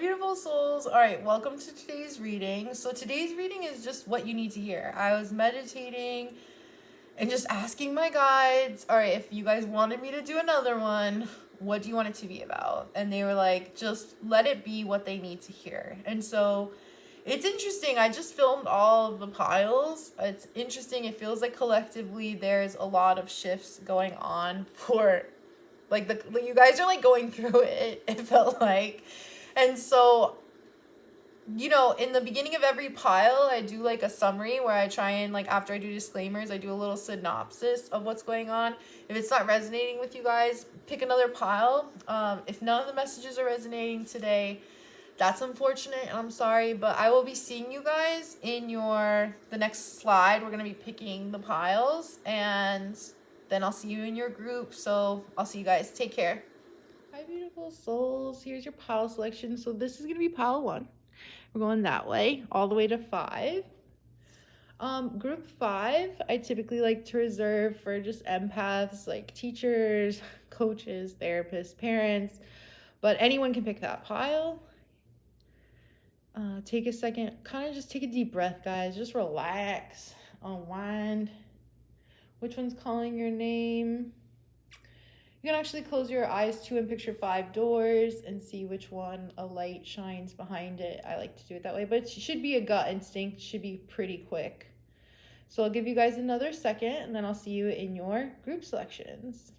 beautiful souls. All right, welcome to today's reading. So today's reading is just what you need to hear. I was meditating and just asking my guides, all right, if you guys wanted me to do another one, what do you want it to be about? And they were like, just let it be what they need to hear. And so it's interesting. I just filmed all of the piles. It's interesting. It feels like collectively there's a lot of shifts going on for like you guys are like going through it, it felt like. And so, in the beginning of every pile, I do like a summary where I try and like after I do disclaimers, I do a little synopsis of what's going on. If it's not resonating with you guys, pick another pile. If none of the messages are resonating today, that's unfortunate and I'm sorry, but I will be seeing you guys in the next slide. We're going to be picking the piles and then I'll see you in your group. So I'll see you guys. Take care. Hi, beautiful souls. Here's your pile selection. So this is going to be pile 1. We're going that way, all the way to 5. Group 5, I typically like to reserve for just empaths, like teachers, coaches, therapists, parents, but anyone can pick that pile. Take a second, kind of just take a deep breath, guys. Just relax, unwind. Which one's calling your name? You can actually close your eyes too and picture 5 doors and see which one a light shines behind it. I like to do it that way, but it should be a gut instinct. It should be pretty quick. So I'll give you guys another second and then I'll see you in your group selections.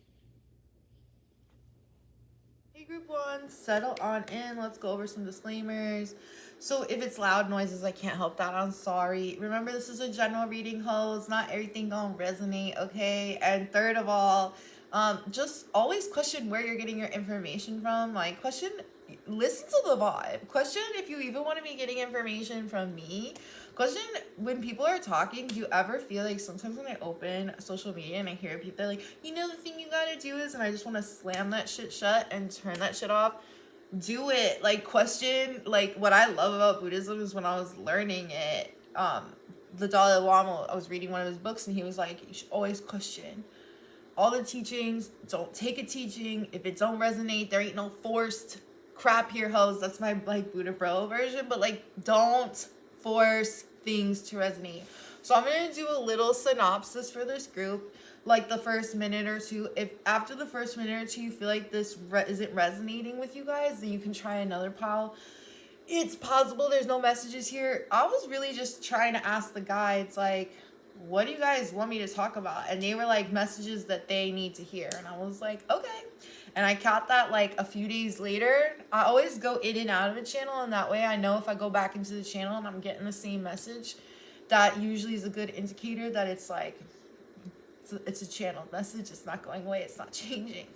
Hey, group 1, settle on in. Let's go over some disclaimers. So if it's loud noises, I can't help that. I'm sorry. Remember, this is a general reading, hoes. Not everything gonna resonate, okay? And third of all, just always question where you're getting your information from. Like, listen to the vibe. Question if you even want to be getting information from me. Question when people are talking, do you ever feel like sometimes when I open social media and I hear people like, the thing you gotta do is, and I just want to slam that shit shut and turn that shit off. Do it. Like, question. Like, what I love about Buddhism is when I was learning it, the Dalai Lama, I was reading one of his books and he was like, you should always question all the teachings. Don't take a teaching if it don't resonate. There ain't no forced crap here, hoes. That's my like Buddha bro version, but like don't force things to resonate. So I'm gonna do a little synopsis for this group, like the first minute or two. If after the first minute or two you feel like this isn't resonating with you guys, then you can try another pile. It's possible there's no messages here. I was really just trying to ask the guides, like, what do you guys want me to talk about? And they were like messages that they need to hear. And I was like, okay. And I caught that like a few days later. I always go in and out of a channel, and that way I know if I go back into the channel and I'm getting the same message, that usually is a good indicator that it's like, it's a channel message. It's not going away. It's not changing.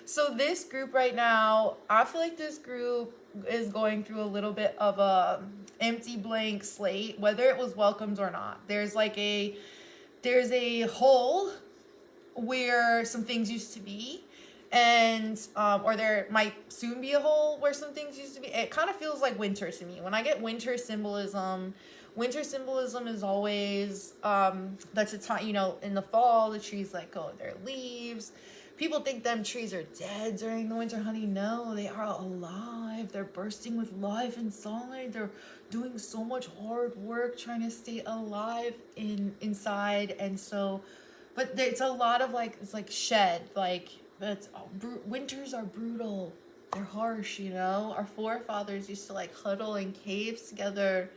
So this group right now, I feel like this group is going through a little bit of a empty blank slate, whether it was welcomed or not. There's a hole where some things used to be, and or there might soon be a hole where some things used to be. It kind of feels like winter to me. When I get winter symbolism is always that's a time, in the fall the trees let go of their leaves. People think them trees are dead during the winter, honey. No, they are alive. They're bursting with life inside. They're doing so much hard work trying to stay alive inside. And so, but it's a lot of like, it's like shed, like that's winters are brutal. They're harsh, Our forefathers used to like huddle in caves together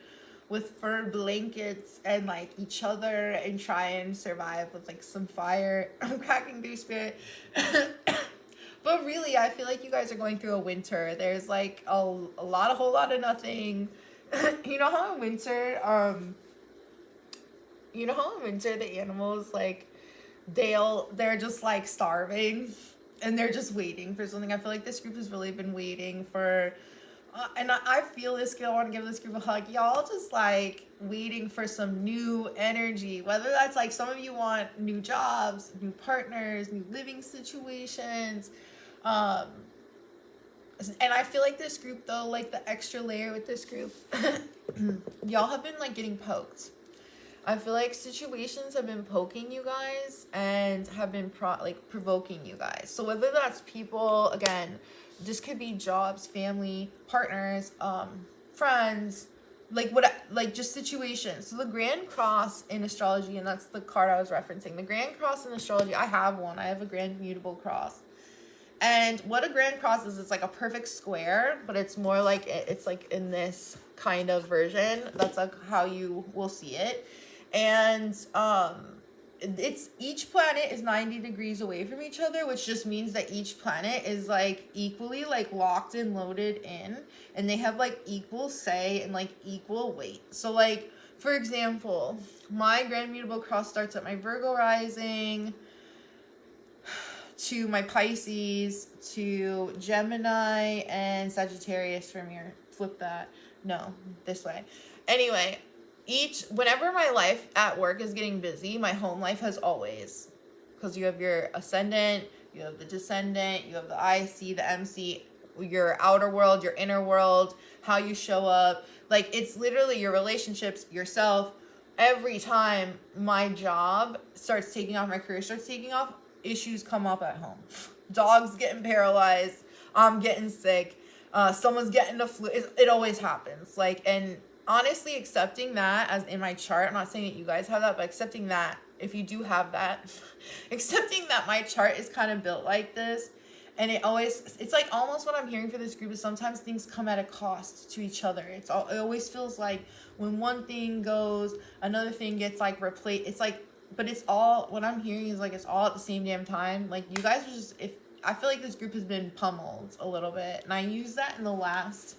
with fur blankets and like each other and try and survive with like some fire. I'm cracking through spirit. But really, I feel like you guys are going through a winter. There's like a whole lot of nothing. You know how in winter, the animals like they're just like starving and they're just waiting for something. I feel like this group has really been waiting for and I feel this. I want to give this group a hug. Y'all just like waiting for some new energy. Whether that's like some of you want new jobs, new partners, new living situations. And I feel like this group though, like the extra layer with this group, y'all have been like getting poked. I feel like situations have been poking you guys and have been provoking you guys. So whether that's people, again, This could be jobs, family, partners, friends, like just situations. So the Grand Cross in astrology, and that's the card I was referencing. The Grand Cross in astrology, I have one. I have a Grand Mutable Cross. And what a Grand Cross is, it's like a perfect square, but it's more like, it's like in this kind of version. That's like how you will see it. And it's, each planet is 90 degrees away from each other, which just means that each planet is like equally like locked and loaded in, and they have like equal say and like equal weight. So like, for example, my Grand Mutable Cross starts at my Virgo rising, to my Pisces, to Gemini, and Sagittarius from your, flip that. No, this way. Anyway, whenever my life at work is getting busy, my home life has always, because you have your ascendant, you have the descendant, you have the IC, the MC, your outer world, your inner world, how you show up. Like, it's literally your relationships, yourself. Every time my job starts taking off, my career starts taking off, issues come up at home. Dogs getting paralyzed, I'm getting sick, someone's getting the flu. It always happens. Like, and honestly, accepting that as in my chart, I'm not saying that you guys have that, but accepting that, if you do have that, accepting that my chart is kind of built like this, and it's like almost what I'm hearing for this group is sometimes things come at a cost to each other. It always feels like when one thing goes, another thing gets like replaced. It's like, but it's all, what I'm hearing is like, it's all at the same damn time. Like, you guys are just, I feel like this group has been pummeled a little bit. And I use that in the last,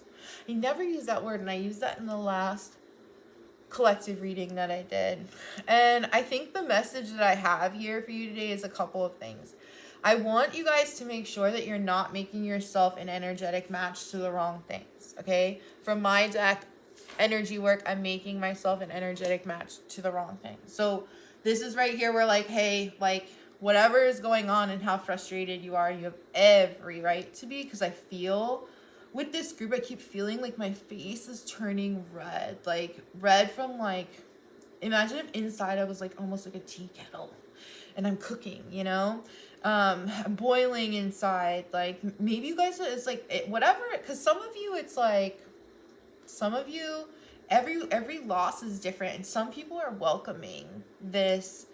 I never use that word, and I used that in the last collective reading that I did. And I think the message that I have here for you today is a couple of things. I want you guys to make sure that you're not making yourself an energetic match to the wrong things, okay? From my deck, energy work, I'm making myself an energetic match to the wrong thing. So this is right here where like, hey, like whatever is going on and how frustrated you are, you have every right to be, because I feel with this group, I keep feeling like my face is turning red, like red from like, imagine if inside I was like almost like a tea kettle and I'm cooking, you know? I'm boiling inside. Like maybe you guys, it's like whatever, because some of you, it's like, some of you, every loss is different, and some people are welcoming this.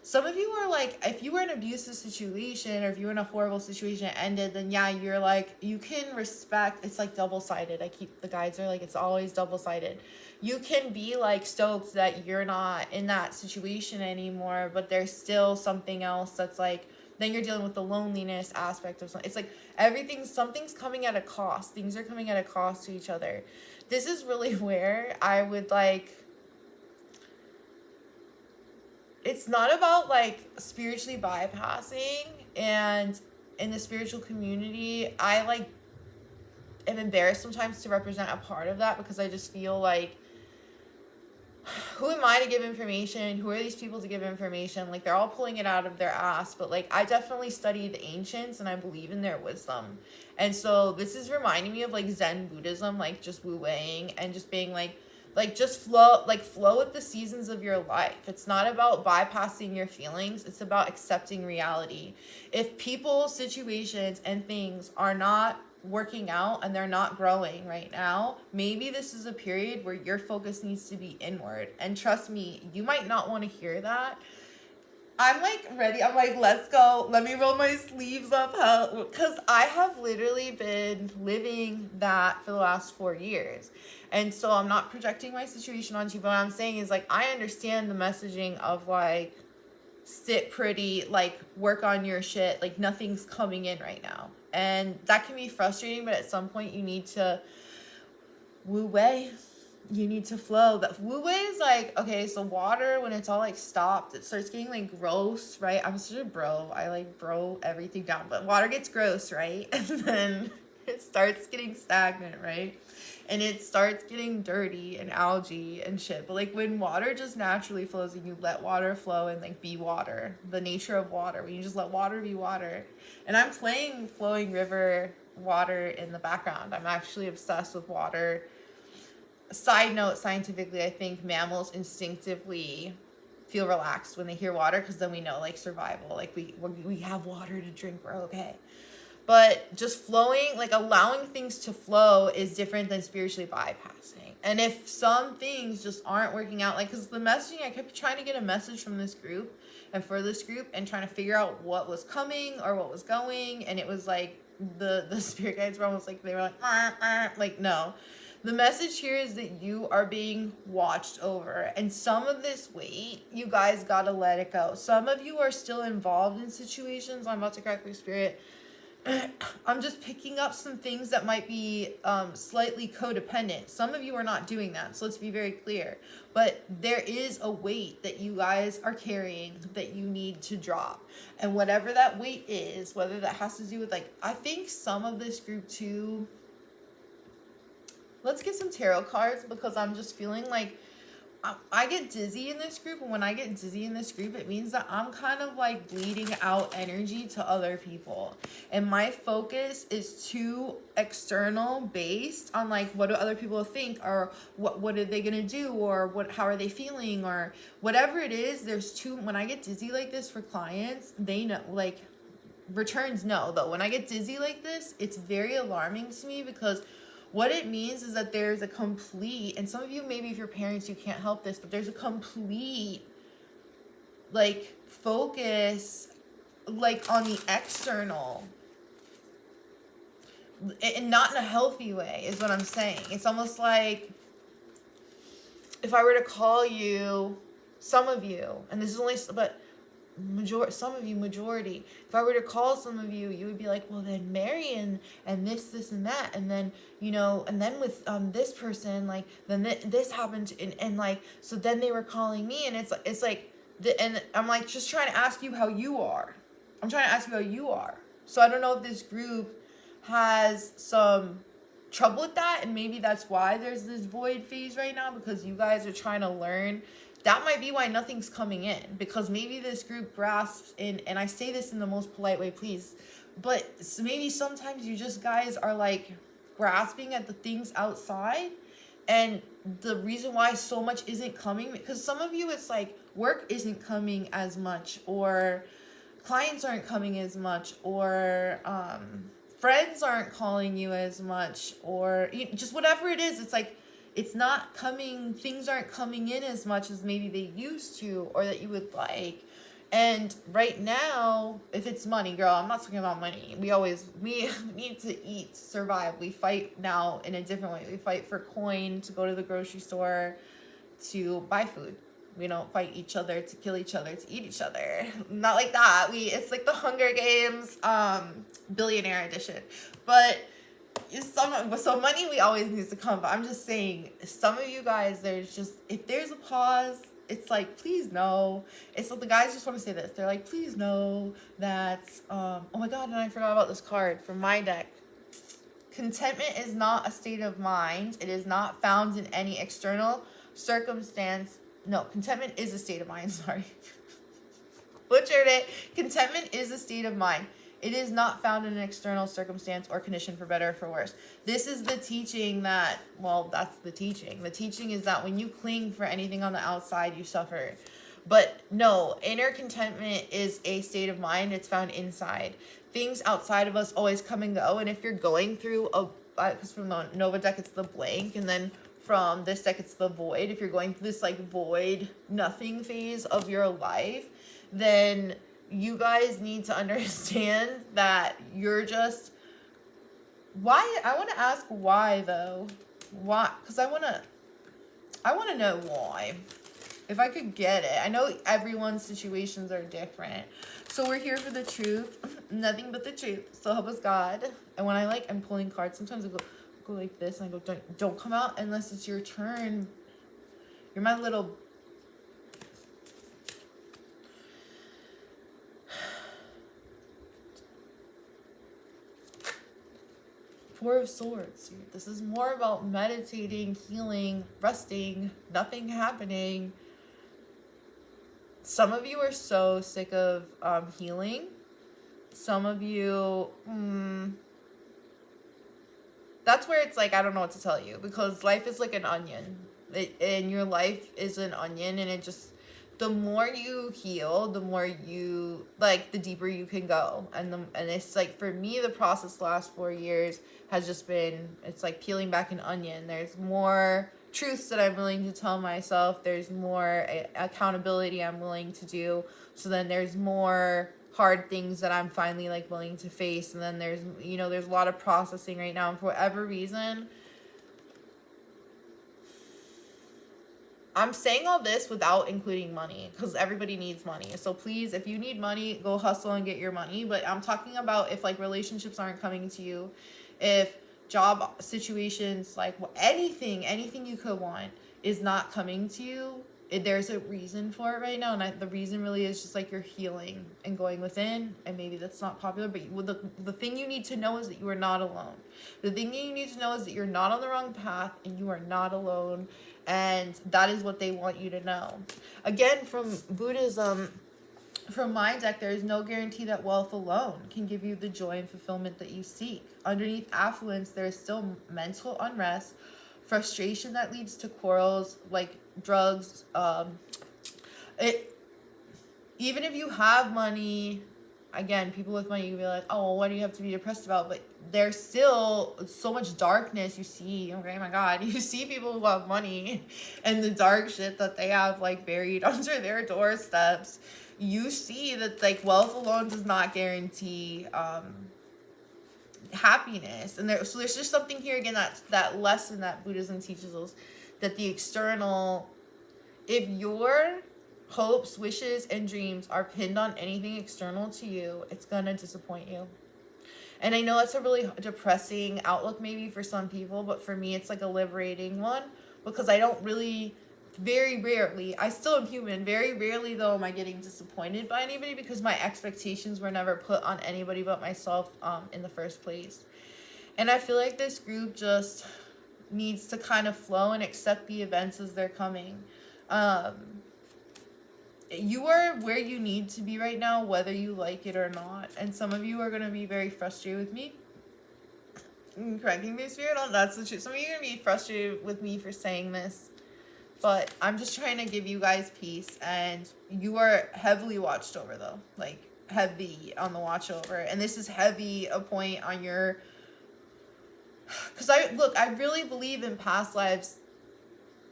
Some of you are like, if you were in an abusive situation, or if you were in a horrible situation that ended, then yeah, you're like, you can respect, it's like double-sided. The guides are like, it's always double-sided. You can be like stoked that you're not in that situation anymore, but there's still something else that's like, then you're dealing with the loneliness aspect of something. It's like something's coming at a cost. Things are coming at a cost to each other. This is really where I would like, it's not about like spiritually bypassing, and in the spiritual community, I like am embarrassed sometimes to represent a part of that, because I just feel like, who am I to give information? Who are these people to give information? Like, they're all pulling it out of their ass. But like, I definitely study the ancients and I believe in their wisdom. And so this is reminding me of like Zen Buddhism, like just wu-weiing and just being like just flow with the seasons of your life. It's not about bypassing your feelings. It's about accepting reality. If people, situations, and things are not working out and they're not growing right now, maybe this is a period where your focus needs to be inward. And trust me, you might not want to hear that. I'm like ready. I'm like, let's go. Let me roll my sleeves up, because I have literally been living that for the last 4 years. And so I'm not projecting my situation onto you, but what I'm saying is like, I understand the messaging of like, sit pretty, like work on your shit, like nothing's coming in right now. And that can be frustrating, but at some point you need to wu-wei. You need to flow. That wu-wei is like, okay, so water, when it's all like stopped, it starts getting like gross, right? I'm such a bro. I like bro everything down, but water gets gross, right? And then it starts getting stagnant, right? And it starts getting dirty and algae and shit. But like when water just naturally flows and you let water flow and like be water, the nature of water, when you just let water be water. And I'm playing Flowing River water in the background. I'm actually obsessed with water. Side note, scientifically, I think mammals instinctively feel relaxed when they hear water, because then we know like survival, like we have water to drink, we're okay. But just flowing, like allowing things to flow is different than spiritually bypassing. And if some things just aren't working out, like, because the messaging, I kept trying to get a message from this group and for this group and trying to figure out what was coming or what was going. And it was like, the spirit guides were almost like, they were like, no. The message here is that you are being watched over. And some of this weight, you guys got to let it go. Some of you are still involved in situations. I'm about to crack your spirit. I'm just picking up some things that might be slightly codependent. Some of you are not doing that, so let's be very clear. But there is a weight that you guys are carrying that you need to drop. And whatever that weight is, whether that has to do with, like, I think some of this group too, let's get some tarot cards, because I'm just feeling like I get dizzy in this group, and when I get dizzy in this group, it means that I'm kind of like bleeding out energy to other people. And my focus is too external, based on like, what do other people think, or what are they gonna do, or how are they feeling, or whatever it is. There's too, when I get dizzy like this for clients, they know, like, returns know though. When I get dizzy like this, it's very alarming to me, because what it means is that there's a complete, and some of you, maybe if you're parents, you can't help this, but there's a complete, like, focus, like, on the external, and not in a healthy way, is what I'm saying. It's almost like, if I were to call you, some of you, and this is only, but majority, if I were to call some of you, you would be like, well, then Mary and this and that, and then, you know, and then with this person, like, then this happened, and like, so then they were calling me, and it's like and I'm like, just trying to ask you how you are. I'm trying to ask you how you are. So I don't know if this group has some trouble with that, and maybe that's why there's this void phase right now, because you guys are trying to learn. That might be why nothing's coming in, because maybe this group grasps in, and I say this in the most polite way, please, but maybe sometimes you just guys are like grasping at the things outside, and the reason why so much isn't coming, because some of you, it's like work isn't coming as much, or clients aren't coming as much, or friends aren't calling you as much, or just whatever it is. It's like, it's not coming, things aren't coming in as much as maybe they used to, or that you would like. And right now, if it's money, girl, I'm not talking about money. We need to eat, survive. We fight now in a different way. We fight for coin to go to the grocery store, to buy food. We don't fight each other to kill each other, to eat each other. Not like that. It's like the Hunger Games, billionaire edition. But so money, we always needs to come, but I'm just saying, some of you guys, there's just, if there's a pause, it's like, please know. It's like the guys just want to say this. They're like, please know that, oh my God, and I forgot about this card from my deck. Contentment is not a state of mind. It is not found in any external circumstance. No, contentment is a state of mind, sorry. Butchered it. Contentment is a state of mind. It is not found in an external circumstance or condition, for better or for worse. This is the teaching that, well, that's the teaching. The teaching is that when you cling for anything on the outside, you suffer. But no, inner contentment is a state of mind. It's found inside. Things outside of us always come and go. And if you're going through because from the Nova deck, it's the blank. And then from this deck, it's the void. If you're going through this like void, nothing phase of your life, then you guys need to understand that you're just, why? I want to ask why though. Why? Because I want to know why. If I could get it. I know everyone's situations are different. So we're here for the truth. Nothing but the truth. So help us God. And when I'm pulling cards, sometimes I go like this, and I go, don't come out unless it's your turn. You're my little... Four of Swords. This is more about meditating, healing, resting, nothing happening. Some of you are so sick of healing. Some of you, that's where it's like, I don't know what to tell you, because life is like an onion. And your life is an onion, and it just, the more you heal, the more you, like, the deeper you can go. And it's like, for me, the process the last 4 years has just been, it's like peeling back an onion. There's more truths that I'm willing to tell myself. There's more accountability I'm willing to do. So then there's more hard things that I'm finally, like, willing to face. And then there's, you know, there's a lot of processing right now. And for whatever reason, I'm saying all this without including money, because everybody needs money. So please, if you need money, go hustle and get your money. But I'm talking about if, like, relationships aren't coming to you, if job situations, like, anything you could want is not coming to you, there's a reason for it right now. And the reason really is just, like, you're healing and going within. And maybe that's not popular, but the thing you need to know is that you are not alone. The thing you need to know is that you're not on the wrong path and you are not alone. And that is what they want you to know. Again, from Buddhism, from my deck, there is no guarantee that wealth alone can give you the joy and fulfillment that you seek. Underneath affluence, there is still mental unrest, frustration that leads to quarrels, like drugs. Even if you have money, again, people with money, you be like, oh, well, what do you have to be depressed about? But there's still so much darkness you see. Okay, my God, you see people who have money and the dark shit that they have, like, buried under their doorsteps. You see that, like, wealth alone does not guarantee happiness. And so there's just something here, again, that lesson that Buddhism teaches us, that the external, if your hopes, wishes, and dreams are pinned on anything external to you, it's gonna disappoint you. And I know it's a really depressing outlook maybe for some people, but for me it's like a liberating one, because I don't really, very rarely, I still am human, very rarely though am I getting disappointed by anybody, because my expectations were never put on anybody but myself in the first place. And I feel like this group just needs to kind of flow and accept the events as they're coming. You are where you need to be right now, whether you like it or not. And some of you are going to be very frustrated with me. Correcting me, Spirit, that's the truth. Some of you are going to be frustrated with me for saying this. But I'm just trying to give you guys peace. And you are heavily watched over, though. Like, heavy on the watch over. And this is heavy a point on your... Because I really believe in past lives.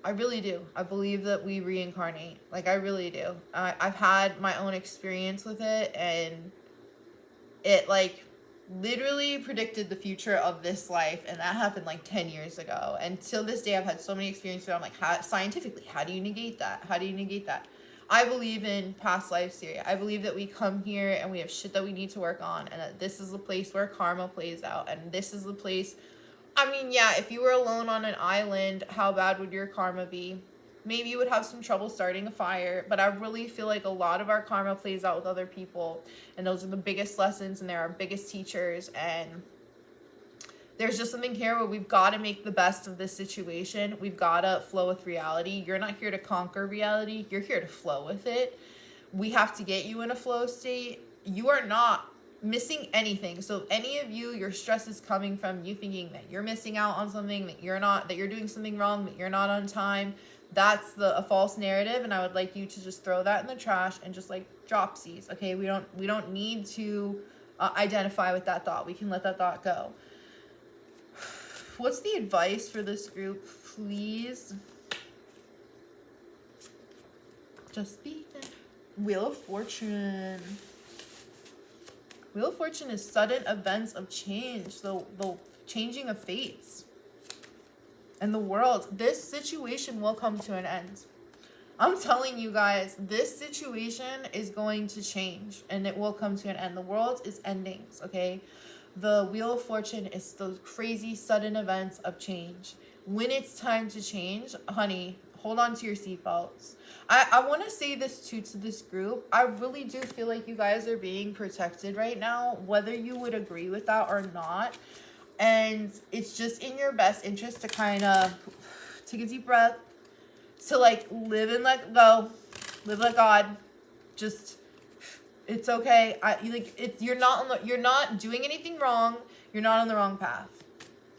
I really do. I believe that we reincarnate. Like, I really do. I've had my own experience with it, and it, like, literally predicted the future of this life, and that happened, like, 10 years ago. And till this day, I've had so many experiences where I'm like, scientifically, how do you negate that? How do you negate that? I believe in past life theory. I believe that we come here, and we have shit that we need to work on, and that this is the place where karma plays out, and this is the place... I mean, yeah, if you were alone on an island, how bad would your karma be? Maybe you would have some trouble starting a fire, but I really feel like a lot of our karma plays out with other people, and those are the biggest lessons, and they're our biggest teachers, and there's just something here where we've got to make the best of this situation. We've got to flow with reality. You're not here to conquer reality. You're here to flow with it. We have to get you in a flow state. You are not missing anything. So any of you, your stress is coming from you thinking that you're missing out on something, that you're doing something wrong, that you're not on time. That's a false narrative, and I would like you to just throw that in the trash and just, like, dropsies. Okay, we don't need to identify with that thought. We can let that thought go. What's the advice for this group, please? Just be there. Wheel of Fortune. Wheel of Fortune is sudden events of change, the changing of fates and the world. This situation will come to an end. I'm telling you guys, this situation is going to change, and it will come to an end. The world is endings, okay? The Wheel of Fortune is those crazy sudden events of change. When it's time to change, honey, hold on to your seatbelts. I want to say this too to this group. I really do feel like you guys are being protected right now, whether you would agree with that or not. And it's just in your best interest to kind of take a deep breath, to, like, live and let go, live like God. Just, it's okay. You're not doing anything wrong. You're not on the wrong path.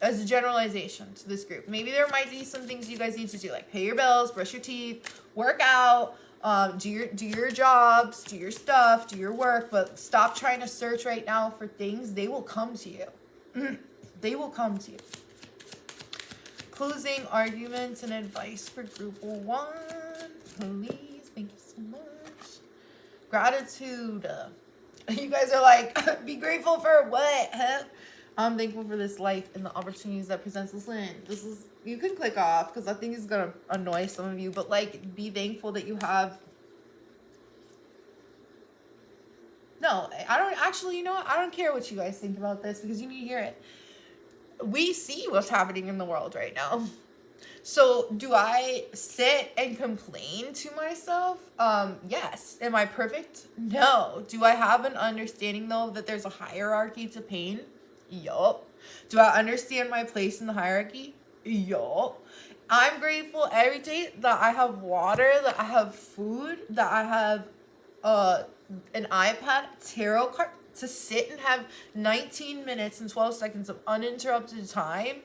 As a generalization to this group. Maybe there might be some things you guys need to do, like pay your bills, brush your teeth, work out, Do your jobs, do your stuff, do your work, but stop trying to search right now for things. They will come to you. They will come to you. Closing arguments and advice for group 1. Please. Thank you so much. Gratitude. You guys are like, be grateful for what? Huh? I'm thankful for this life and the opportunities that presents. Listen, this is, you can click off because I think it's going to annoy some of you, but like, be thankful that you have. No, I don't actually, you know what? I don't care what you guys think about this because you need to hear it. We see what's happening in the world right now. So do I sit and complain to myself? Yes. Am I perfect? No. Do I have an understanding though that there's a hierarchy to pain? Yup. Do I understand my place in the hierarchy? Yup. I'm grateful every day that I have water, that I have food, that I have an iPad, tarot card, to sit and have 19 minutes and 12 seconds of uninterrupted time,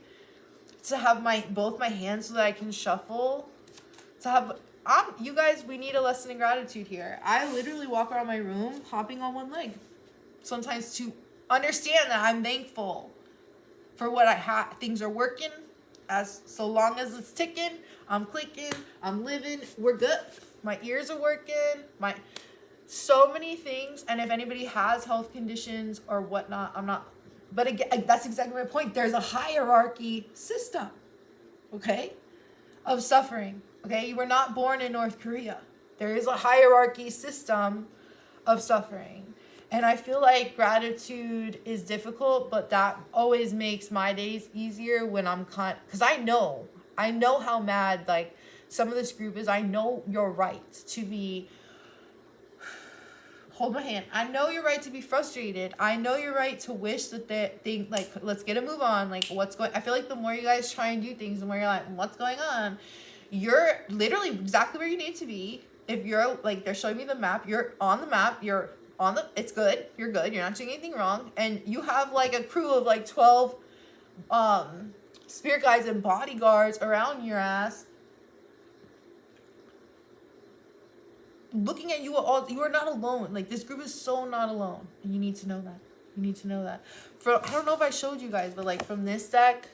to have both my hands so that I can shuffle, to have, you guys, we need a lesson in gratitude here. I literally walk around my room hopping on one leg sometimes to understand that I'm thankful for what I have. Things are working, so long as it's ticking, I'm clicking, I'm living, we're good. My ears are working, so many things. And if anybody has health conditions or whatnot, I'm not, but again, that's exactly my point. There's a hierarchy system, okay, of suffering, okay? You were not born in North Korea. There is a hierarchy system of suffering. And I feel like gratitude is difficult, but that always makes my days easier when I'm because I know how mad, like, some of this group is. I know your right to be, hold my hand. I know you're right to be frustrated. I know you're right to wish that they like, let's get a move on. Like, what's going, I feel like the more you guys try and do things, the more you're like, what's going on? You're literally exactly where you need to be. If you're like, they're showing me the map, you're on the map, you're on the, it's good. You're good. You're not doing anything wrong. And you have like a crew of like 12 spirit guides and bodyguards around your ass, looking at you all. You are not alone. Like, this group is so not alone, and you need to know that. You need to know that. I don't know if I showed you guys, but like from this deck,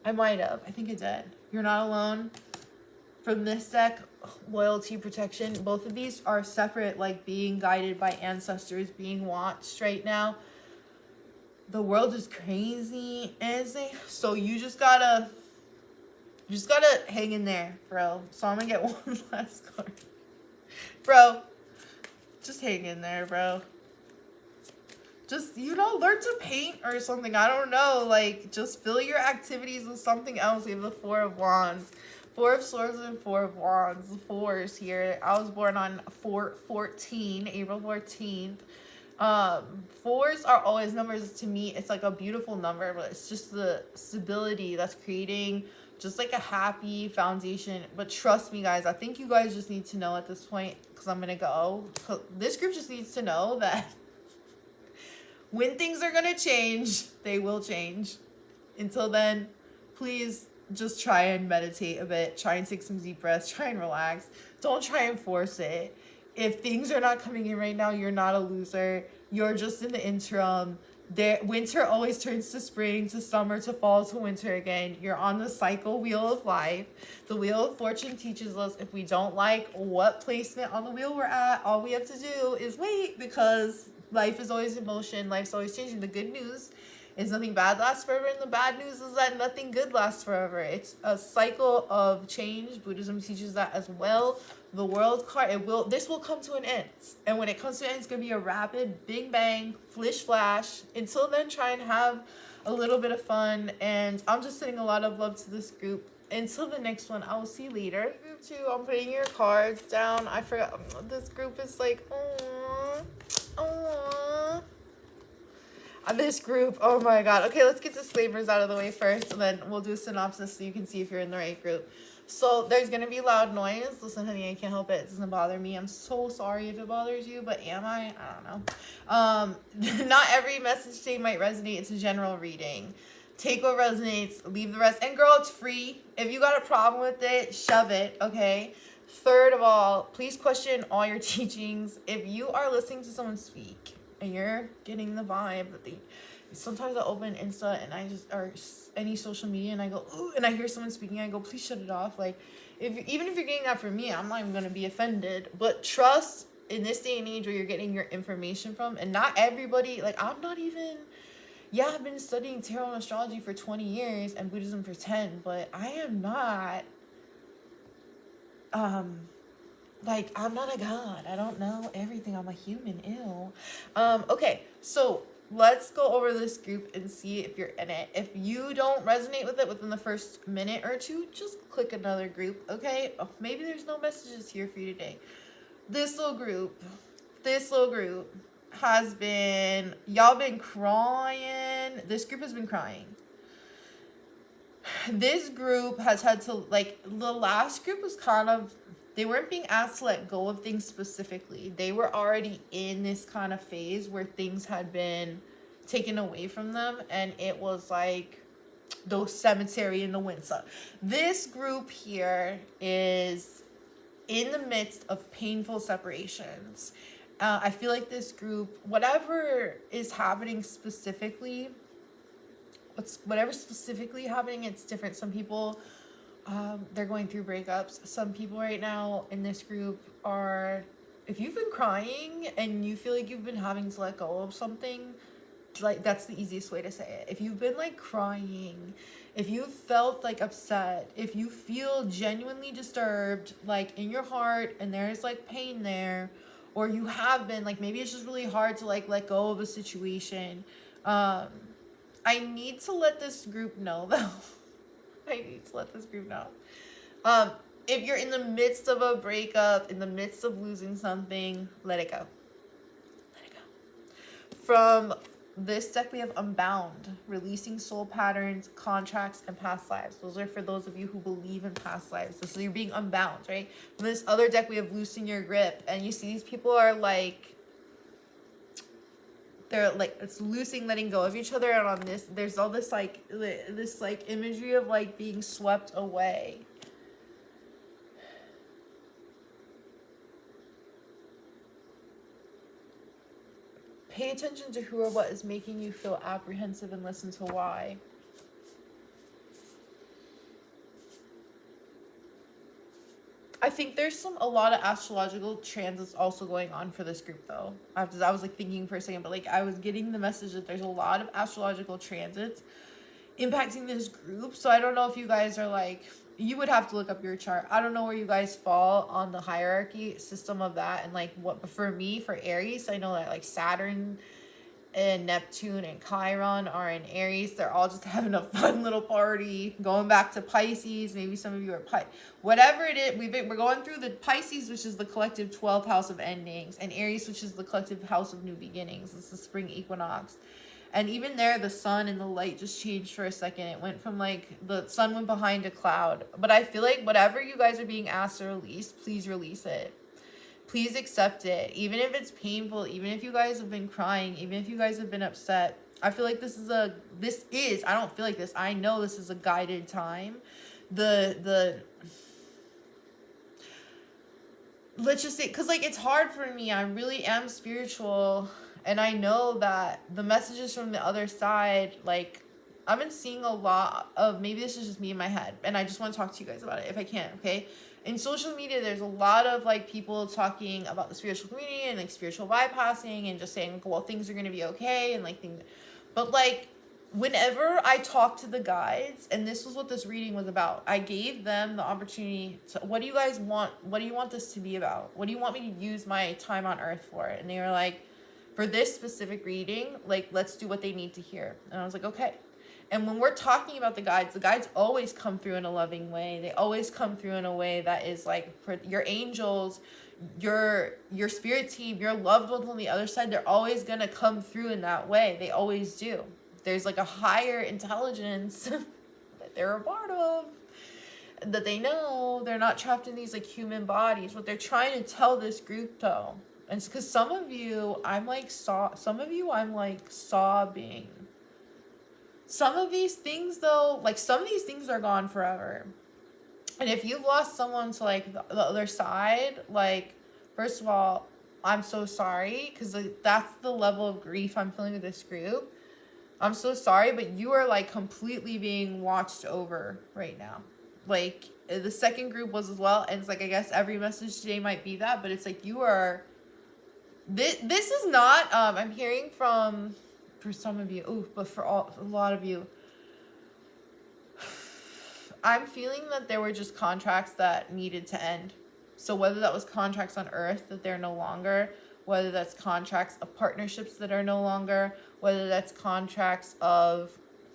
I might have. I think I did. You're not alone. From this deck, loyalty, protection. Both of these are separate, like being guided by ancestors, being watched right now. The world is crazy, so you just gotta hang in there, bro. So I'm gonna get one last card. Bro, just hang in there, bro. Just, learn to paint or something. I don't know. Like, just fill your activities with something else. We have the 4 of Wands. 4 of Swords and 4 of Wands. The 4s here. I was born on April 14th. 4s are always numbers to me. It's like a beautiful number, but it's just the stability that's creating just like a happy foundation. But trust me, guys, I think you guys just need to know at this point, because I'm gonna go. This group just needs to know that when things are gonna change, they will change. Until then, please just try and meditate a bit. Try and take some deep breaths. Try and relax. Don't try and force it. If things are not coming in right now, you're not a loser. You're just in the interim. Winter always turns to spring, to summer, to fall, to winter again. You're on the cycle wheel of life. The wheel of fortune teaches us if we don't like what placement on the wheel we're at, all we have to do is wait, because life is always in motion. Life's always changing. The good news is nothing bad lasts forever, and the bad news is that nothing good lasts forever. It's a cycle of change. Buddhism teaches that as well. The world card, this will come to an end. And when it comes to an end, it's going to be a rapid, big bang, flish flash. Until then, try and have a little bit of fun. And I'm just sending a lot of love to this group. Until the next one, I will see you later. Group 2, I'm putting your cards down. I forgot. This group is like, aww. This group, oh my god. Okay, let's get disclaimers out of the way first, and then we'll do a synopsis so you can see if you're in the right group. So there's going to be loud noise. Listen, honey, I can't help it. It doesn't bother me. I'm so sorry if it bothers you, but am I? I don't know. Not every message today might resonate. It's a general reading. Take what resonates, leave the rest. And girl, it's free. If you got a problem with it, shove it, okay? Third of all, please question all your teachings. If you are listening to someone speak and you're getting the vibe that they, sometimes I open Insta and I just, or any social media, and I go, ooh, and I hear someone speaking, I go, please shut it off. Like, even if you're getting that from me, I'm not even going to be offended. But trust in this day and age where you're getting your information from, and not everybody, like, I'm not even, yeah, I've been studying tarot and astrology for 20 years and Buddhism for 10, but I am not, like, I'm not a god. I don't know everything. I'm a human. Ew. Okay, so let's go over this group and see if you're in it. If you don't resonate with it within the first minute or two, just click another group, okay? Oh, maybe there's no messages here for you today. This little group has been, y'all been crying. This group has been crying. This group has had to, like, the last group was kind of, they weren't being asked to let go of things specifically. They were already in this kind of phase where things had been taken away from them, and it was like the cemetery in the windside. This group here is in the midst of painful separations. I feel like this group, whatever is happening specifically, whatever's specifically happening, it's different. Some people, they're going through breakups. Some people right now in this group are, if you've been crying and you feel like you've been having to let go of something, like, that's the easiest way to say it. If you've been, like, crying, if you felt, like, upset, if you feel genuinely disturbed, like, in your heart, and there's, like, pain there, or you have been, like, maybe it's just really hard to, like, let go of a situation, I need to let this group know, though. I need to let this group know. If you're in the midst of a breakup, in the midst of losing something, let it go. Let it go. From this deck, we have Unbound, releasing soul patterns, contracts, and past lives. Those are for those of you who believe in past lives. So you're being unbound, right? From this other deck, we have Loosen Your Grip. And you see these people are like, they're like, it's loosing, letting go of each other. And on this, there's all this like imagery of like being swept away. Pay attention to who or what is making you feel apprehensive and listen to why. I think there's a lot of astrological transits also going on for this group, though. I was like thinking for a second, but like I was getting the message that there's a lot of astrological transits impacting this group. So I don't know if you guys are like, you would have to look up your chart. I don't know where you guys fall on the hierarchy system of that, and like what, for me, for Aries, I know that like Saturn and Neptune and Chiron are in Aries. They're all just having a fun little party. Going back to Pisces, maybe some of you are whatever it is, we're going through the Pisces, which is the collective 12th house of endings, and Aries, which is the collective house of new beginnings. It's the spring equinox. And even there, the sun and the light just changed for a second. It went from like, the sun went behind a cloud. But I feel like whatever you guys are being asked to release, please release it. Please accept it. Even if it's painful, even if you guys have been crying, even if you guys have been upset. I feel like I don't feel like this. I know this is a guided time. Let's just say, because like it's hard for me. I really am spiritual. And I know that the messages from the other side, like, I've been seeing a lot of, maybe this is just me in my head, and I just want to talk to you guys about it if I can, okay? In social media, there's a lot of, like, people talking about the spiritual community and, like, spiritual bypassing and just saying, like, well, things are going to be okay and, like, things. But, like, whenever I talk to the guides, and this was what this reading was about, I gave them the opportunity to, what do you guys want? What do you want this to be about? What do you want me to use my time on earth for? And they were like, for this specific reading, like, let's do what they need to hear. And I was like, okay. And when we're talking about the guides always come through in a loving way. They always come through in a way that is like, for your angels, your spirit team, your loved ones on the other side, they're always going to come through in that way. They always do. There's like a higher intelligence that they're a part of, that they know. They're not trapped in these like human bodies. What they're trying to tell this group, though, and it's because some of you, I'm like sobbing. Some of these things, though, like some of these things are gone forever. And if you've lost someone to like the other side, like, first of all, I'm so sorry, because like, that's the level of grief I'm feeling with this group. I'm so sorry, but you are like completely being watched over right now. Like, the second group was as well, and it's like, I guess every message today might be that, but it's like you are. This is not. I'm hearing from, for some of you, but for a lot of you, I'm feeling that there were just contracts that needed to end. So whether that was contracts on Earth that they're no longer, whether that's contracts of partnerships that are no longer, whether that's contracts of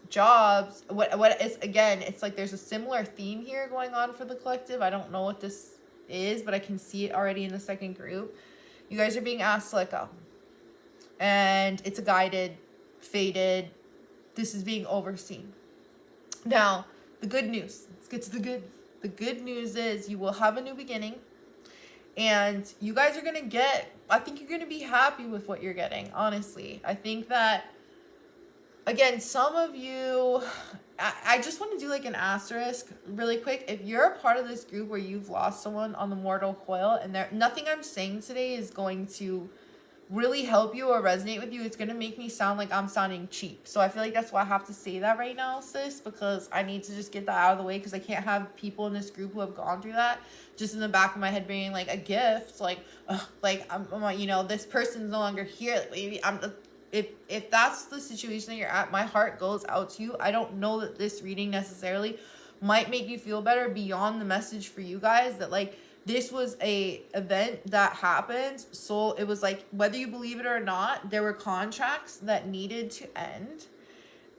jobs, what it's, again, it's like there's a similar theme here going on for the collective. I don't know what this is, but I can see it already in the second group. You guys are being asked to let go. And it's a guided, fated, this is being overseen. Now, the good news. Let's get to the good. The good news is you will have a new beginning. And you guys are going to get, I think you're going to be happy with what you're getting, honestly. I think that, again, some of you, I just want to do like an asterisk really quick. If you're a part of this group where you've lost someone on the mortal coil, and nothing I'm saying today is going to really help you or resonate with you, it's gonna make me sound like I'm sounding cheap. So I feel like that's why I have to say that right now, sis, because I need to just get that out of the way, because I can't have people in this group who have gone through that just in the back of my head being like a gift, like I'm you know, this person's no longer here, like maybe if that's the situation that you're at, my heart goes out to you. I don't know that this reading necessarily might make you feel better beyond the message for you guys that like this was a event that happened. So it was like, whether you believe it or not, there were contracts that needed to end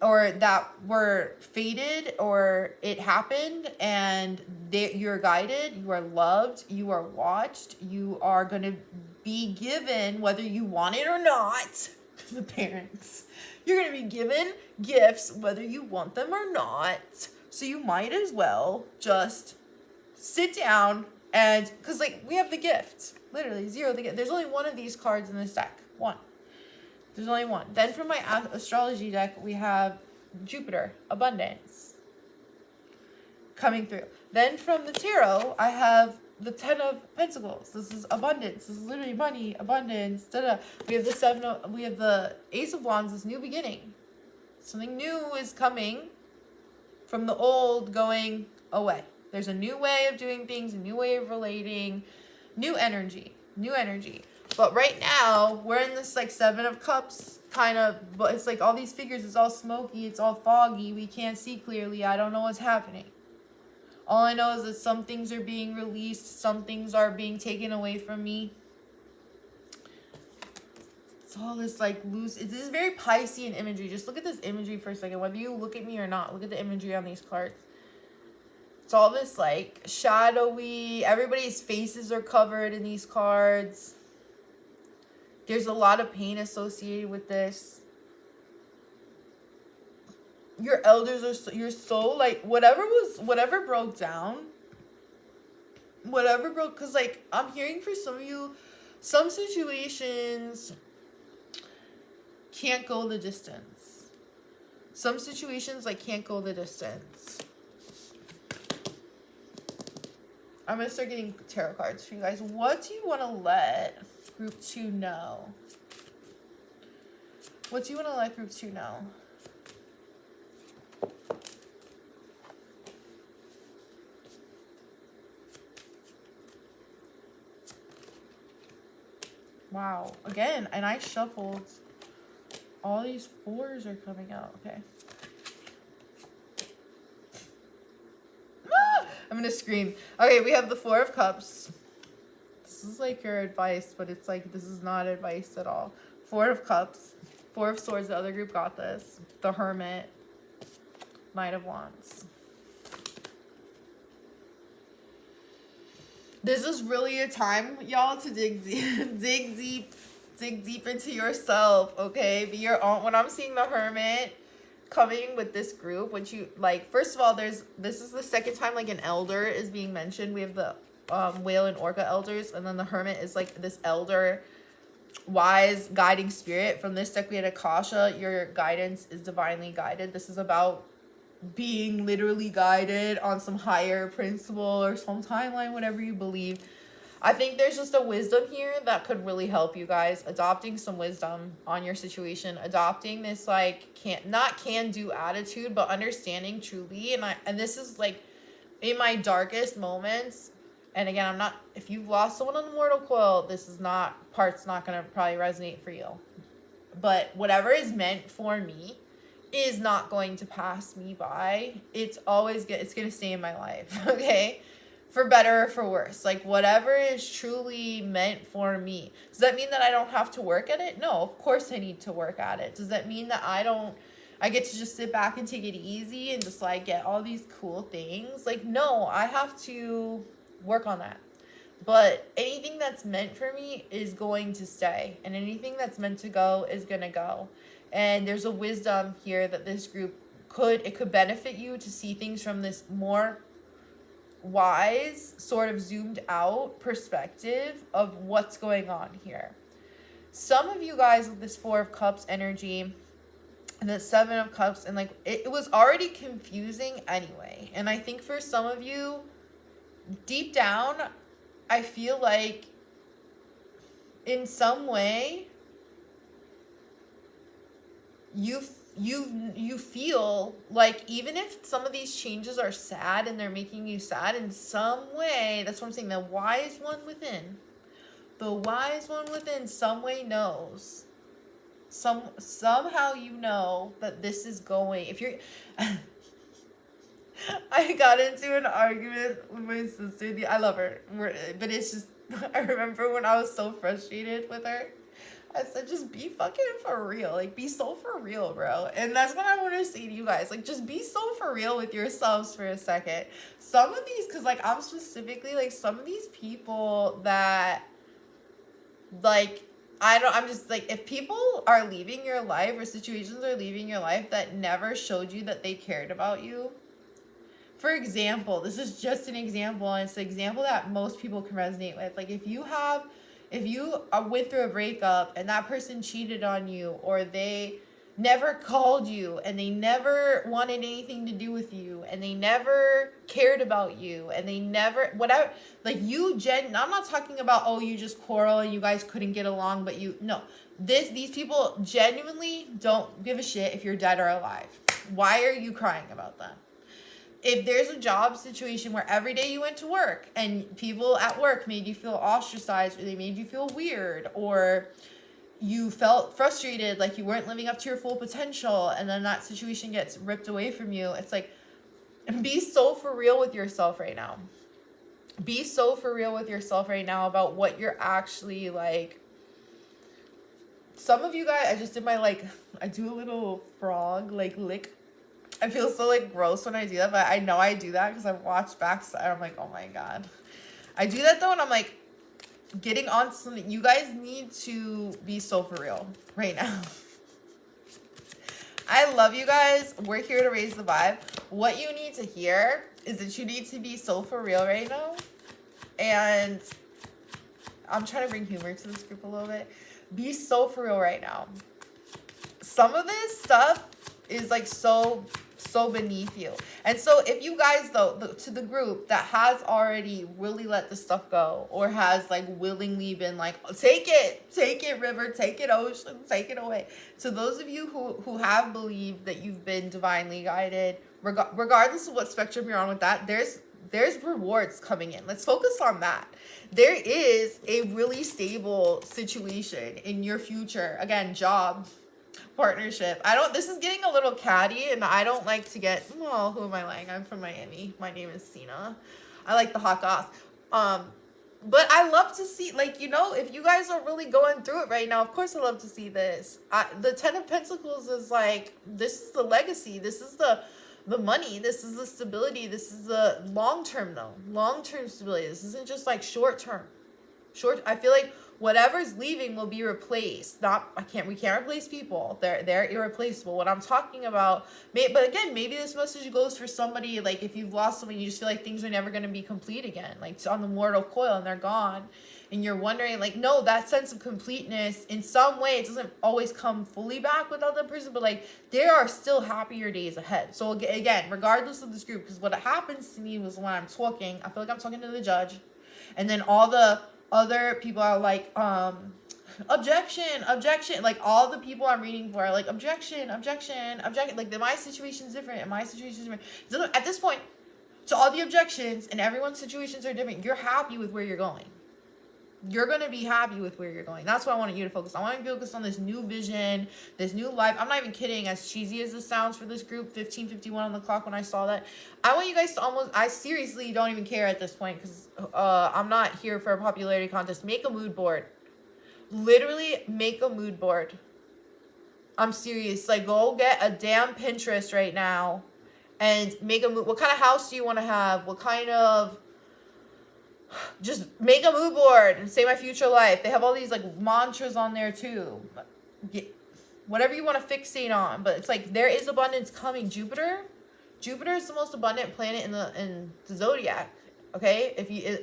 or that were fated, or it happened, and you're guided, you are loved, you are watched, you are going to be given, whether you want it or not, the parents, you're going to be given gifts whether you want them or not. So you might as well just sit down. And because like we have the gift, literally zero the gift. There's only one of these cards in this deck. One. There's only one. Then from my astrology deck, we have Jupiter, abundance, coming through. Then from the tarot, I have the 10 of Pentacles. This is abundance. This is literally money, abundance. Da-da. We have we have the Ace of Wands. This new beginning. Something new is coming from the old, going away. There's a new way of doing things, a new way of relating, new energy. But right now, we're in this like 7 of Cups kind of, but it's like all these figures, it's all smoky, it's all foggy, we can't see clearly, I don't know what's happening. All I know is that some things are being released, some things are being taken away from me. It's all this like loose, this is very Piscean imagery. Just look at this imagery for a second, whether you look at me or not, look at the imagery on these cards. It's all this like shadowy, everybody's faces are covered in these cards. There's a lot of pain associated with this. Your elders are you're so like, whatever broke down, because like I'm hearing for some of you, some situations can't go the distance. Some situations like can't go the distance. I'm going to start getting tarot cards for you guys. What do you want to let Group 2 know? What do you want to let Group 2 know? Wow. Again, and I shuffled. All these 4s are coming out. Okay. I'm gonna scream. Okay, we have the 4 of Cups. This is like your advice, but it's like, this is not advice at all. 4 of Cups. 4 of Swords, the other group got this. The Hermit. Knight of Wands. This is really a time, y'all, to dig deep into yourself, okay? Be your own. When I'm seeing the Hermit coming with this group, which you like, first of all, this is the second time like an elder is being mentioned. We have the whale and orca elders, and then the Hermit is like this elder, wise, guiding spirit. From this deck we had Akasha. Your guidance is divinely guided. This is about being literally guided on some higher principle or some timeline, whatever you believe. I think there's just a wisdom here that could really help you guys. Adopting some wisdom on your situation. Adopting this, like, can do attitude, but understanding truly. And this is, like, in my darkest moments. And again, I'm not, if you've lost someone on the mortal coil, this is not, part's not going to probably resonate for you. But whatever is meant for me is not going to pass me by. It's always good. It's going to stay in my life. Okay. For better or for worse. Like, whatever is truly meant for me. Does that mean that I don't have to work at it? No, of course I need to work at it. Does that mean that I get to just sit back and take it easy and just, like, get all these cool things? Like, no, I have to work on that. But anything that's meant for me is going to stay. And anything that's meant to go is going to go. And there's a wisdom here that this group could benefit you to see things from this more wise, sort of zoomed out perspective of what's going on here. Some of you guys with this 4 of Cups energy and the 7 of Cups, and, like, it was already confusing anyway. And I think for some of you, deep down, I feel like in some way you feel like even if some of these changes are sad and they're making you sad in some way, that's what I'm saying, the wise one within some way knows. Somehow you know that this is going, if you're I got into an argument with my sister. I love her, but it's just, I remember when I was so frustrated with her, I said, just be fucking for real. Like, be so for real, bro. And that's what I want to say to you guys. Like, just be so for real with yourselves for a second. Some of these, because, like, I'm specifically, like, some of these people that, like, I'm just, like, if people are leaving your life or situations are leaving your life that never showed you that they cared about you. For example, this is just an example, and it's an example that most people can resonate with. Like, if you went through a breakup and that person cheated on you, or they never called you and they never wanted anything to do with you and they never cared about you and they never, whatever, like, I'm not talking about, oh, you just quarrel and you guys couldn't get along, but these people genuinely don't give a shit if you're dead or alive. Why are you crying about them? If there's a job situation where every day you went to work and people at work made you feel ostracized, or they made you feel weird, or you felt frustrated, like you weren't living up to your full potential, and then that situation gets ripped away from you, it's like, be so for real with yourself right now. Be so for real with yourself right now about what you're actually, like. Some of you guys, I just did my, like, I do a little frog, like, lick. I feel so, like, gross when I do that, but I know I do that because I've watched back, and I'm like, oh my god. I do that, though, and I'm, like, getting on something. You guys need to be so for real right now. I love you guys. We're here to raise the vibe. What you need to hear is that you need to be so for real right now. And I'm trying to bring humor to this group a little bit. Be so for real right now. Some of this stuff is, like, so beneath you. And so if you guys, though, to the group that has already really let this stuff go, or has, like, willingly been like, take it river, take it ocean, take it away. To those of you who have believed that you've been divinely guided, regardless of what spectrum you're on with that, there's rewards coming in. Let's focus on that. There is a really stable situation in your future. Again, job, partnership. This is getting a little catty, and I don't like to get, well, who am I lying? I'm from Miami. My name is Sina. I like the hot goss. But I love to see, like, if you guys are really going through it right now, of course I love to see this. The 10 of Pentacles is like, this is the legacy. This is the money. This is the stability. This is the long-term, though. Long-term stability. This isn't just, like, short-term. I feel like Whatever's leaving will be replaced. We can't replace people. They're irreplaceable. What I'm talking about, but again, maybe this message goes for somebody, like if you've lost someone, you just feel like things are never going to be complete again, like it's on the mortal coil and they're gone. And you're wondering, like, no, that sense of completeness, in some way, it doesn't always come fully back without that person, but, like, there are still happier days ahead. So, again, regardless of this group, because what happens to me was when I'm talking, I feel like I'm talking to the judge, and then all the other people are like, objection, like, all the people I'm reading for are like, objection, like, my situation's different, and my situation's different. So at this point, to all the objections, and everyone's situations are different, you're happy with where you're going. You're going to be happy with where you're going. That's what I want you to focus on. I want you to focus on this new vision, this new life. I'm not even kidding. As cheesy as this sounds for this group, 15:51 on the clock when I saw that. I want you guys to I seriously don't even care at this point because I'm not here for a popularity contest. Make a mood board. Literally make a mood board. I'm serious. Like, go get a damn Pinterest right now and make a mood. What kind of house do you want to have? What kind of... Just make a mood board and say my future life. They have all these like mantras on there too. Whatever you want to fixate on, but it's like there is abundance coming. Jupiter is the most abundant planet in the zodiac. Okay, if you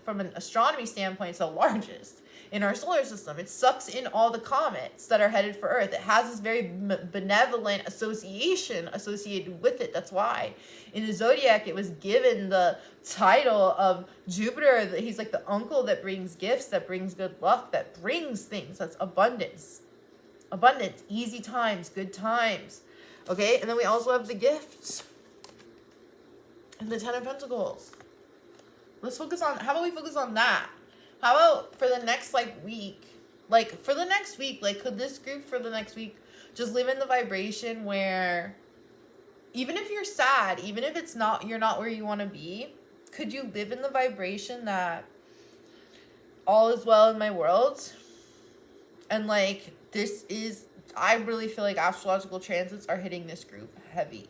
from an astronomy standpoint, it's the largest in our solar system. It sucks in all the comets that are headed for Earth. It has this very benevolent association associated with it. That's why in the zodiac it was given the title of Jupiter. He's like the uncle that brings gifts, that brings good luck, that brings things. That's abundance, easy times, good times. Okay, and then we also have the gifts and the 10 of Pentacles. Let's focus on, how about we focus on that? How about for the next week, could this group for the next week just live in the vibration where even if you're sad, even if you're not where you want to be, could you live in the vibration that all is well in my world? And like, I really feel like astrological transits are hitting this group heavy.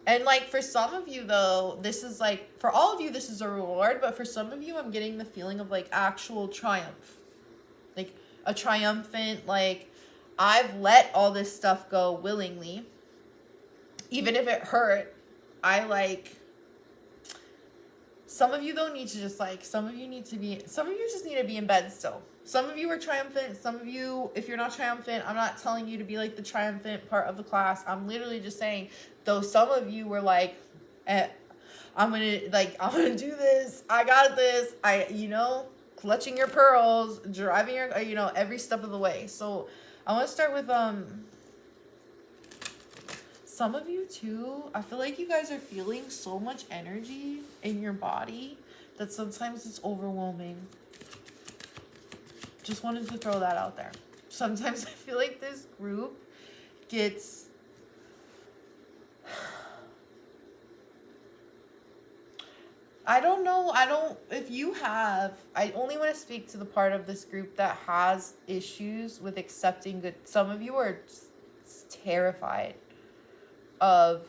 And like for some of you though, this is like, for all of you this is a reward, but for some of you I'm getting the feeling of like actual triumph. Like a triumphant, like I've let all this stuff go willingly. Even if it hurt, some of you though need to just some of you just need to be in bed still. Some of you are triumphant. Some of you, if you're not triumphant, I'm not telling you to be like the triumphant part of the class. I'm literally just saying, though some of you were like, I'm gonna do this. I got this. Clutching your pearls, driving your, every step of the way. So I want to start with, some of you too, I feel like you guys are feeling so much energy in your body that sometimes it's overwhelming. Just wanted to throw that out there. Sometimes I feel like this group gets... I don't know. I only want to speak to the part of this group that has issues with accepting good. Some of you are terrified of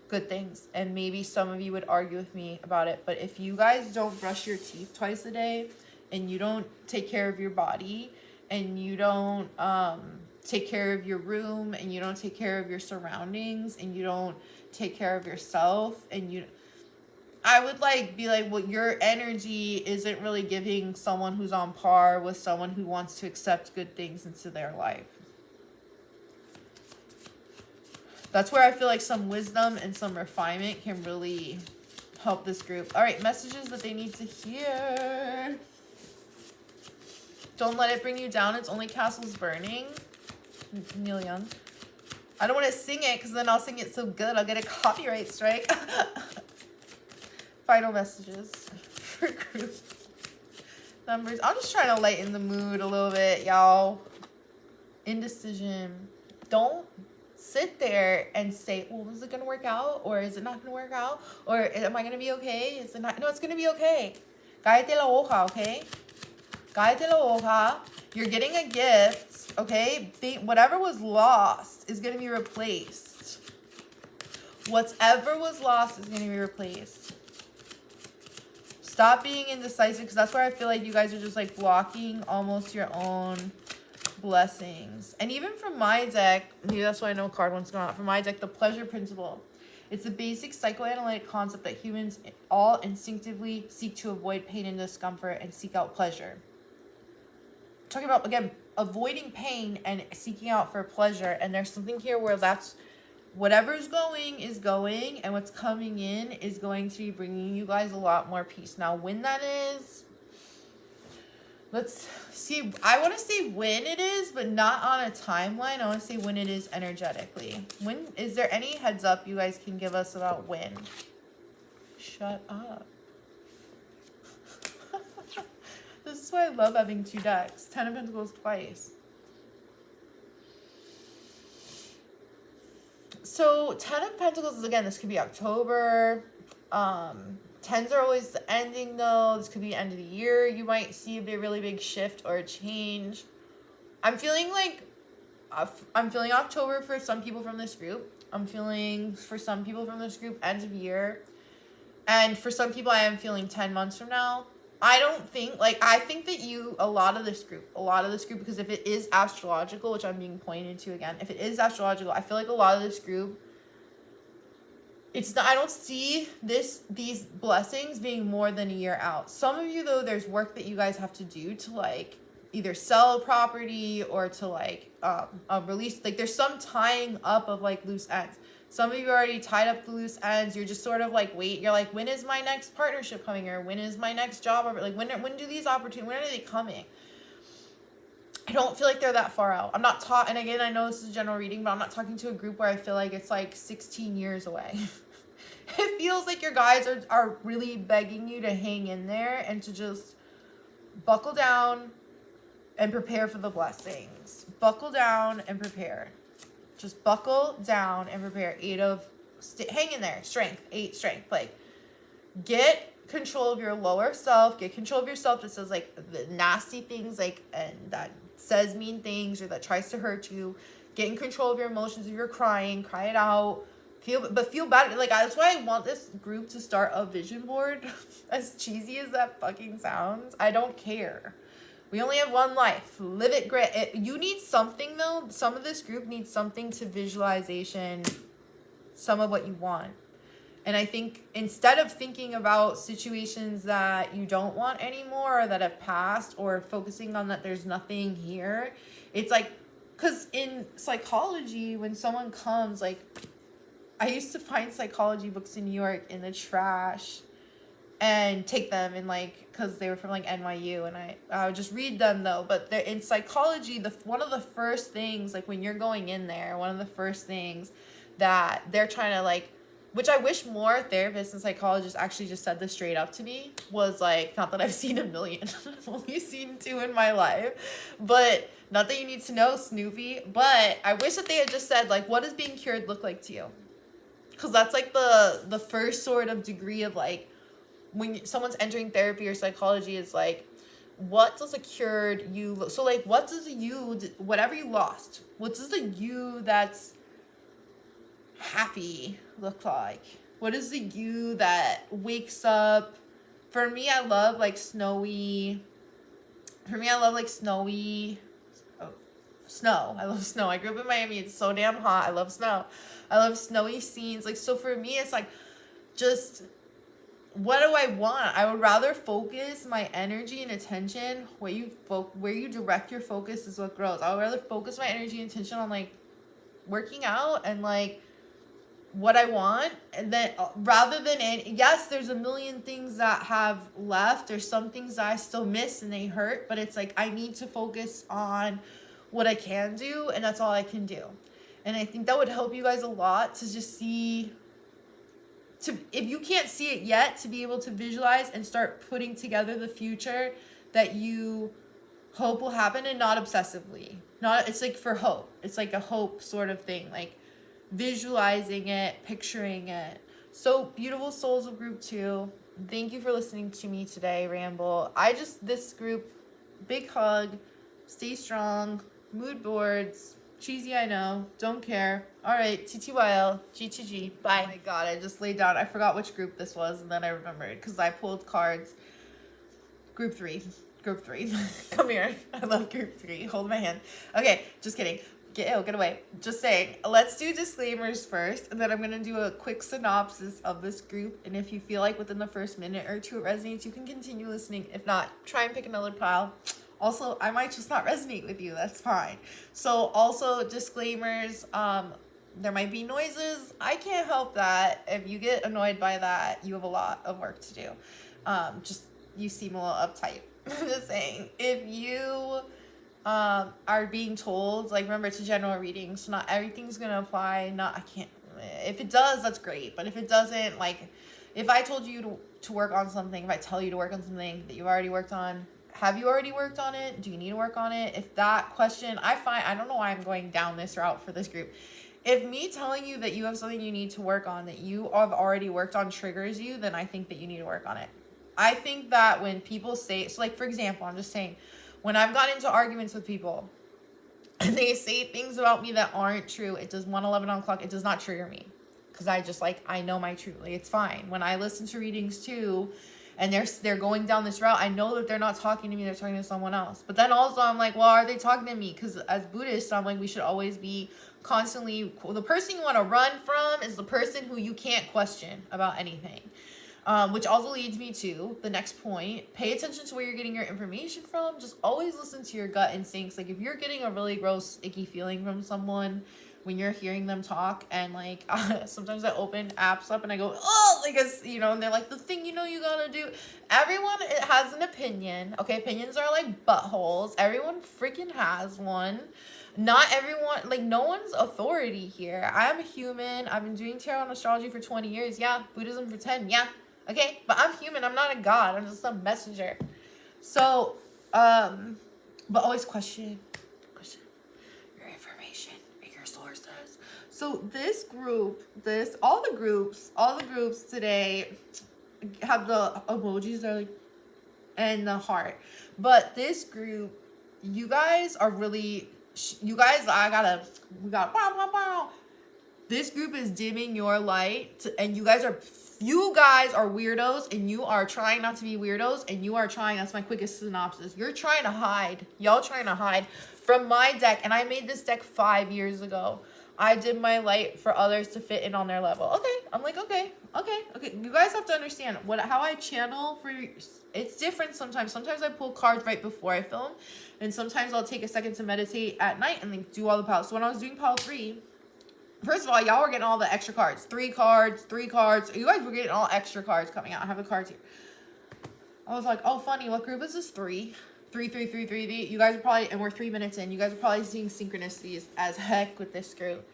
good things, and maybe some of you would argue with me about it, but if you guys don't brush your teeth twice a day, and you don't take care of your body, and you don't take care of your room, and you don't take care of your surroundings, and you don't take care of yourself, and I would be like, well, your energy isn't really giving someone who's on par with someone who wants to accept good things into their life. That's where I feel like some wisdom and some refinement can really help this group. All right, messages that they need to hear. Don't let it bring you down. It's only castles burning. Neil Young. I don't want to sing it because then I'll sing it so good I'll get a copyright strike. Final messages for group numbers. I'm just trying to lighten the mood a little bit, y'all. Indecision. Don't sit there and say, well, is it going to work out? Or is it not going to work out? Or am I going to be okay? Is it not? No, it's going to be okay. Cállate la hoja, okay? Cállate la hoja. You're getting a gift, okay? Whatever was lost is going to be replaced. Whatever was lost is going to be replaced. Stop being indecisive, because that's where I feel like you guys are just like blocking almost your own blessings. And even from my deck, maybe that's why I know card one's gone out. From my deck, the pleasure principle. It's a basic psychoanalytic concept that humans all instinctively seek to avoid pain and discomfort and seek out pleasure. Talking about, again, avoiding pain and seeking out for pleasure. And there's something here where that's whatever's going is going, and what's coming in is going to be bringing you guys a lot more peace. Now, when that is, let's see. I want to say when it is, but not on a timeline. I want to say when it is energetically. When is there any heads up you guys can give us about when? Shut up. This is why I love having two decks. 10 of Pentacles twice. So 10 of Pentacles is, again, this could be October. 10s are always the ending, though. This could be end of the year. You might see a really big shift or a change. I'm feeling October for some people from this group. I'm feeling for some people from this group end of year. And for some people, I am feeling 10 months from now. I think that a lot of this group, because if it is astrological, which I'm being pointed to again, if it is astrological, I feel like a lot of this group, I don't see these blessings being more than a year out. Some of you, though, there's work that you guys have to do to like either sell a property or to like release, like there's some tying up of like loose ends. Some of you already tied up the loose ends. You're just sort of like, you're like, when is my next partnership coming? Or when is my next job? Like, when do these opportunities, when are they coming? I don't feel like they're that far out. I'm not and again, I know this is a general reading, but I'm not talking to a group where I feel like it's like 16 years away. It feels like your guys are really begging you to hang in there and to just buckle down and prepare for the blessings. Buckle down and prepare. Just buckle down and prepare. 8 of, hang in there. Strength. 8, strength. Like, get control of your lower self. Get control of yourself that says, like, the nasty things, like, and that says mean things or that tries to hurt you. Get in control of your emotions. If you're crying, cry it out. Feel bad. Like, that's why I want this group to start a vision board. As cheesy as that fucking sounds, I don't care. We only have one life. Live it great. You need something, though. Some of this group needs something to visualization, some of what you want. And I think instead of thinking about situations that you don't want anymore or that have passed, or focusing on that there's nothing here, it's like, because in psychology, when someone comes, like, I used to find psychology books in New York in the trash and take them, and like, because they were from like NYU, and I would just read them, though. But they're in psychology, one of the first things, like when you're going in there, one of the first things that they're trying to like, which I wish more therapists and psychologists actually just said this straight up to me, was like, not that I've seen a million, I've only seen 2 in my life, but not that you need to know, Snoopy, but I wish that they had just said, like, what does being cured look like to you? Because that's like the first sort of degree of like, when someone's entering therapy or psychology, is like, what does a cured you look? So like, what does a you, whatever you lost, what does the you that's happy look like? What is the you that wakes up? For me, I love like snowy. Snow. I love snow. I grew up in Miami. It's so damn hot. I love snow. I love snowy scenes. Like, so for me, it's like, just, what do I want? I would rather focus my energy and attention where you direct your focus is what grows. I would rather focus my energy and attention on like working out and like what I want, and then rather than yes, there's a million things that have left. There's some things that I still miss and they hurt, but it's like I need to focus on what I can do, and that's all I can do. And I think that would help you guys a lot to just see, if you can't see it yet, to be able to visualize and start putting together the future that you hope will happen, and not obsessively. It's like for hope. It's like a hope sort of thing, like visualizing it, picturing it. So beautiful souls of group 2. Thank you for listening to me today, ramble. This group, big hug, stay strong, mood boards, Cheesy, I know. Don't care. All right, TTYL, GTG. Bye. Oh my god, I just laid down. I forgot which group this was, and then I remembered because I pulled cards. Group 3. Group 3. Come here. I love group 3. Hold my hand. Okay, just kidding. Get away. Just saying. Let's do disclaimers first, and then I'm going to do a quick synopsis of this group. And if you feel like within the first minute or two it resonates, you can continue listening. If not, try and pick another pile. Also, I might just not resonate with you. That's fine. So also disclaimers, there might be noises. I can't help that. If you get annoyed by that, you have a lot of work to do. Just, you seem a little uptight. I'm just saying. If you are being told, like, remember, it's a general reading, so not everything's going to apply. If it does, that's great. But if it doesn't, like, if I told you to work on something, if I tell you to work on something that you've already worked on, have you already worked on it? Do you need to work on it? If that question, I don't know why I'm going down this route for this group. If me telling you that you have something you need to work on that you have already worked on triggers you, then I think that you need to work on it. I think that when people say, so like, for example, I'm just saying, when I've gotten into arguments with people and they say things about me that aren't true, it does 1:11 on clock, it does not trigger me. Because I know my truth. Like, it's fine. When I listen to readings too, and they're going down this route, I know that they're not talking to me, they're talking to someone else. But then also I'm like, well, are they talking to me? Because as Buddhists, I'm like, we should always be constantly, the person you want to run from is the person who you can't question about anything. Which also leads me to the next point. Pay attention to where you're getting your information from. Just always listen to your gut instincts. Like, if you're getting a really gross, icky feeling from someone when you're hearing them talk, and like sometimes I open apps up and I go, oh, like, it's, you know, and they're like, the thing you gotta do. Everyone has an opinion. Okay, opinions are like buttholes. Everyone freaking has one. Not everyone, like, no one's authority here. I'm a human. I've been doing tarot and astrology for 20 years. Yeah. Buddhism for 10. Yeah. Okay. But I'm human. I'm not a god. I'm just a messenger. So, but always question your information and your sources. So this group, all the groups today have the emojis that are like, and the heart. But this group, you guys are really, we got wow. This group is dimming your light, and you guys are weirdos, and you are trying not to be weirdos, and you are trying, that's my quickest synopsis, y'all trying to hide from my deck. And I made this deck 5 years ago. I did my light for others to fit in on their level. Okay, I'm like, okay. You guys have to understand how I channel for, it's different sometimes. Sometimes I pull cards right before I film, and sometimes I'll take a second to meditate at night and then do all the piles. So when I was doing pile 3, first of all, y'all were getting all the extra cards. 3 cards. You guys were getting all extra cards coming out. I have the cards here. I was like, oh, funny. What group is this? 3. 3. You guys are probably, and we're 3 minutes in. You guys are probably seeing synchronicities as heck with this group.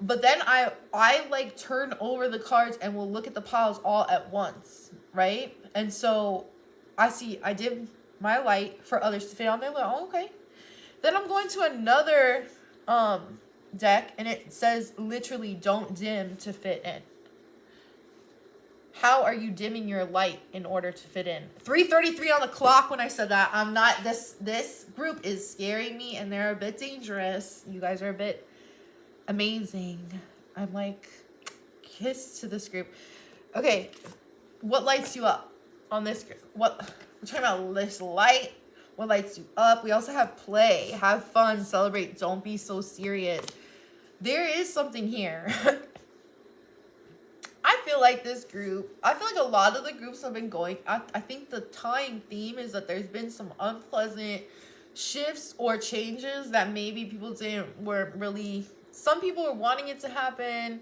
But then I like turn over the cards and will look at the piles all at once, right? And so I did my light for others to fit on their level. Oh, okay. Then I'm going to another deck, and it says literally don't dim to fit in. How are you dimming your light in order to fit in? 3:33 on the clock when I said that. I'm not, this group is scaring me, and they're a bit dangerous. You guys are a bit amazing. I'm like, kiss to this group. Okay, what lights you up on this group? We're talking about this light. What lights you up? We also have play, have fun, celebrate, don't be so serious. There is something here. I feel like a lot of the groups have been going, I think the tying theme is that there's been some unpleasant shifts or changes that maybe people weren't really, some people were wanting it to happen.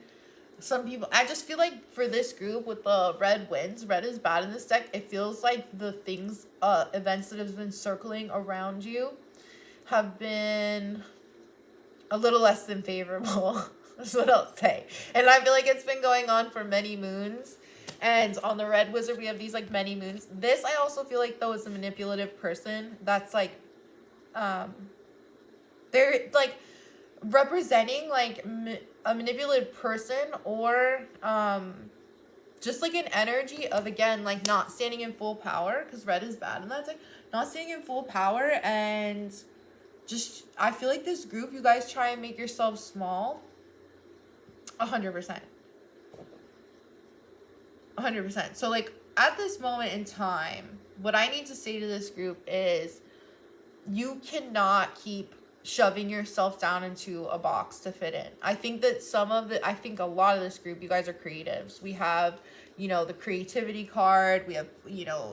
Some people, I just feel like for this group with the red wins, red is bad in this deck. It feels like the things, events that have been circling around you have been a little less than favorable. That's what I'll say. And I feel like it's been going on for many moons. And on the Red Wizard, we have these like many moons. This, I also feel like, though, is a manipulative person. That's like, they're like representing like a manipulative person, or just like an energy of, again, like not standing in full power, because red is bad in that deck. Not standing in full power and I feel like this group, you guys try and make yourselves small. 100%. 100%. So like at this moment in time, what I need to say to this group is you cannot keep shoving yourself down into a box to fit in. I think a lot of this group, you guys are creatives. We have, the creativity card. We have,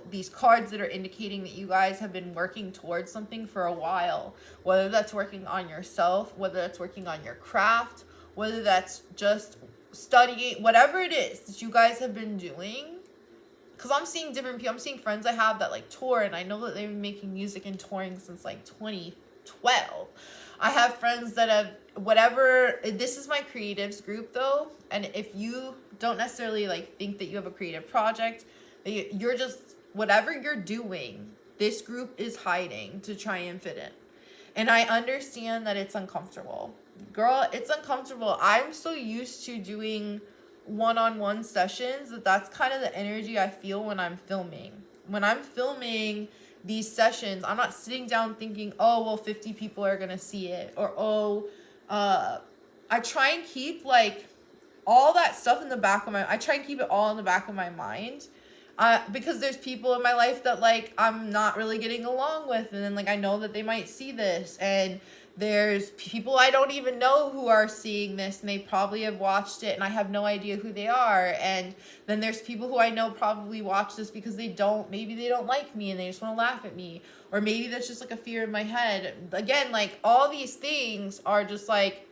these cards that are indicating that you guys have been working towards something for a while, whether that's working on yourself, whether that's working on your craft, whether that's just studying, whatever it is that you guys have been doing. Because I'm seeing different people. I'm seeing friends I have that like tour, and I know that they've been making music and touring since like 2012. I have friends that have whatever. This is my creatives group though, and if you don't necessarily like think that you have a creative project, you're just whatever you're doing, this group is hiding to try and fit in. And I understand that it's uncomfortable. Girl, it's uncomfortable. I'm so used to doing one-on-one sessions that's kind of the energy I feel when I'm filming. When I'm filming these sessions, I'm not sitting down thinking, oh, well, 50 people are gonna see it, or I try and keep like all that stuff in the back of I try and keep it all in the back of my mind, because there's people in my life that like I'm not really getting along with, and then like I know that they might see this, and there's people I don't even know who are seeing this, and they probably have watched it, and I have no idea who they are. And then there's people who I know probably watch this because maybe they don't like me and they just want to laugh at me. Or maybe that's just like a fear in my head. Again, like all these things are just like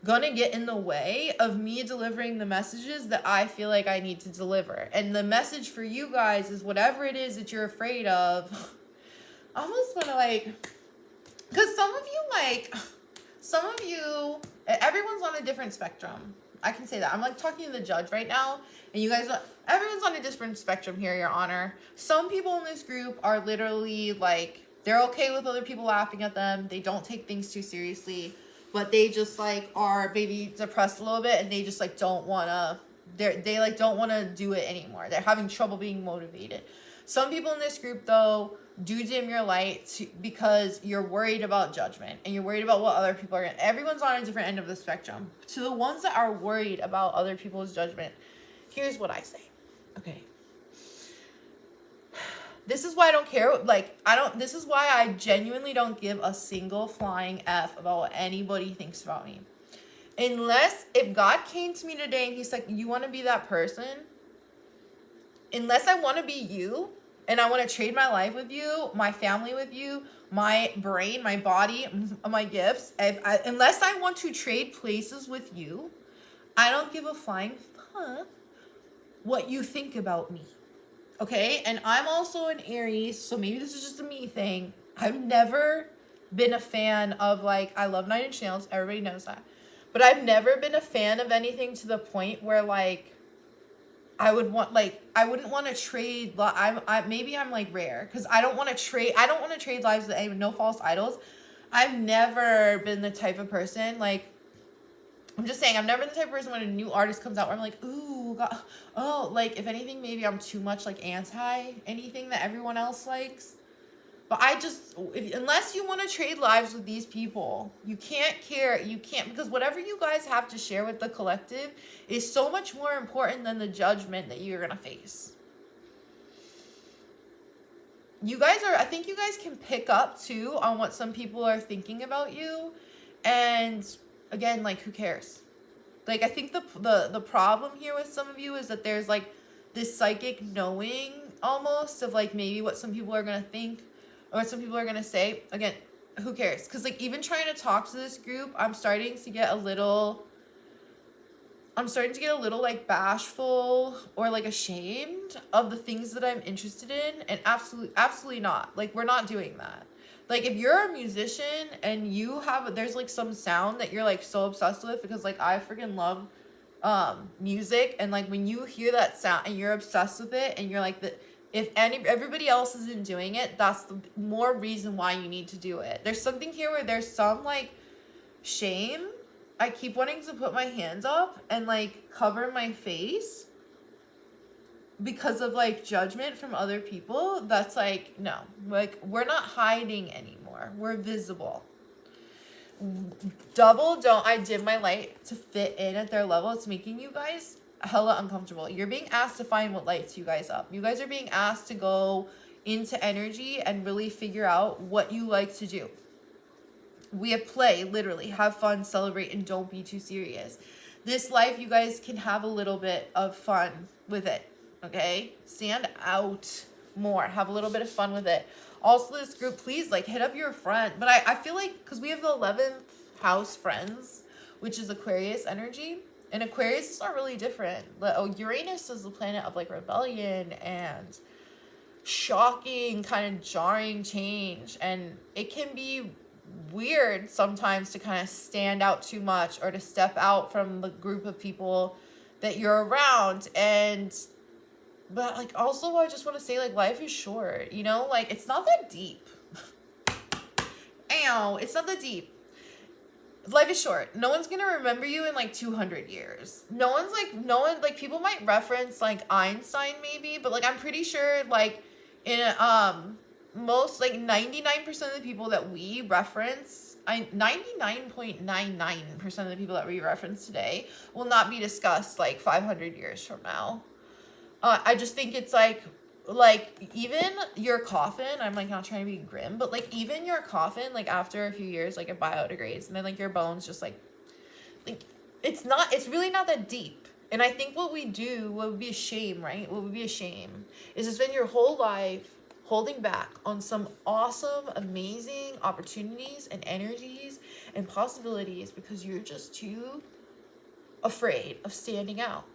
gonna get in the way of me delivering the messages that I feel like I need to deliver. And the message for you guys is whatever it is that you're afraid of. I almost want to like... Because some of you, everyone's on a different spectrum. I can say that. I'm like talking to the judge right now, and you guys, everyone's on a different spectrum here, Your Honor. Some people in this group are literally like, they're okay with other people laughing at them. They don't take things too seriously, but they just like are maybe depressed a little bit, and they just like don't want to, they like don't want to do it anymore. They're having trouble being motivated. Some people in this group, though, do dim your light because you're worried about judgment and you're worried about what other people are going to... Everyone's on a different end of the spectrum. To the ones that are worried about other people's judgment, here's what I say. Okay. This is why I don't care. This is why I genuinely don't give a single flying F about what anybody thinks about me. If God came to me today and he's like, you want to be that person? Unless I want to be you, and I want to trade my life with you, my family with you, my brain, my body, my gifts, unless I want to trade places with you, I don't give a flying fuck what you think about me. Okay? And I'm also an Aries, so maybe this is just a me thing. I've never been a fan of, like, I love Nine Inch Nails. Everybody knows that. But I've never been a fan of anything to the point where, like, I wouldn't want to trade. Maybe I'm like rare because I don't want to trade lives with anyone. No false idols. I've never been the type of person, like, I'm just saying, I've never been the type of person when a new artist comes out where I'm like, ooh, God, oh, like, if anything, maybe I'm too much, like, anti anything that everyone else likes. But unless you want to trade lives with these people, you can't, because whatever you guys have to share with the collective is so much more important than the judgment that you're going to face. I think you guys can pick up, too, on what some people are thinking about you. And, again, like, who cares? Like, I think the problem here with some of you is that there's, like, this psychic knowing, almost, of, like, maybe what some people are going to think. Or what some people are going to say. Again, who cares? Because, like, even trying to talk to this group, I'm starting to get a little, like, bashful or, like, ashamed of the things that I'm interested in. And absolutely not. Like, we're not doing that. Like, if you're a musician and there's, like, some sound that you're, like, so obsessed with, because, like, I freaking love music. And, like, when you hear that sound and you're obsessed with it and you're, like, if everybody else isn't doing it, that's the more reason why you need to do it. There's something here where there's some, like, shame. I keep wanting to put my hands up and, like, cover my face because of, like, judgment from other people. That's, like, no. Like, we're not hiding anymore. We're visible. Don't I dim my light to fit in at their level. It's making you guys hella uncomfortable. You're being asked to find what lights you guys up. You guys are being asked to go into energy and really figure out what you like to do. We have play, literally. Have fun, celebrate, and don't be too serious. This life, you guys can have a little bit of fun with it, okay? Stand out more. Have a little bit of fun with it. Also, this group, please, like, hit up your friend. But I feel like, because we have the 11th house friends, which is Aquarius energy. And Aquarius is not really different. Uranus is the planet of, like, rebellion and shocking, kind of jarring change. And it can be weird sometimes to kind of stand out too much or to step out from the group of people that you're around. But like, also, I just want to say, like, life is short, you know, like, it's not that deep. Ow, it's not that deep. Life is short. No one's gonna remember you in like 200 years. No one, like, people might reference like Einstein maybe, but like, I'm pretty sure like in most, like, 99% of the people that we reference, 99.99% of the people that we reference today will not be discussed like 500 years from now. I just think it's like even your coffin, I'm like not trying to be grim, but like even your coffin, like after a few years, like it biodegrades, and then like your bones just like it's really not that deep. And I think what would be a shame, right? What would be a shame is to spend your whole life holding back on some awesome, amazing opportunities and energies and possibilities because you're just too afraid of standing out.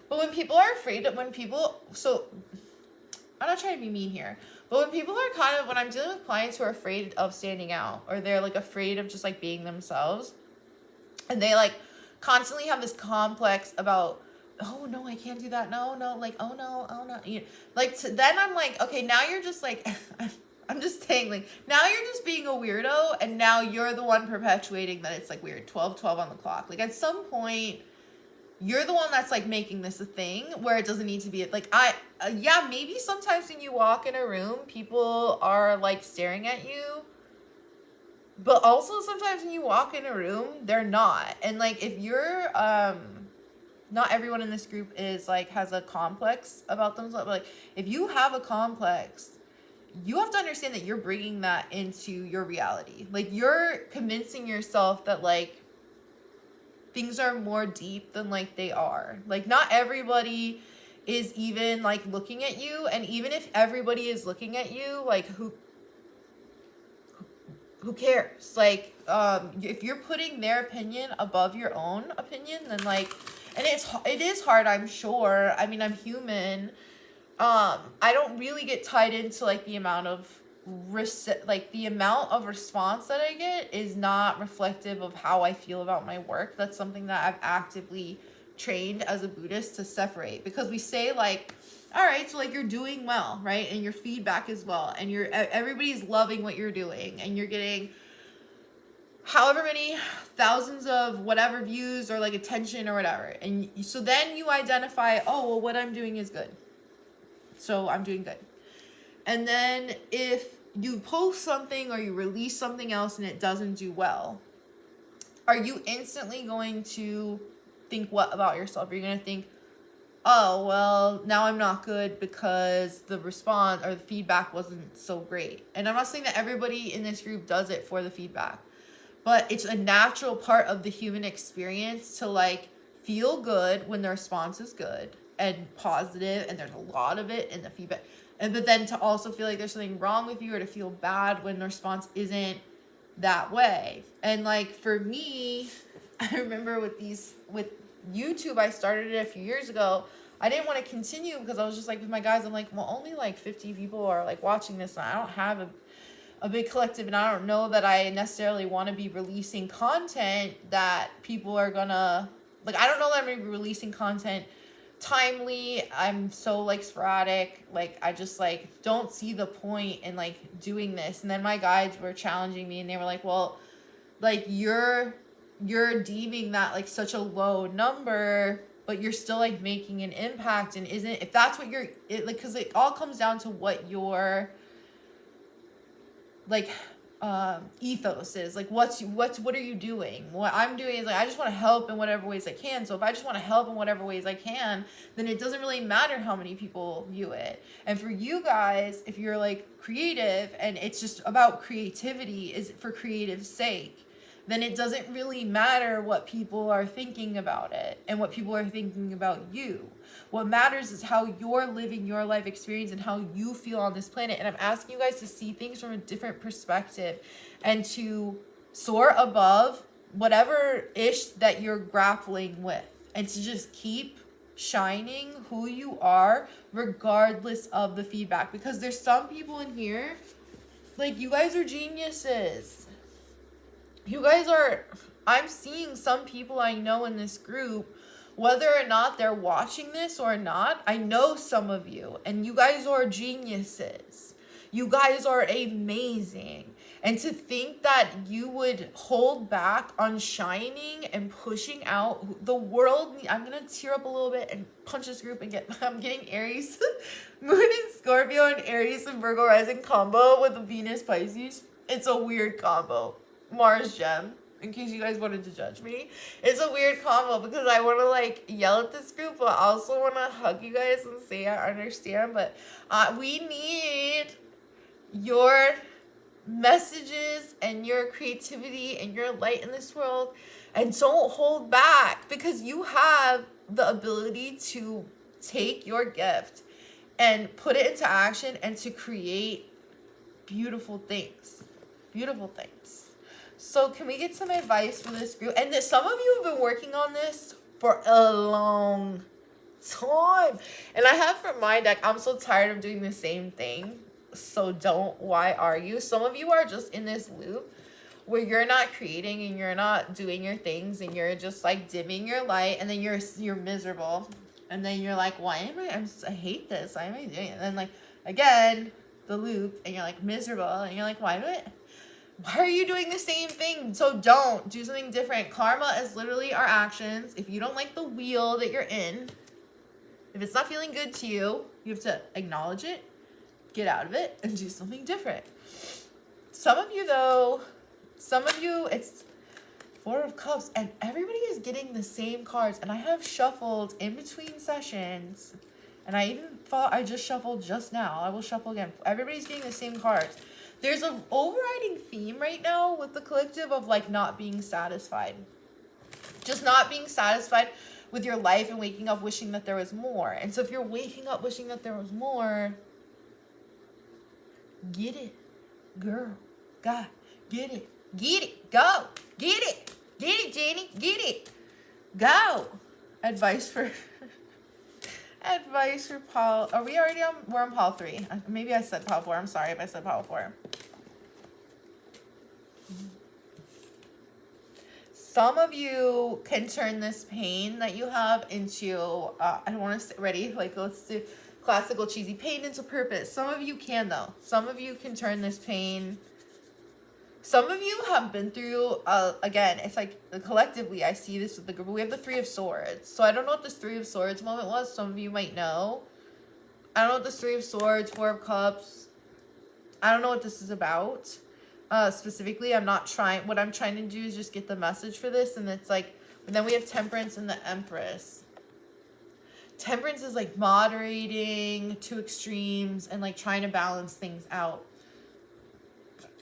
But when people are afraid of, so I'm not trying to be mean here, but when people are when I'm dealing with clients who are afraid of standing out, or they're like afraid of just like being themselves, and they like constantly have this complex about, oh no, I can't do that. No, like, oh no. Then I'm like, okay, now you're just like, I'm just saying, like, now you're just being a weirdo, and now you're the one perpetuating that it's like weird, 12 on the clock. Like, at some point, you're the one that's like making this a thing where it doesn't need to be like, yeah, maybe sometimes when you walk in a room, people are like staring at you, but also sometimes when you walk in a room, they're not. And like, if you're, not everyone in this group is like, has a complex about themselves, but like, if you have a complex, you have to understand that you're bringing that into your reality. Like, you're convincing yourself that like, things are more deep than like they are. Like, not everybody is even like looking at you, and even if everybody is looking at you, like who cares? Like, if you're putting their opinion above your own opinion, then like, and it is hard, I'm sure. I mean, I'm human. I don't really get tied into like the amount of the amount of response that I get is not reflective of how I feel about my work. That's something that I've actively trained as a Buddhist to separate, because we say like, all right, so like you're doing well, right? And your feedback is well, and everybody's loving what you're doing, and you're getting however many thousands of whatever views or like attention or whatever. And so then you identify, oh, well, what I'm doing is good, so I'm doing good. And then if you post something or you release something else and it doesn't do well, are you instantly going to think what about yourself? Are you going to think, oh, well, now I'm not good because the response or the feedback wasn't so great? And I'm not saying that everybody in this group does it for the feedback, but it's a natural part of the human experience to like feel good when the response is good and positive, and there's a lot of it in the feedback. But then to also feel like there's something wrong with you, or to feel bad when the response isn't that way. And like, for me, I remember with YouTube, I started it a few years ago. I didn't want to continue because I was just like, with my guys, I'm like, well, only like 50 people are like watching this, and I don't have a big collective, and I don't know that I necessarily want to be releasing content that people are gonna, like, I don't know that I'm gonna be releasing content timely. I'm so like sporadic, like I just like don't see the point in like doing this. And then my guides were challenging me, and they were like, well, like you're deeming that like such a low number, but you're still like making an impact. And if that's what like, because it all comes down to what your like ethos is. Like what are you doing? What I'm doing is like I just want to help in whatever ways I can. So if I just want to help in whatever ways I can, then it doesn't really matter how many people view it. And for you guys, if you're like creative and it's just about creativity, is for creative sake, then it doesn't really matter what people are thinking about it and what people are thinking about you. What matters is how you're living your life experience and how you feel on this planet. And I'm asking you guys to see things from a different perspective and to soar above whatever ish that you're grappling with, and to just keep shining who you are regardless of the feedback. Because there's some people in here, like, you guys are geniuses. You guys are, I'm seeing some people I know in this group, whether or not they're watching this or not, I know some of you, and you guys are geniuses. You guys are amazing. And to think that you would hold back on shining and pushing out the world, I'm going to tear up a little bit and punch this group and I'm getting Aries, Moon in Scorpio, and Aries and Virgo rising combo with the Venus Pisces. It's a weird combo. Mars gem, in case you guys wanted to judge me. It's a weird combo because I want to like yell at this group, but I also want to hug you guys and say I understand. But we need your messages and your creativity and your light in this world, and don't hold back, because you have the ability to take your gift and put it into action and to create beautiful things. So can we get some advice for this group? And some of you have been working on this for a long time. And I have from my deck, I'm so tired of doing the same thing. So why are you? Some of you are just in this loop where you're not creating and you're not doing your things and you're just like dimming your light, and then you're miserable. And then you're like, why am I hate this. Why am I doing it? And then like, again, the loop, and you're like miserable, and you're like, why are you doing the same thing? So don't do something different. Karma is literally our actions. If you don't like the wheel that you're in, if it's not feeling good to you, you have to acknowledge it, get out of it, and do something different. Some of you, it's Four of Cups, and everybody is getting the same cards. And I have shuffled in between sessions, and I just shuffled just now. I will shuffle again. Everybody's getting the same cards. There's an overriding theme right now with the collective of like not being satisfied. Just not being satisfied with your life and waking up wishing that there was more. And so if you're waking up wishing that there was more, get it, girl, God, get it, go, get it, Janie, get it, go. Advice for Paul. Are we already on? We're on Paul 3. Maybe I said Paul 4. I'm sorry if I said Paul 4. Some of you can turn this pain that you have into, I don't want to say, ready? Like, let's do classical cheesy pain into purpose. Some of you can, though. Some of you can turn this pain. Some of you have been through, again, it's like collectively, I see this with the group. We have the Three of Swords. So I don't know what this Three of Swords moment was. Some of you might know. I don't know what this Three of Swords, Four of Cups. I don't know what this is about. Specifically, what I'm trying to do is just get the message for this. And it's like, and then we have Temperance and the Empress. Temperance is like moderating to extremes and like trying to balance things out.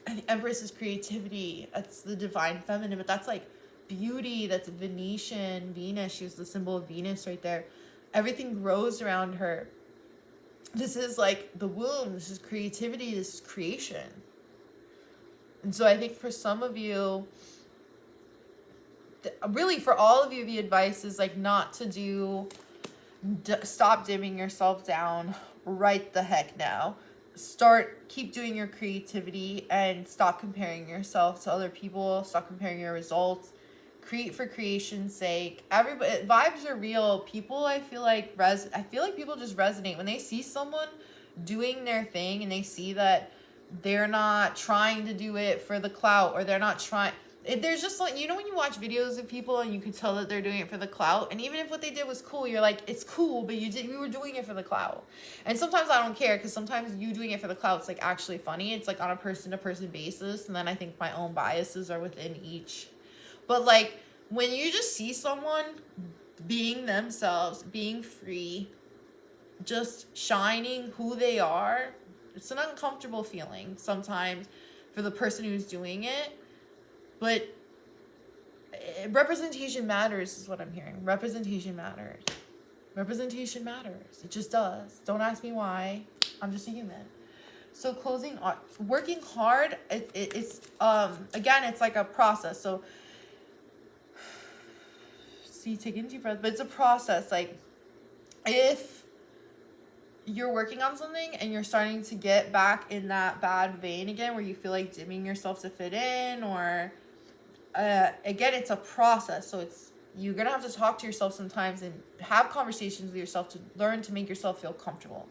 And the Empress is creativity. That's the divine feminine, but that's like beauty. That's Venetian, Venus. She's the symbol of Venus right there. Everything grows around her. This is like the womb. This is creativity. This is creation. And so I think for some of you, really for all of you, the advice is like not to stop dimming yourself down right the heck now. Keep doing your creativity and stop comparing yourself to other people. Stop comparing your results. Create for creation's sake. Everybody, vibes are real. People, I feel like people just resonate when they see someone doing their thing and they see that they're not trying to do it for the clout, or they're not trying. There's just like, you know, when you watch videos of people and you can tell that they're doing it for the clout, and even if what they did was cool, you're like, it's cool, but you were doing it for the clout. And sometimes I don't care, because sometimes you doing it for the clout is like actually funny. It's like on a person to person basis, and then I think my own biases are within each. But like when you just see someone being themselves, being free, just shining who they are, it's an uncomfortable feeling sometimes for the person who's doing it. But representation matters is what I'm hearing. Representation matters. Representation matters. It just does. Don't ask me why. I'm just a human. So working hard, it's again, it's like a process. So see, take in deep breath, but it's a process. Like if you're working on something and you're starting to get back in that bad vein again, where you feel like dimming yourself to fit in, or again, it's a process. So you're gonna have to talk to yourself sometimes and have conversations with yourself to learn to make yourself feel comfortable,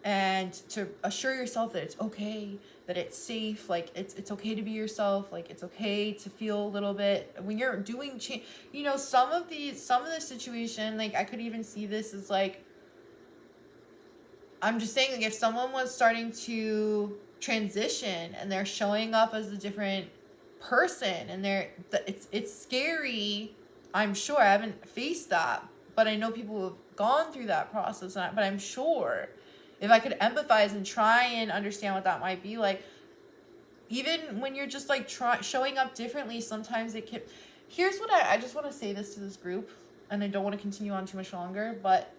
and to assure yourself that it's okay, that it's safe, like it's okay to be yourself, like it's okay to feel a little bit when you're doing change. You know, some of the situation, like I could even see this as like, I'm just saying, like if someone was starting to transition and they're showing up as a different person, and it's scary. I'm sure I haven't faced that, but I know people who have gone through that process, but I'm sure if I could empathize and try and understand what that might be like, even when you're just like showing up differently, sometimes it can. Here's what I just want to say this to this group, and I don't want to continue on too much longer, but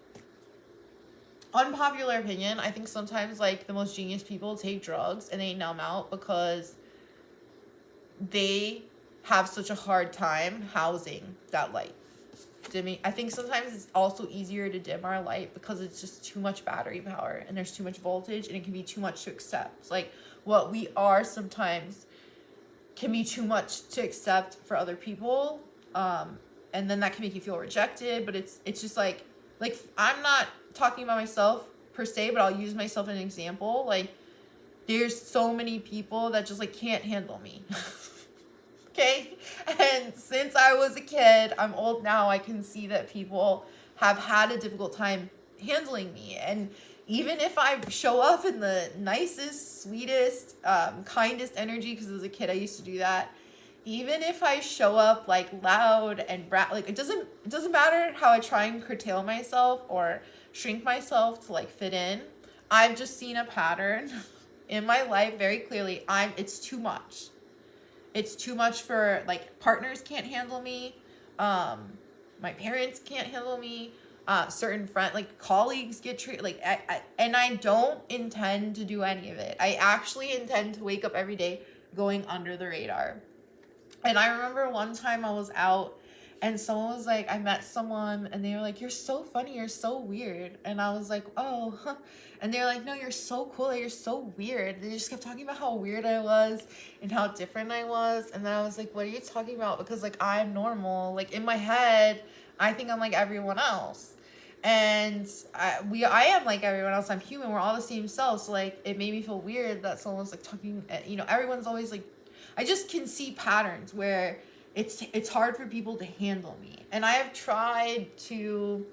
unpopular opinion, I think sometimes like the most genius people take drugs and they numb out because they have such a hard time housing that light. Dimming. I think sometimes it's also easier to dim our light because it's just too much battery power and there's too much voltage, and it can be too much to accept. It's like what we are sometimes can be too much to accept for other people, and then that can make you feel rejected. But it's just like I'm not talking about myself per se, but I'll use myself as an example. Like there's so many people that just like can't handle me. Okay, and since I was a kid, I'm old now, I can see that people have had a difficult time handling me. And even if I show up in the nicest, sweetest, kindest energy, because as a kid I used to do that, even if I show up like loud and like it doesn't matter how I try and curtail myself or shrink myself to like fit in. I've just seen a pattern in my life very clearly. It's too much. It's too much for, like, partners can't handle me. My parents can't handle me. Certain friends, like, colleagues get treated, like, and I don't intend to do any of it. I actually intend to wake up every day going under the radar. And I remember one time I was out and someone was like, I met someone and they were like, you're so funny, you're so weird. And I was like, oh, huh. And they were like, no, you're so cool, you're so weird. They just kept talking about how weird I was and how different I was. And then I was like, what are you talking about? Because like I'm normal. Like in my head, I think I'm like everyone else. And I am like everyone else. I'm human. We're all the same cells. So like it made me feel weird that someone's like talking, you know, everyone's always like, I just can see patterns where it's hard for people to handle me. And I have tried to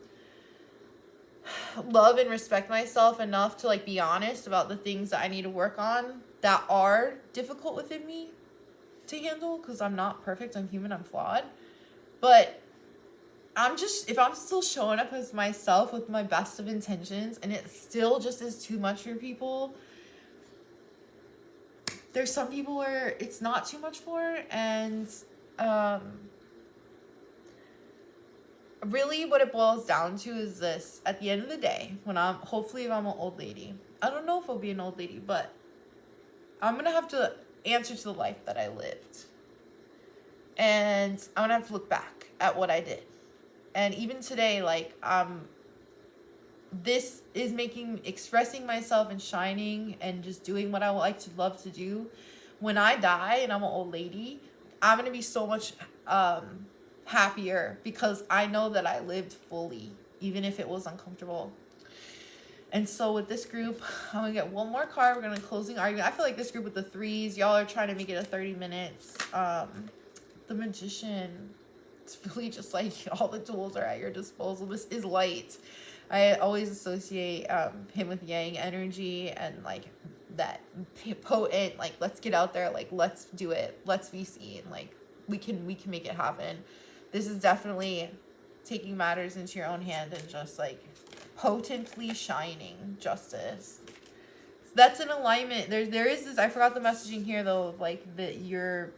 love and respect myself enough to like be honest about the things that I need to work on that are difficult within me to handle, because I'm not perfect, I'm human, I'm flawed. But if I'm still showing up as myself with my best of intentions and it still just is too much for people, there's some people where it's not too much for. And really what it boils down to is this: at the end of the day, when hopefully if I'm an old lady, I don't know if I'll be an old lady, but I'm gonna have to answer to the life that I lived, and I'm gonna have to look back at what I did. And even today, like this is expressing myself and shining and just doing what I would like to love to do. When I die and I'm an old lady, I'm gonna be so much happier because I know that I lived fully, even if it was uncomfortable. And so with this group, I'm going to get one more card. We're going to closing argument. I feel like this group with the threes, y'all are trying to make it a 30 minutes. The Magician, it's really just like all the tools are at your disposal. This is light. I always associate him with yang energy and like that potent, like let's get out there, like let's do it, let's be seen, like we can make it happen. This is definitely taking matters into your own hand and just like potently shining justice. That's an alignment. There is this, I forgot the messaging here though, of like that you're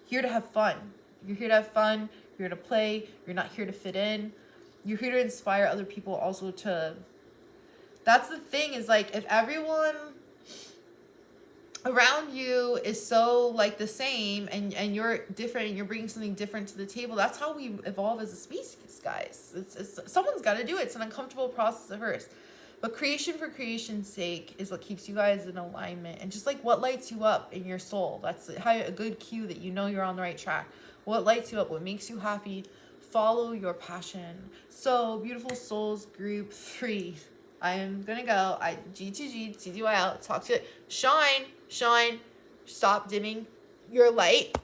here to have fun. You're here to have fun. You're here to play. You're not here to fit in. You're here to inspire other people also to... That's the thing, is like if everyone around you is so like the same and you're different and you're bringing something different to the table, that's how we evolve as a species, guys. It's someone's got to do it. It's an uncomfortable process at first. But creation for creation's sake is what keeps you guys in alignment. And just like what lights you up in your soul. That's how a good cue that you know you're on the right track. What lights you up, what makes you happy. Follow your passion. So, beautiful souls, group 3. I am going to go. G2G, TDY out. Talk to it. Shine. Stop dimming your light.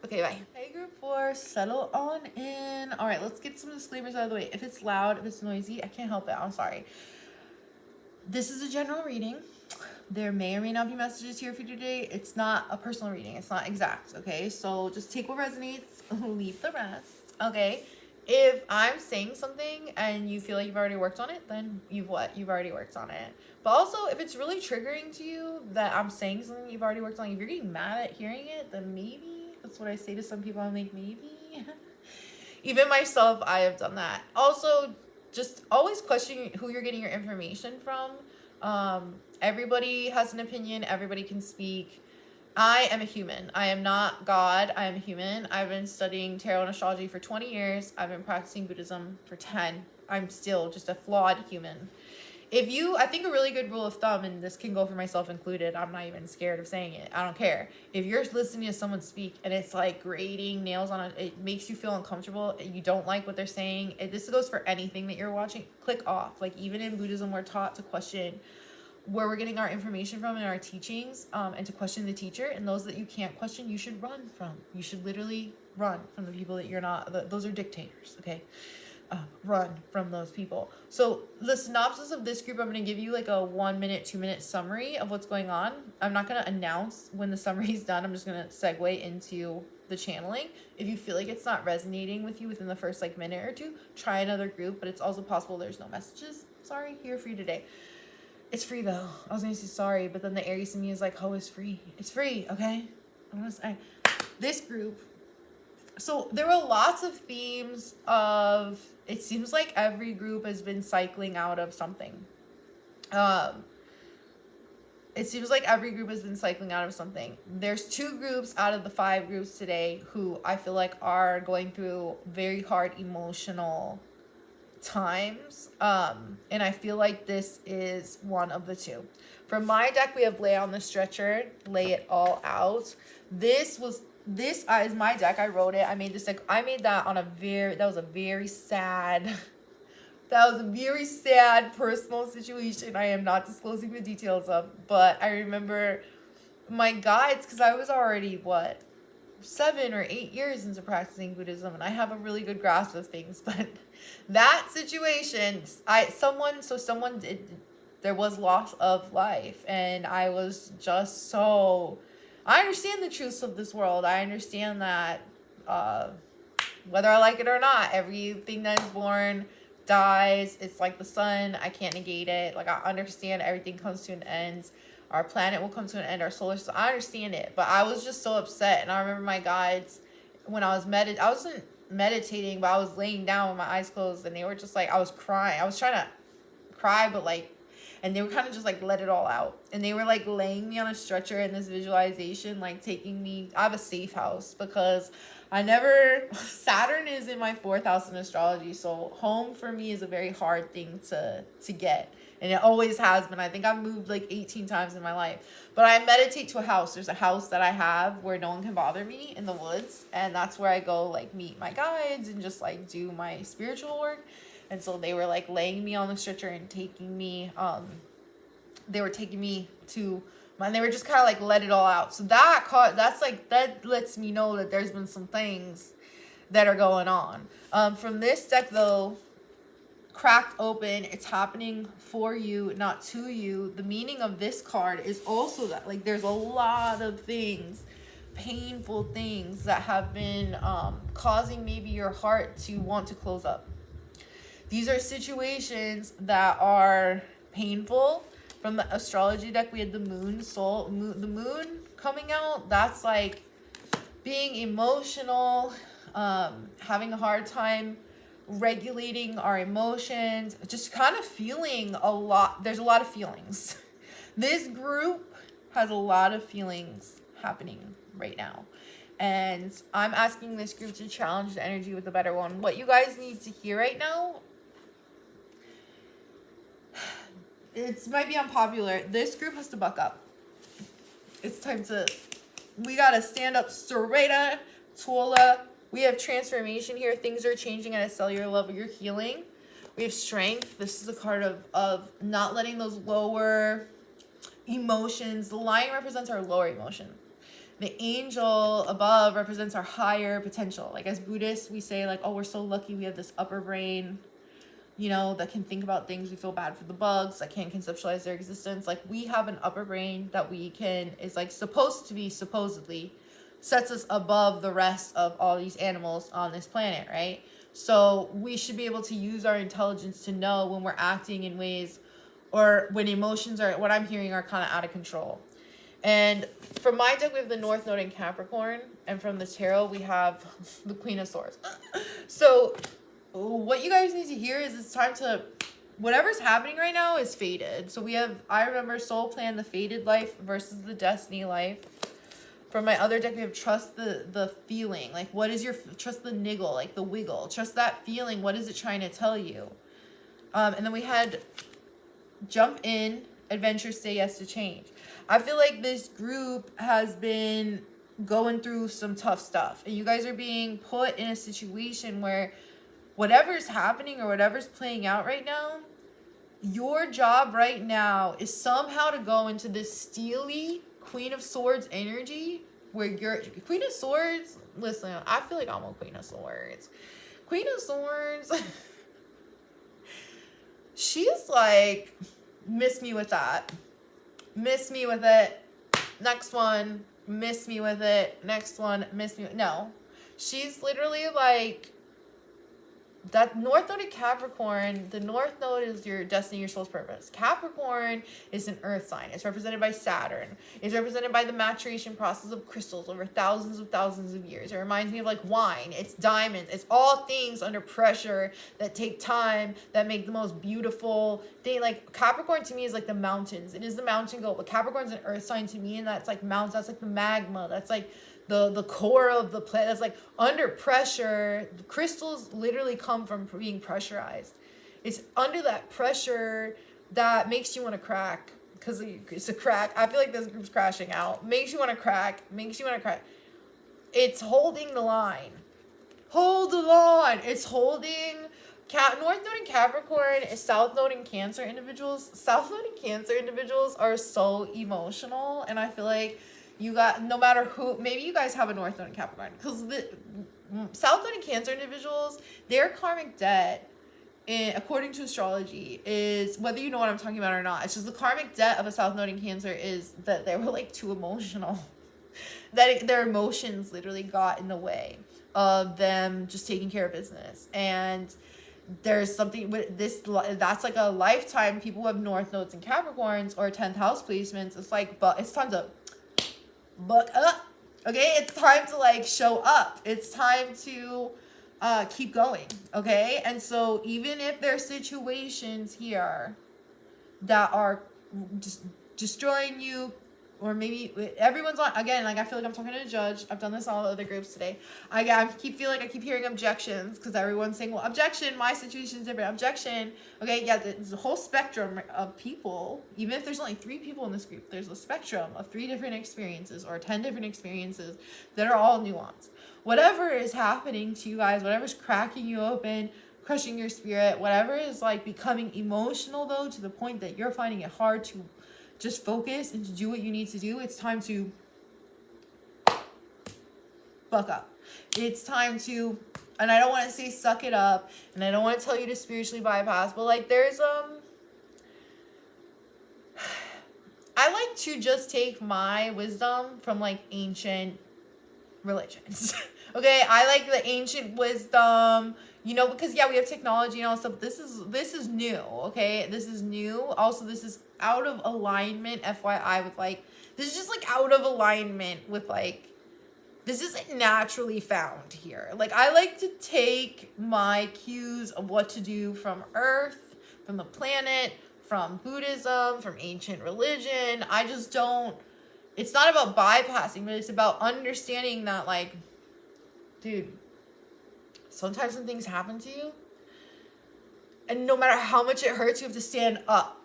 Okay, bye. Hey, group 4. Settle on in. All right, let's get some disclaimers out of the way. If it's loud, if it's noisy, I can't help it. I'm sorry. This is a general reading. There may or may not be messages here for you today. It's not a personal reading. It's not exact, okay? So just take what resonates, leave the rest, okay? If I'm saying something and you feel like you've already worked on it, then you've already worked on it. But also, if it's really triggering to you that I'm saying something you've already worked on, if you're getting mad at hearing it, then maybe. That's what I say to some people. I'm like, maybe. Even myself, I have done that. Also, just always question who you're getting your information from. Everybody has an opinion. Everybody can speak. I am a human. I am not God. I am a human. I've been studying tarot and astrology for 20 years. I've been practicing Buddhism for 10. I'm still just a flawed human. I think a really good rule of thumb, and this can go for myself included, I'm not even scared of saying it. I don't care. If you're listening to someone speak and it's like grating nails on it makes you feel uncomfortable, you don't like what they're saying, this goes for anything that you're watching, click off. Like even in Buddhism, we're taught to question where we're getting our information from in our teachings, and to question the teacher. And those that you can't question, you should run from. You should literally run from the people that you're not, those are dictators, okay? Run from those people. So the synopsis of this group, I'm going to give you like a 1 minute, 2 minute summary of what's going on. I'm not going to announce when the summary is done. I'm just going to segue into the channeling. If you feel like it's not resonating with you within the first like minute or two, try another group, but it's also possible there's no messages. Sorry, here for you today. It's free though. I was going to say sorry, but then the Aries in me is like, oh, it's free. It's free, okay? I'm going to say this group. So there were lots of themes of, it seems like every group has been cycling out of something. It seems like every group has been cycling out of something. There's 2 groups out of the 5 groups today who I feel like are going through very hard emotional times. And I feel like this is one of the 2. From my deck, we have Lay on the Stretcher, Lay It All Out. This is my deck. I wrote it. I made this deck. I made that on that was a very sad personal situation. I am not disclosing the details of, but I remember my guides, because I was already 7 or 8 years into practicing Buddhism, and I have a really good grasp of things. But that situation, there was loss of life, and I was just so. I understand the truths of this world. I understand that whether I like it or not, everything that is born dies. It's like the sun. I can't negate it. Like, I understand everything comes to an end. Our planet will come to an end. Our solar system. I understand it. But I was just so upset. And I remember my guides, when I wasn't meditating, but I was laying down with my eyes closed. And they were just like, I was crying. I was trying to cry, but like, and they were kind of just like let it all out. And they were like laying me on a stretcher in this visualization, like taking me. I have a safe house because Saturn is in my 4th house in astrology. So home for me is a very hard thing to get. And it always has been. I think I've moved like 18 times in my life. But I meditate to a house. There's a house that I have where no one can bother me in the woods. And that's where I go like meet my guides and just like do my spiritual work. And so they were like laying me on the stretcher and taking me, they were taking me to, and they were just kind of like let it all out. So that lets me know that there's been some things that are going on. From this deck though, cracked open, it's happening for you, not to you. The meaning of this card is also that like there's a lot of things, painful things that have been causing maybe your heart to want to close up. These are situations that are painful. From the astrology deck, we had the moon, the moon coming out. That's like being emotional, having a hard time regulating our emotions, just kind of feeling a lot. There's a lot of feelings. This group has a lot of feelings happening right now. And I'm asking this group to challenge the energy with a better one. What you guys need to hear right now, it might be unpopular. This group has to buck up. It's time to, we got to stand up straighter, taller. We have transformation here. Things are changing at a cellular level. You're healing. We have strength. This is a card of not letting those lower emotions. The lion represents our lower emotion. The angel above represents our higher potential. Like as Buddhists, we say like, oh, we're so lucky we have this upper brain, you know, that can think about things. We feel bad for the bugs that can't conceptualize their existence. Like we have an upper brain that we can, is like supposed to be, supposedly, sets us above the rest of all these animals on this planet, right? So we should be able to use our intelligence to know when we're acting in ways, or when emotions are, what I'm hearing, are kind of out of control. And from my deck, we have the North Node in Capricorn. And from the tarot, we have the Queen of Swords. So what you guys need to hear is it's time to, whatever's happening right now is fated. So we have, I remember soul plan, the fated life versus the destiny life. From my other deck, we have trust the feeling. Like, what is your, trust the niggle, like the wiggle. Trust that feeling. What is it trying to tell you? And then we had jump in, adventure, say yes to change. I feel like this group has been going through some tough stuff. And you guys are being put in a situation where whatever's happening or whatever's playing out right now, your job right now is somehow to go into this steely Queen of Swords energy where you're Queen of Swords. Listen, I feel like I'm a Queen of Swords. Queen of Swords, she's like, miss me with that. Miss me with it. Next one, miss me with it. Next one, miss me. No, she's literally like, that North Node in Capricorn, the North Node is your destiny, your soul's purpose. Capricorn is an earth sign. It's represented by Saturn. It's represented by the maturation process of crystals over thousands of years. It reminds me of like wine. It's diamonds. It's all things under pressure that take time, that make the most beautiful thing. Like Capricorn to me is like the mountains. It is the mountain goat, but Capricorn's an earth sign to me, and that's like mountains. That's like the magma. That's like the core of the planet. That's like under pressure. The crystals literally come from being pressurized. It's under that pressure that makes you want to crack, because it's a crack. I feel like this group's crashing out. Makes you want to crack. Makes you want to crack. It's holding the line. Hold the line. It's holding. North Node in Capricorn is South Node in Cancer individuals. South Node in Cancer individuals are so emotional, and I feel like you got, no matter who, maybe you guys have a North Node in Capricorn, because the South Node in Cancer individuals, their karmic debt, according to astrology, is, whether you know what I'm talking about or not, it's just the karmic debt of a South Node in Cancer is that they were like too emotional. That their emotions literally got in the way of them just taking care of business. And there's something with this, that's like a lifetime. People who have North Nodes in Capricorns or 10th house placements, it's like, but it's time to buck up. Okay, it's time to like show up. It's time to keep going. Okay, and so even if there's situations here that are just destroying you, or maybe everyone's on, again, like I feel like I'm talking to a judge. I've done this in all the other groups today. I keep hearing objections, because everyone's saying, well, objection, my situation's different. Objection. Okay, yeah, there's a whole spectrum of people. Even if there's only 3 people in this group, there's a spectrum of 3 different experiences or 10 different experiences that are all nuanced. Whatever is happening to you guys, whatever's cracking you open, crushing your spirit, whatever is like becoming emotional though, to the point that you're finding it hard to just focus and to do what you need to do, it's time to buck up. It's time to, and I don't want to say suck it up, and I don't want to tell you to spiritually bypass, but like there's I like to just take my wisdom from like ancient religions. Okay, I like the ancient wisdom, you know, because yeah, we have technology and all stuff. This is new, okay? This is new. Also, this is out of alignment, FYI, with like, this is just like out of alignment with like, this isn't naturally found here. Like, I like to take my cues of what to do from Earth, from the planet, from Buddhism, from ancient religion. I just don't, it's not about bypassing, but it's about understanding that, like, dude, sometimes when things happen to you, and no matter how much it hurts, you have to stand up.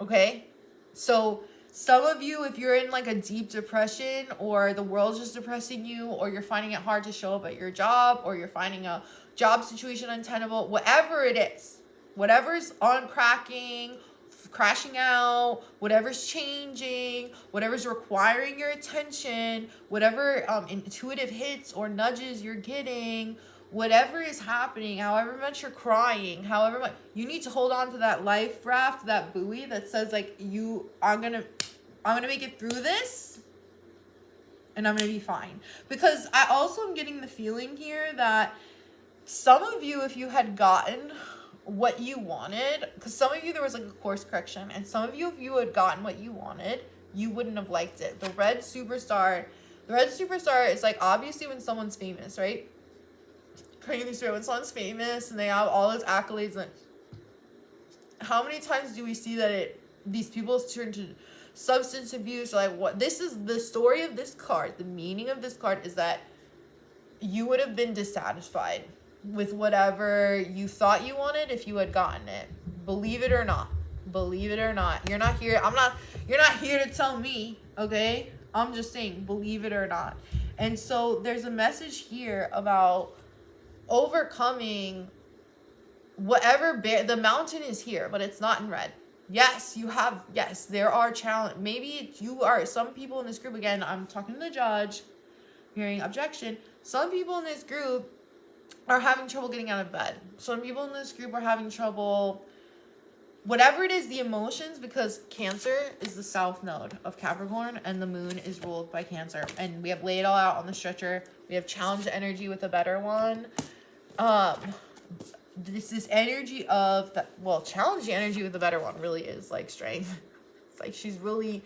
Okay? So some of you, if you're in like a deep depression, or the world's just depressing you, or you're finding it hard to show up at your job, or you're finding a job situation untenable, whatever it is, whatever's on cracking, crashing out, whatever's changing, whatever's requiring your attention, whatever intuitive hits or nudges you're getting, whatever is happening, however much you're crying, however much, you need to hold on to that life raft, that buoy that says like, I'm gonna make it through this, and I'm gonna be fine. Because I also am getting the feeling here that some of you, if you had gotten what you wanted, because some of you, there was like a course correction, and some of you, if you had gotten what you wanted, you wouldn't have liked it. The red superstar is like, obviously when someone's famous, right? Crazy, when someone's famous and they have all those accolades, and how many times do we see that these people turn to substance abuse, or like, what, this is the story of this card. The meaning of this card is that you would have been dissatisfied with whatever you thought you wanted if you had gotten it. Believe it or not. Believe it or not. You're not here to tell me, okay? I'm just saying, believe it or not. And so there's a message here about overcoming whatever the mountain is here, but it's not in red. Yes, there are challenges. Maybe some people in this group, again, I'm talking to the judge, hearing objection. Some people in this group are having trouble getting out of bed. Some people in this group are having trouble, whatever it is, the emotions, because Cancer is the south node of Capricorn, and the moon is ruled by Cancer. And we have laid it all out on the stretcher. We have challenged energy with a better one. This energy of that, well, challenging energy with the better one really is like strength. It's like she's really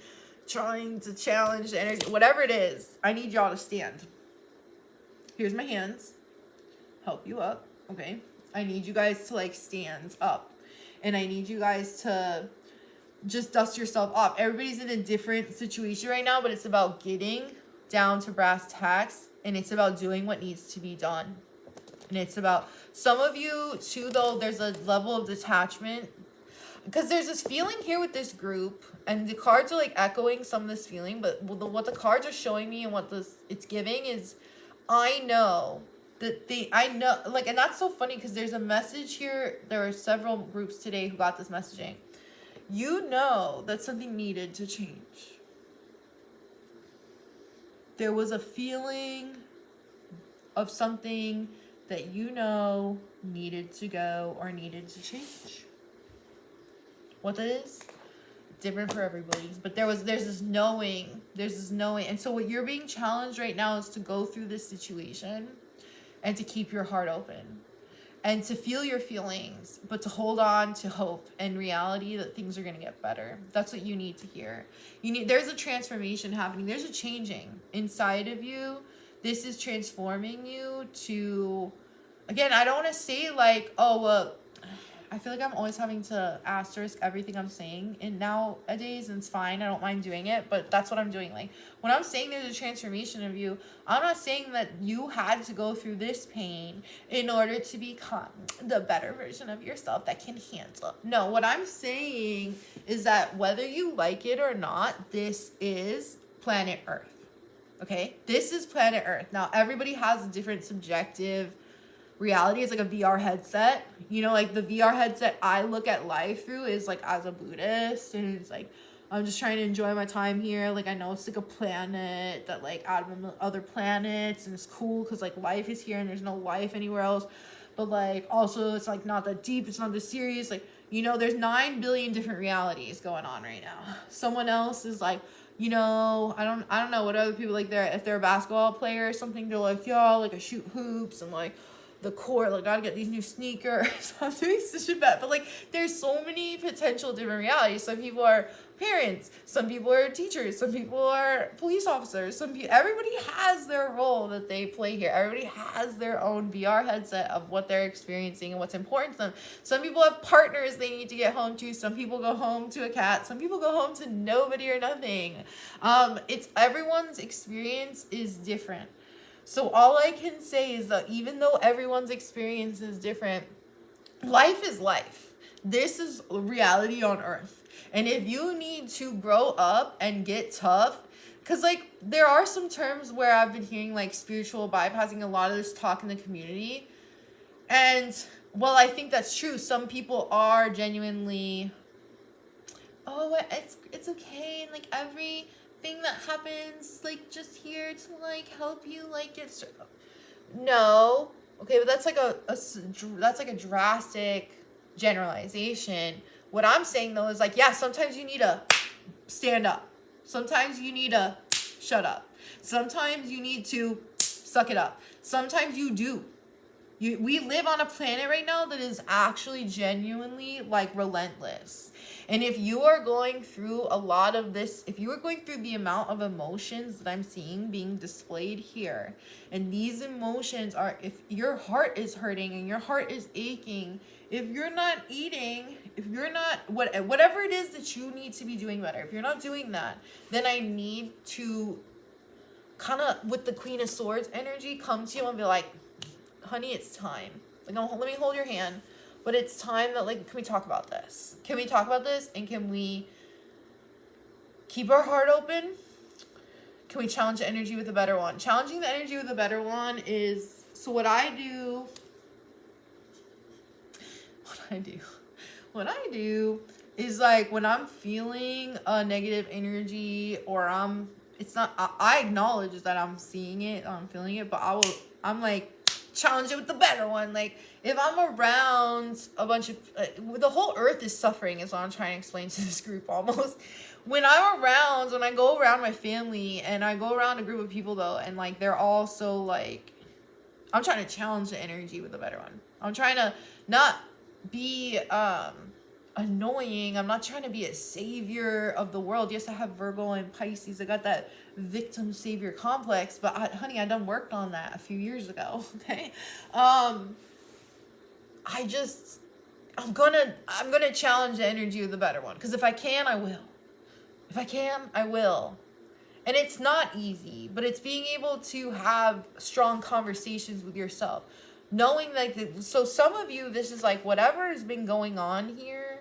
trying to challenge the energy. Whatever it is, I need y'all to stand. Here's my hands. Help you up, okay? I need you guys to like stand up, and I need you guys to just dust yourself off. Everybody's in a different situation right now, but it's about getting down to brass tacks, and it's about doing what needs to be done. And it's about, some of you too, though, there's a level of detachment, because there's this feeling here with this group, and the cards are like echoing some of this feeling, but what the cards are showing me and what it's giving is, I know, like, and that's so funny, because there's a message here. There are several groups today who got this messaging. You know that something needed to change. There was a feeling of something that you know needed to go or needed to change. What that is, different for everybody. But there's this knowing. And so what you're being challenged right now is to go through this situation and to keep your heart open and to feel your feelings, but to hold on to hope and reality that things are going to get better. That's what you need to hear. There's a transformation happening. There's a changing inside of you. This is transforming you to, again, I don't want to say like, oh, well, I feel like I'm always having to asterisk everything I'm saying and nowadays, and it's fine. I don't mind doing it, but that's what I'm doing. Like, when I'm saying there's a transformation of you, I'm not saying that you had to go through this pain in order to become the better version of yourself that can handle. No, what I'm saying is that whether you like it or not, this is planet Earth. Okay? This is planet Earth. Now, everybody has a different subjective reality is like a VR headset. You know, like the VR headset I look at life through is like as a Buddhist, and it's like I'm just trying to enjoy my time here. Like I know it's like a planet that like out of other planets, and it's cool because like life is here and there's no life anywhere else. But like also it's like not that deep, it's not that serious. Like, you know, there's 9 billion different realities going on right now. Someone else is like, you know, I don't know what other people like. If they're a basketball player or something, they're like, yo, like I shoot hoops and like the court, like gotta get these new sneakers. I'm doing such a bad, but like there's so many potential different realities. Some people are parents, some people are teachers, some people are police officers, everybody has their role that they play here. Everybody has their own VR headset of what they're experiencing and what's important to them. Some people have partners they need to get home to. Some people go home to a cat. Some people go home to nobody or nothing. It's everyone's experience is different. So all I can say is that even though everyone's experience is different, life is life. This is reality on earth. And if you need to grow up and get tough, because like there are some terms where I've been hearing like spiritual bypassing, a lot of this talk in the community. And well, I think that's true. Some people are genuinely, oh, it's okay. And like everything that happens, like just here to like help you like get no. Okay, but that's like a drastic generalization. What I'm saying though is like, yeah, sometimes you need to stand up. Sometimes you need to shut up. Sometimes you need to suck it up. Sometimes you do. We live on a planet right now that is actually genuinely like relentless. And if you are going through a lot of this, if you are going through the amount of emotions that I'm seeing being displayed here, and these emotions are, if your heart is hurting and your heart is aching, if you're not eating, if you're not, whatever it is that you need to be doing better, if you're not doing that, then I need to kind of, with the Queen of Swords energy, come to you and be like, honey, it's time. Like, let me hold your hand. But it's time that, like, can we talk about this? Can we talk about this? And can we keep our heart open? Can we challenge the energy with a better one? Challenging the energy with a better one is, so what I do is like when I'm feeling a negative energy or it's not, I acknowledge that I'm seeing it, I'm feeling it, but I'm like, challenge it with the better one. Like if I'm around a bunch of the whole earth is suffering is what I'm trying to explain to this group almost. When I go around my family and I go around a group of people though, and like they're all so like, I'm trying to challenge the energy with a better one. I'm trying to not be annoying. I'm not trying to be a savior of the world. Yes, I have Virgo and Pisces. I got that victim savior complex, but honey, I done worked on that a few years ago. Okay. I'm gonna challenge the energy with the better one. Because if I can, I will. If I can, I will. And it's not easy, but it's being able to have strong conversations with yourself. Knowing like, so some of you, this is like whatever has been going on here.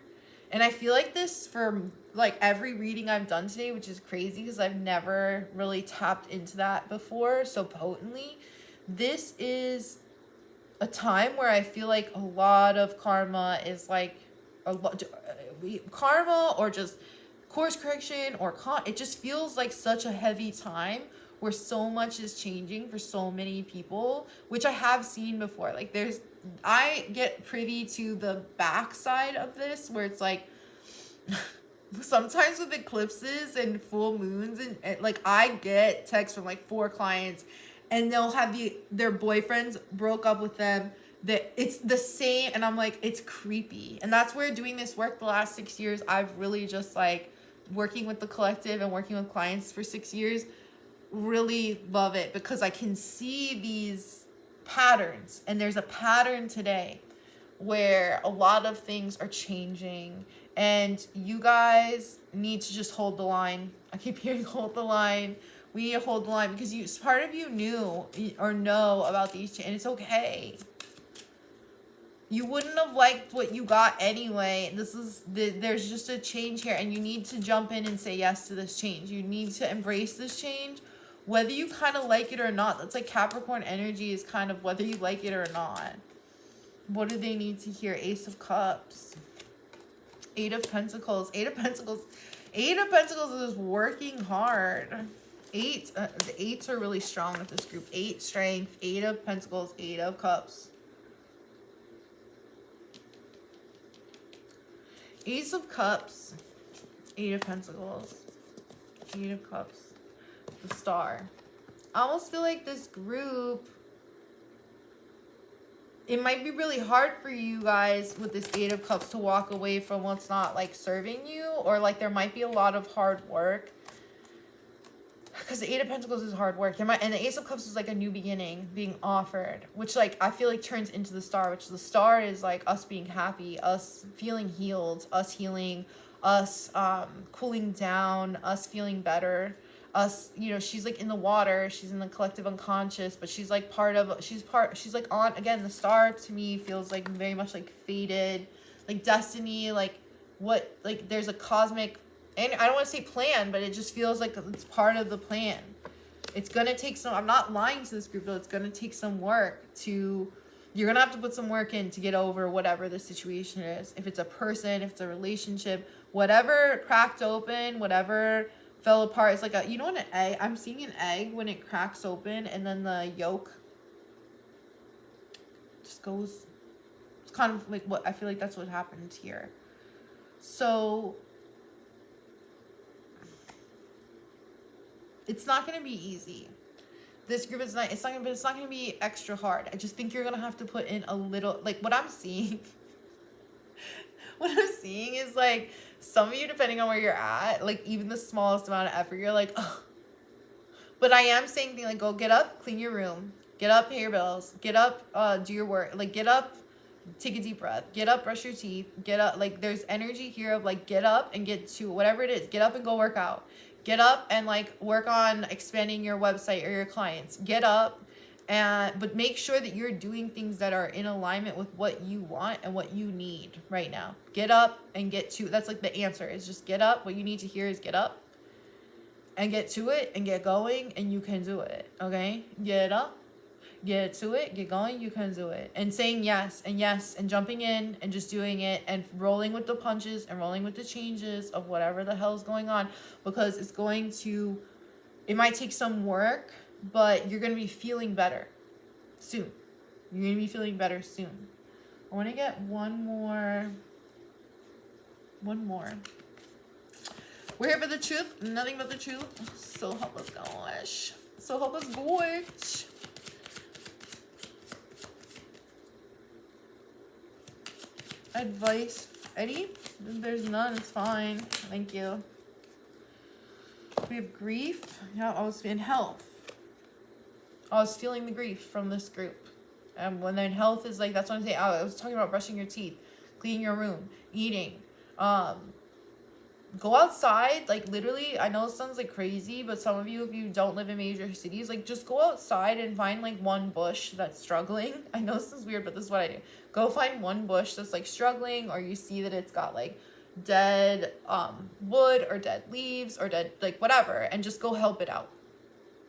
And I feel like this for like every reading I've done today, which is crazy because I've never really tapped into that before so potently. This is a time where I feel like a lot of karma is like karma or just course correction or it just feels like such a heavy time where so much is changing for so many people, which I have seen before. Like I get privy to the backside of this where it's like sometimes with eclipses and full moons and like I get texts from like 4 clients and they'll have their boyfriends broke up with them, that it's the same, and I'm like, it's creepy. And that's where doing this work the last 6 years, I've really just like working with the collective and working with clients for 6 years, really love it because I can see these patterns. And there's a pattern today where a lot of things are changing and you guys need to just hold the line. I keep hearing hold the line. We need to hold the line because part of you knew or know about these changes, and it's okay. You wouldn't have liked what you got anyway. There's just a change here, and you need to jump in and say yes to this change. You need to embrace this change Whether you kind of like it or not. That's like Capricorn energy is kind of whether you like it or not. What do they need to hear? Ace of Cups. Eight of Pentacles. Eight of Pentacles. Eight of Pentacles is working hard. The eights are really strong with this group. 8 strength, 8 of Pentacles, 8 of Cups. Ace of Cups, 8 of Pentacles, 8 of Cups, the Star. I almost feel like this group, it might be really hard for you guys with this 8 of Cups to walk away from what's not like serving you, or like there might be a lot of hard work. Because the 8 of Pentacles is hard work. And the Ace of Cups is like a new beginning being offered. Which like I feel like turns into the Star. Which the Star is like us being happy. Us feeling healed. Us healing. Us cooling down. Us feeling better. Us, you know, she's like in the water. She's in the collective unconscious. But she's like she's like on, again, the Star to me feels like very much like fated. Like destiny. Like what, like there's a cosmic, and I don't want to say plan, but it just feels like it's part of the plan. It's going to take some, I'm not lying to this group, though. It's going to take some work to, you're going to have to put some work in to get over whatever the situation is. If it's a person, if it's a relationship, whatever cracked open, whatever fell apart. It's like a, you know, an egg. I'm seeing an egg when it cracks open and then the yolk just goes, it's kind of like what, I feel like that's what happened here. So it's not going to be easy. This group is not, it's not going to be extra hard. I just think you're going to have to put in a little, like what I'm seeing, is like some of you, depending on where you're at, like even the smallest amount of effort, you're like, oh. But I am saying things like, go get up, clean your room, get up, pay your bills, get up, do your work, like get up, take a deep breath, get up, brush your teeth, get up. Like there's energy here of like, get up and get to whatever it is, get up and go work out. Get up and like work on expanding your website or your clients. Get up, but make sure that you're doing things that are in alignment with what you want and what you need right now. Get up and get to, that's like the answer, is just get up. What you need to hear is get up and get to it and get going, and you can do it. Okay? Get up, get to it, get going, you can do it. And saying yes and jumping in and just doing it and rolling with the punches and rolling with the changes of whatever the hell's going on, because it's going to, it might take some work, but you're going to be feeling better soon. You're going to be feeling better soon. I want to get one more. We're here for the truth, nothing but the truth. So help us, gosh. So help us, gosh. Advice, Eddie? There's none, it's fine. Thank you. We have grief. Yeah, I was in health. I was feeling the grief from this group. And when then health is like, that's what I'm saying. I was talking about brushing your teeth, cleaning your room, eating. Go outside, like literally, I know it sounds like crazy, but some of you, if you don't live in major cities, like just go outside and find like one bush that's struggling. I know this is weird, but this is what I do. Go find one bush that's like struggling, or you see that it's got like dead wood or dead leaves or dead like whatever, and just go help it out.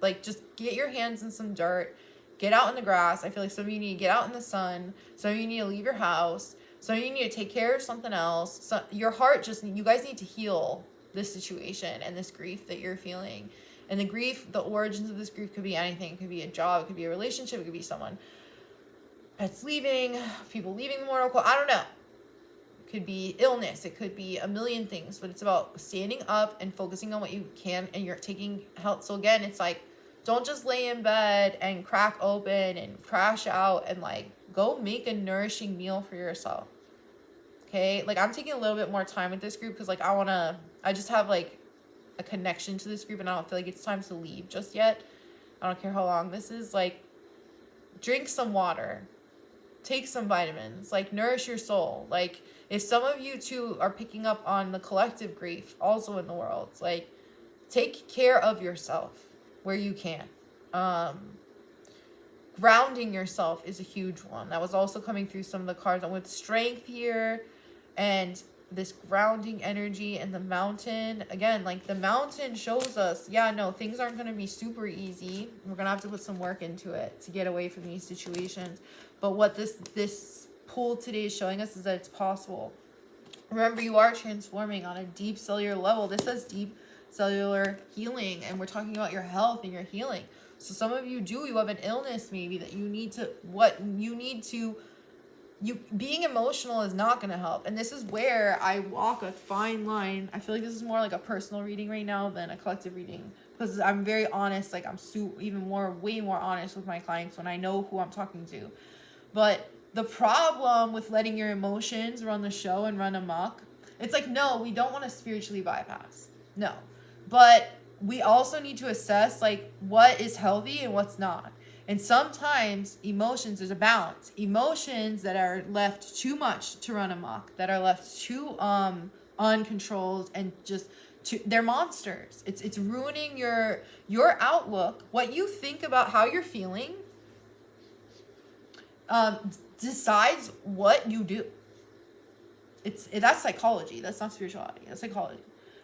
Like just get your hands in some dirt, get out in the grass. I feel like some of you need to get out in the sun. Some of you need to leave your house. So you need to take care of something else. So your heart just, you guys need to heal this situation and this grief that you're feeling. And the grief, the origins of this grief could be anything. It could be a job. It could be a relationship. It could be someone, pets leaving, people leaving the mortal coil. I don't know. It could be illness. It could be a million things. But it's about standing up and focusing on what you can. And you're taking health. So again, it's like, don't just lay in bed and crack open and crash out and like, go make a nourishing meal for yourself. Okay? Like, I'm taking a little bit more time with this group because, like, I just have, like, a connection to this group and I don't feel like it's time to leave just yet. I don't care how long this is. Like, drink some water. Take some vitamins. Like, nourish your soul. Like, if some of you, too, are picking up on the collective grief also in the world, like, take care of yourself where you can. Grounding yourself is a huge one. That was also coming through some of the cards with strength here. And this grounding energy. And the mountain, again, like the mountain shows us, yeah, no, things aren't going to be super easy. We're going to have to put some work into it to get away from these situations. But what this pull today is showing us is that it's possible. Remember, you are transforming on a deep cellular level. This says deep cellular healing, and we're talking about your health and your healing. So some of you you have an illness maybe that being emotional is not going to help. And this is where I walk a fine line. I feel like this is more like a personal reading right now than a collective reading, because I'm very honest. Like I'm way more honest with my clients when I know who I'm talking to. But the problem with letting your emotions run the show and run amok, it's like, no, we don't want to spiritually bypass. No. But we also need to assess like what is healthy and what's not. And sometimes emotions, there's a balance. Emotions that are left too much to run amok, that are left too uncontrolled and they're monsters. It's ruining your outlook. What you think about how you're feeling decides what you do. That's psychology. That's not spirituality. That's psychology.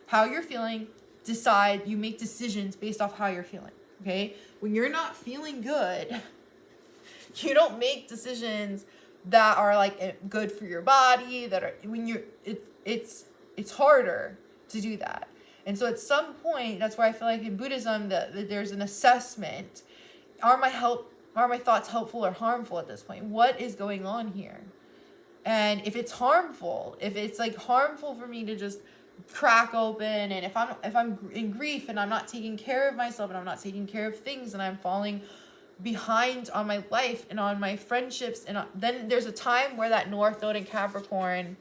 How you're feeling, you make decisions based off how you're feeling. Okay? When you're not feeling good, you don't make decisions that are like good for your body, it's harder to do that. And so at some point, that's why I feel like in Buddhism that there's an assessment. Are my thoughts helpful or harmful at this point? What is going on here? And if it's harmful, if it's like harmful for me to just crack open, and if I'm in grief and I'm not taking care of myself and I'm not taking care of things and I'm falling behind on my life and on my friendships, and then there's a time where that North Node in Capricorn,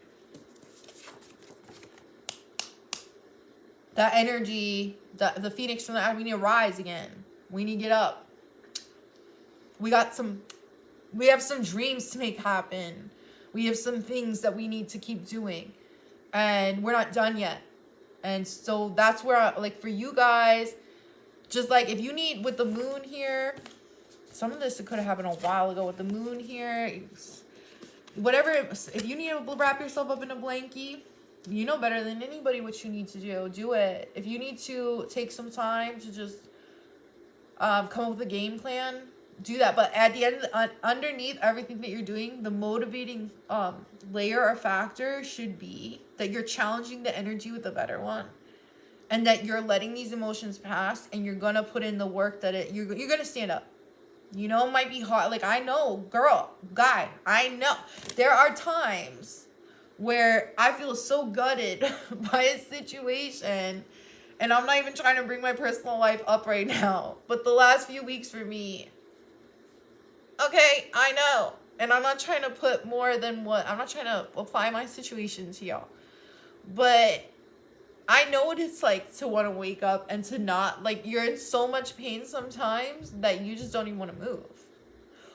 that energy, the phoenix from that, we need to rise again. We need to get up. We have some dreams to make happen. We have some things that we need to keep doing. And we're not done yet. And so that's where, like, for you guys, just like if you need, with the moon here, some of this could have happened a while ago with the moon here. Whatever, if you need to wrap yourself up in a blankie, you know better than anybody what you need to do it. If you need to take some time to just come up with a game plan, do that. But at the end, underneath everything that you're doing, the motivating layer or factor should be that you're challenging the energy with a better one, and that you're letting these emotions pass, and you're gonna put in the work that you're gonna stand up. You know, it might be hard. Like, I know, guy, I know there are times where I feel so gutted by a situation, and I'm not even trying to bring my personal life up right now, but the last few weeks for me, okay, I know. And I'm not trying to put more than I'm not trying to apply my situation to y'all. But I know what it's like to want to wake up and to not, like, you're in so much pain sometimes that you just don't even want to move.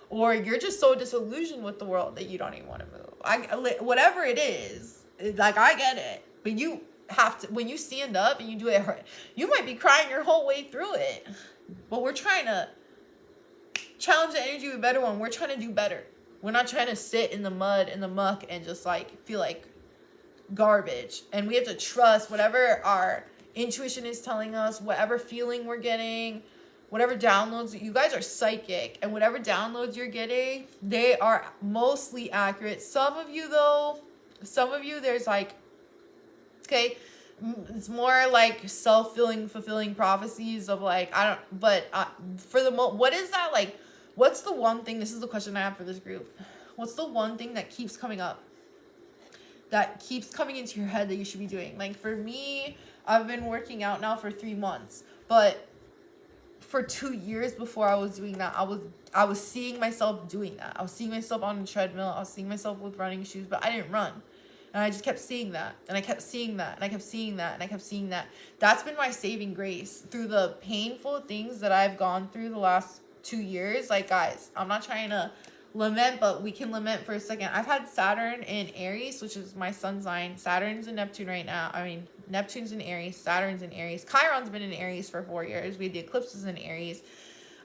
Or you're just so disillusioned with the world that you don't even want to move. Whatever it is, like, I get it. But you have to, when you stand up and you do it, you might be crying your whole way through it. But we're trying to challenge the energy with a better one. We're trying to do better. We're not trying to sit in the mud and the muck and just like feel like garbage. And we have to trust whatever our intuition is telling us, whatever feeling we're getting, whatever downloads. You guys are psychic, and whatever downloads you're getting, they are mostly accurate. Some of you there's like, okay, it's more like fulfilling prophecies of like, what is that like? What's the one thing, this is the question I have for this group. What's the one thing that keeps coming up? That keeps coming into your head that you should be doing? Like for me, I've been working out now for 3 months, but for 2 years before I was doing that, I was seeing myself doing that. I was seeing myself on the treadmill. I was seeing myself with running shoes, but I didn't run. And I just kept seeing that, and I kept seeing that, and I kept seeing that, and I kept seeing that. That's been my saving grace through the painful things that I've gone through the last 2 years. Like, guys, I'm not trying to lament, but we can lament for a second. I've had Saturn in Aries, which is my sun sign. Saturn's in Neptune right now. I mean, Neptune's in Aries, Saturn's in Aries. Chiron's been in Aries for 4 years. We had the eclipses in Aries.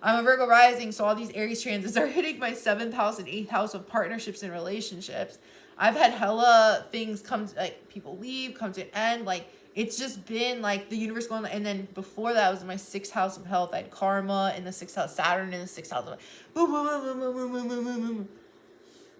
I'm a Virgo rising, so all these Aries transits are hitting my 7th house and 8th house of partnerships and relationships. I've had hella things come to, like, people leave, come to an end. Like, it's just been like the universe going. And then before that, I was in my 6th house of health. I had karma in the 6th house, Saturn in the 6th house. Boom, boom, boom, boom, boom, boom, boom, boom, boom.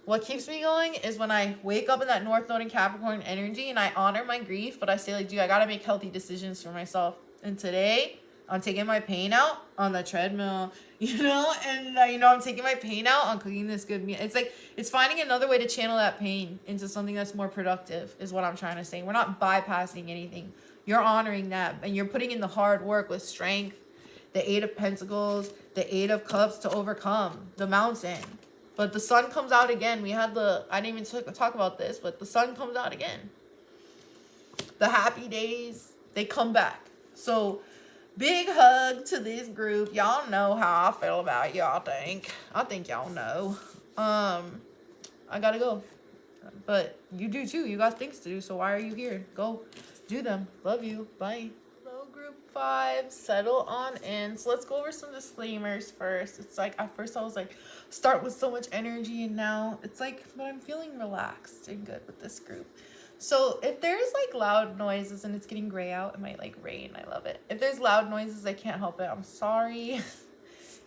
What keeps me going is when I wake up in that North Node in Capricorn energy and I honor my grief, but I say, like, dude, I gotta make healthy decisions for myself. And today, I'm taking my pain out on the treadmill, you know? And, I'm taking my pain out on cooking this good meal. It's like, it's finding another way to channel that pain into something that's more productive, is what I'm trying to say. We're not bypassing anything. You're honoring that, and you're putting in the hard work with strength, the 8 of Pentacles, the 8 of Cups to overcome the mountain. But the sun comes out again. I didn't even talk about this, but the sun comes out again. The happy days, they come back. So, big hug to this group. Y'all know how I feel about y'all, I think y'all know. I gotta go. But you do too. You got things to do, so why are you here? Go do them. Love you. Bye. Hello, group 5. Settle on in. So let's go over some disclaimers first. It's like, at first I was like, start with so much energy, and now it's like, but I'm feeling relaxed and good with this group. So if there's like loud noises, and it's getting gray out, it might like rain. I love it. If there's loud noises, I can't help it. I'm sorry.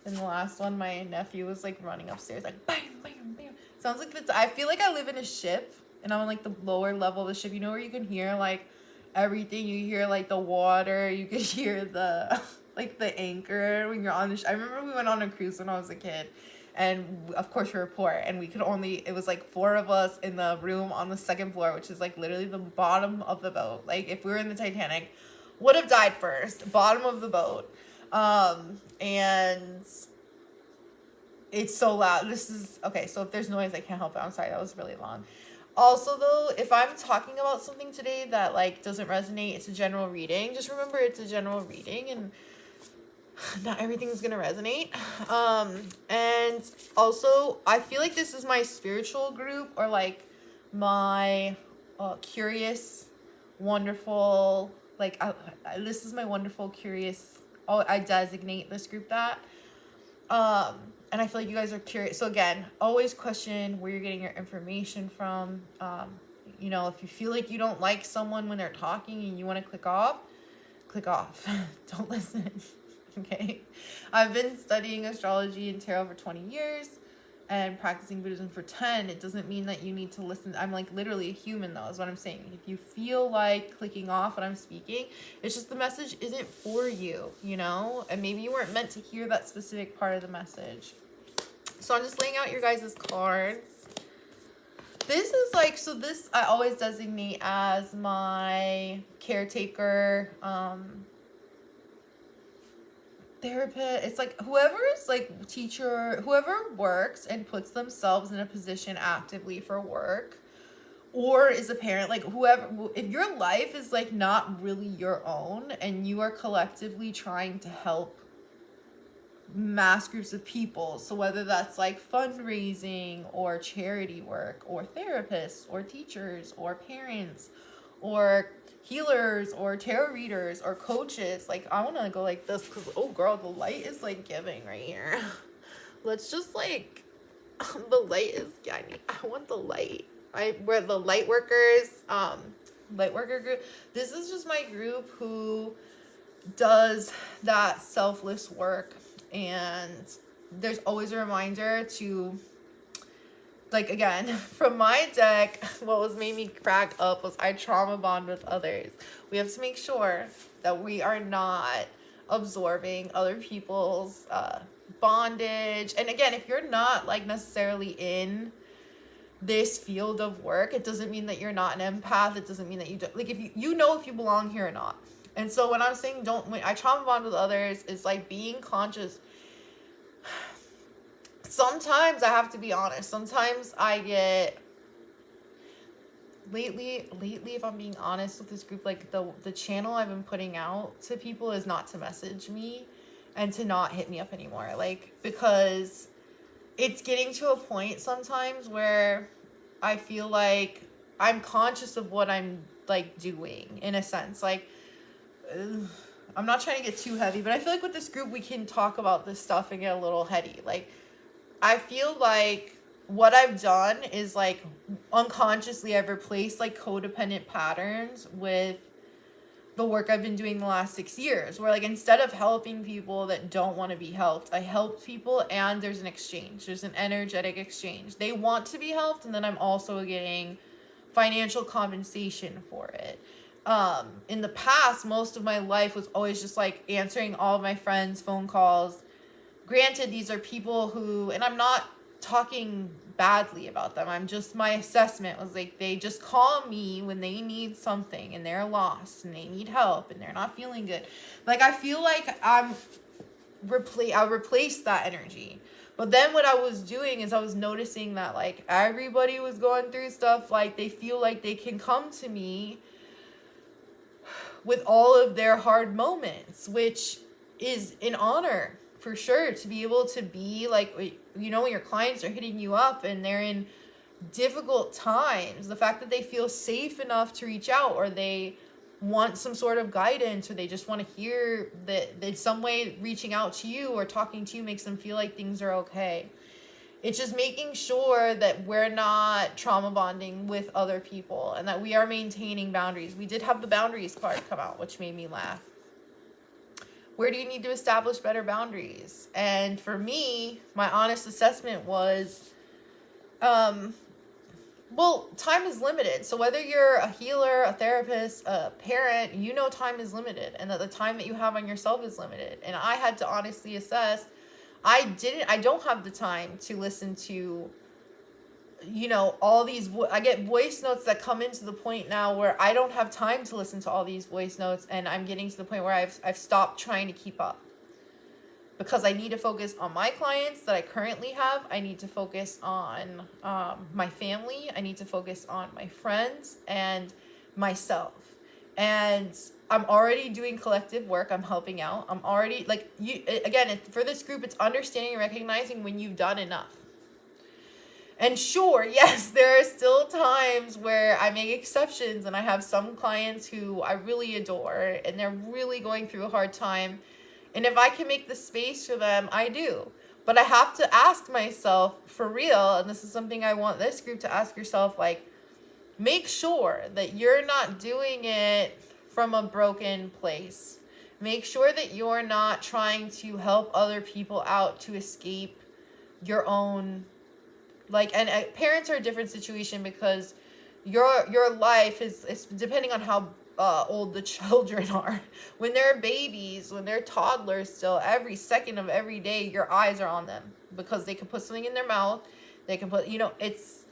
In the last one, my nephew was like running upstairs, like bam, bam, bam. Sounds like I feel like I live in a ship, and I'm on like the lower level of the ship. You know, where you can hear like everything. You hear like the water. You can hear the like the anchor when you're on the I remember we went on a cruise when I was a kid. And of course we were poor, and it was like 4 of us in the room on the 2nd floor, which is like literally the bottom of the boat. Like, if we were in the Titanic, would have died first, bottom of the boat. And it's so loud. Okay, so if there's noise, I can't help it. I'm sorry, that was really long. Also, though, if I'm talking about something today that like doesn't resonate, it's a general reading. Just remember, it's a general reading, and not everything's gonna resonate. And also, I feel like this is my spiritual group, or like my curious, wonderful, like this is my wonderful, curious. I designate this group that. And I feel like you guys are curious. So again, always question where you're getting your information from. If you feel like you don't like someone when they're talking and you want to click off. Don't listen. Okay, I've been studying astrology and tarot for 20 years and practicing Buddhism for 10. It doesn't mean that you need to listen. I'm like literally a human, though, is what I'm saying. If you feel like clicking off when I'm speaking, it's just the message isn't for you, and maybe you weren't meant to hear that specific part of the message. So I'm just laying out your guys' cards. This is like, so this I always designate as my caretaker, therapist. It's like whoever's like teacher, whoever works and puts themselves in a position actively for work, or is a parent, like whoever, if your life is like not really your own and you are collectively trying to help mass groups of people, so whether that's like fundraising or charity work or therapists or teachers or parents or healers or tarot readers or coaches, like I want to go like this because, oh girl, the light is like giving right here. Let's just like, the light is, I want the light. We're the light workers, light worker group. This is just my group who does that selfless work, and there's always a reminder to, like, again, from my deck, what was made me crack up was I trauma bond with others. We have to make sure that we are not absorbing other people's bondage. And again, if you're not like necessarily in this field of work, it doesn't mean that you're not an empath. It doesn't mean that you don't, like, if you know if you belong here or not. And so when I'm saying when I trauma bond with others, it's like being conscious. Sometimes I have to be honest. Sometimes I get lately, if I'm being honest with this group, like the channel I've been putting out to people is not to message me and to not hit me up anymore. Like, because it's getting to a point sometimes where I feel like I'm conscious of what I'm like doing, in a sense. Like, I'm not trying to get too heavy, but I feel like with this group we can talk about this stuff and get a little heady. Like, I feel like what I've done is like unconsciously I've replaced like codependent patterns with the work I've been doing the last 6 years, where like instead of helping people that don't want to be helped, I help people and there's an exchange. There's an energetic exchange. They want to be helped, and then I'm also getting financial compensation for it. In the past, most of my life was always just like answering all of my friends' phone calls. Granted, these are people who, and I'm not talking badly about them. I'm just, my assessment was like, they just call me when they need something and they're lost and they need help and they're not feeling good. Like, I feel like I replaced that energy. But then what I was doing is I was noticing that like everybody was going through stuff, like they feel like they can come to me with all of their hard moments, which is an honor for sure, to be able to be like, you know, when your clients are hitting you up and they're in difficult times, the fact that they feel safe enough to reach out, or they want some sort of guidance, or they just want to hear that in some way reaching out to you or talking to you makes them feel like things are okay. It's just making sure that we're not trauma bonding with other people and that we are maintaining boundaries. We did have the boundaries card come out, which made me laugh. Where do you need to establish better boundaries? And for me, my honest assessment was, well, time is limited. So whether you're a healer, a therapist, a parent, you know time is limited, and that the time that you have on yourself is limited. And I had to honestly assess, I don't have the time to listen to, you know, all these, I get voice notes that come into the point now where I don't have time to listen to all these voice notes, and I'm getting to the point where I've stopped trying to keep up, because I need to focus on my clients that I currently have. I need to focus on my family. I need to focus on my friends and myself. And I'm already doing collective work. I'm helping out. I'm already, like, again, for this group, it's understanding and recognizing when you've done enough. And sure, yes, there are still times where I make exceptions, and I have some clients who I really adore and they're really going through a hard time. And if I can make the space for them, I do. But I have to ask myself for real, and this is something I want this group to ask yourself, like, make sure that you're not doing it from a broken place. Make sure that you're not trying to help other people out to escape your own, like, and parents are a different situation, because your life is depending on how old the children are. When they're babies, when they're toddlers still, every second of every day your eyes are on them, because they can put something in their mouth, they can put, you know, it's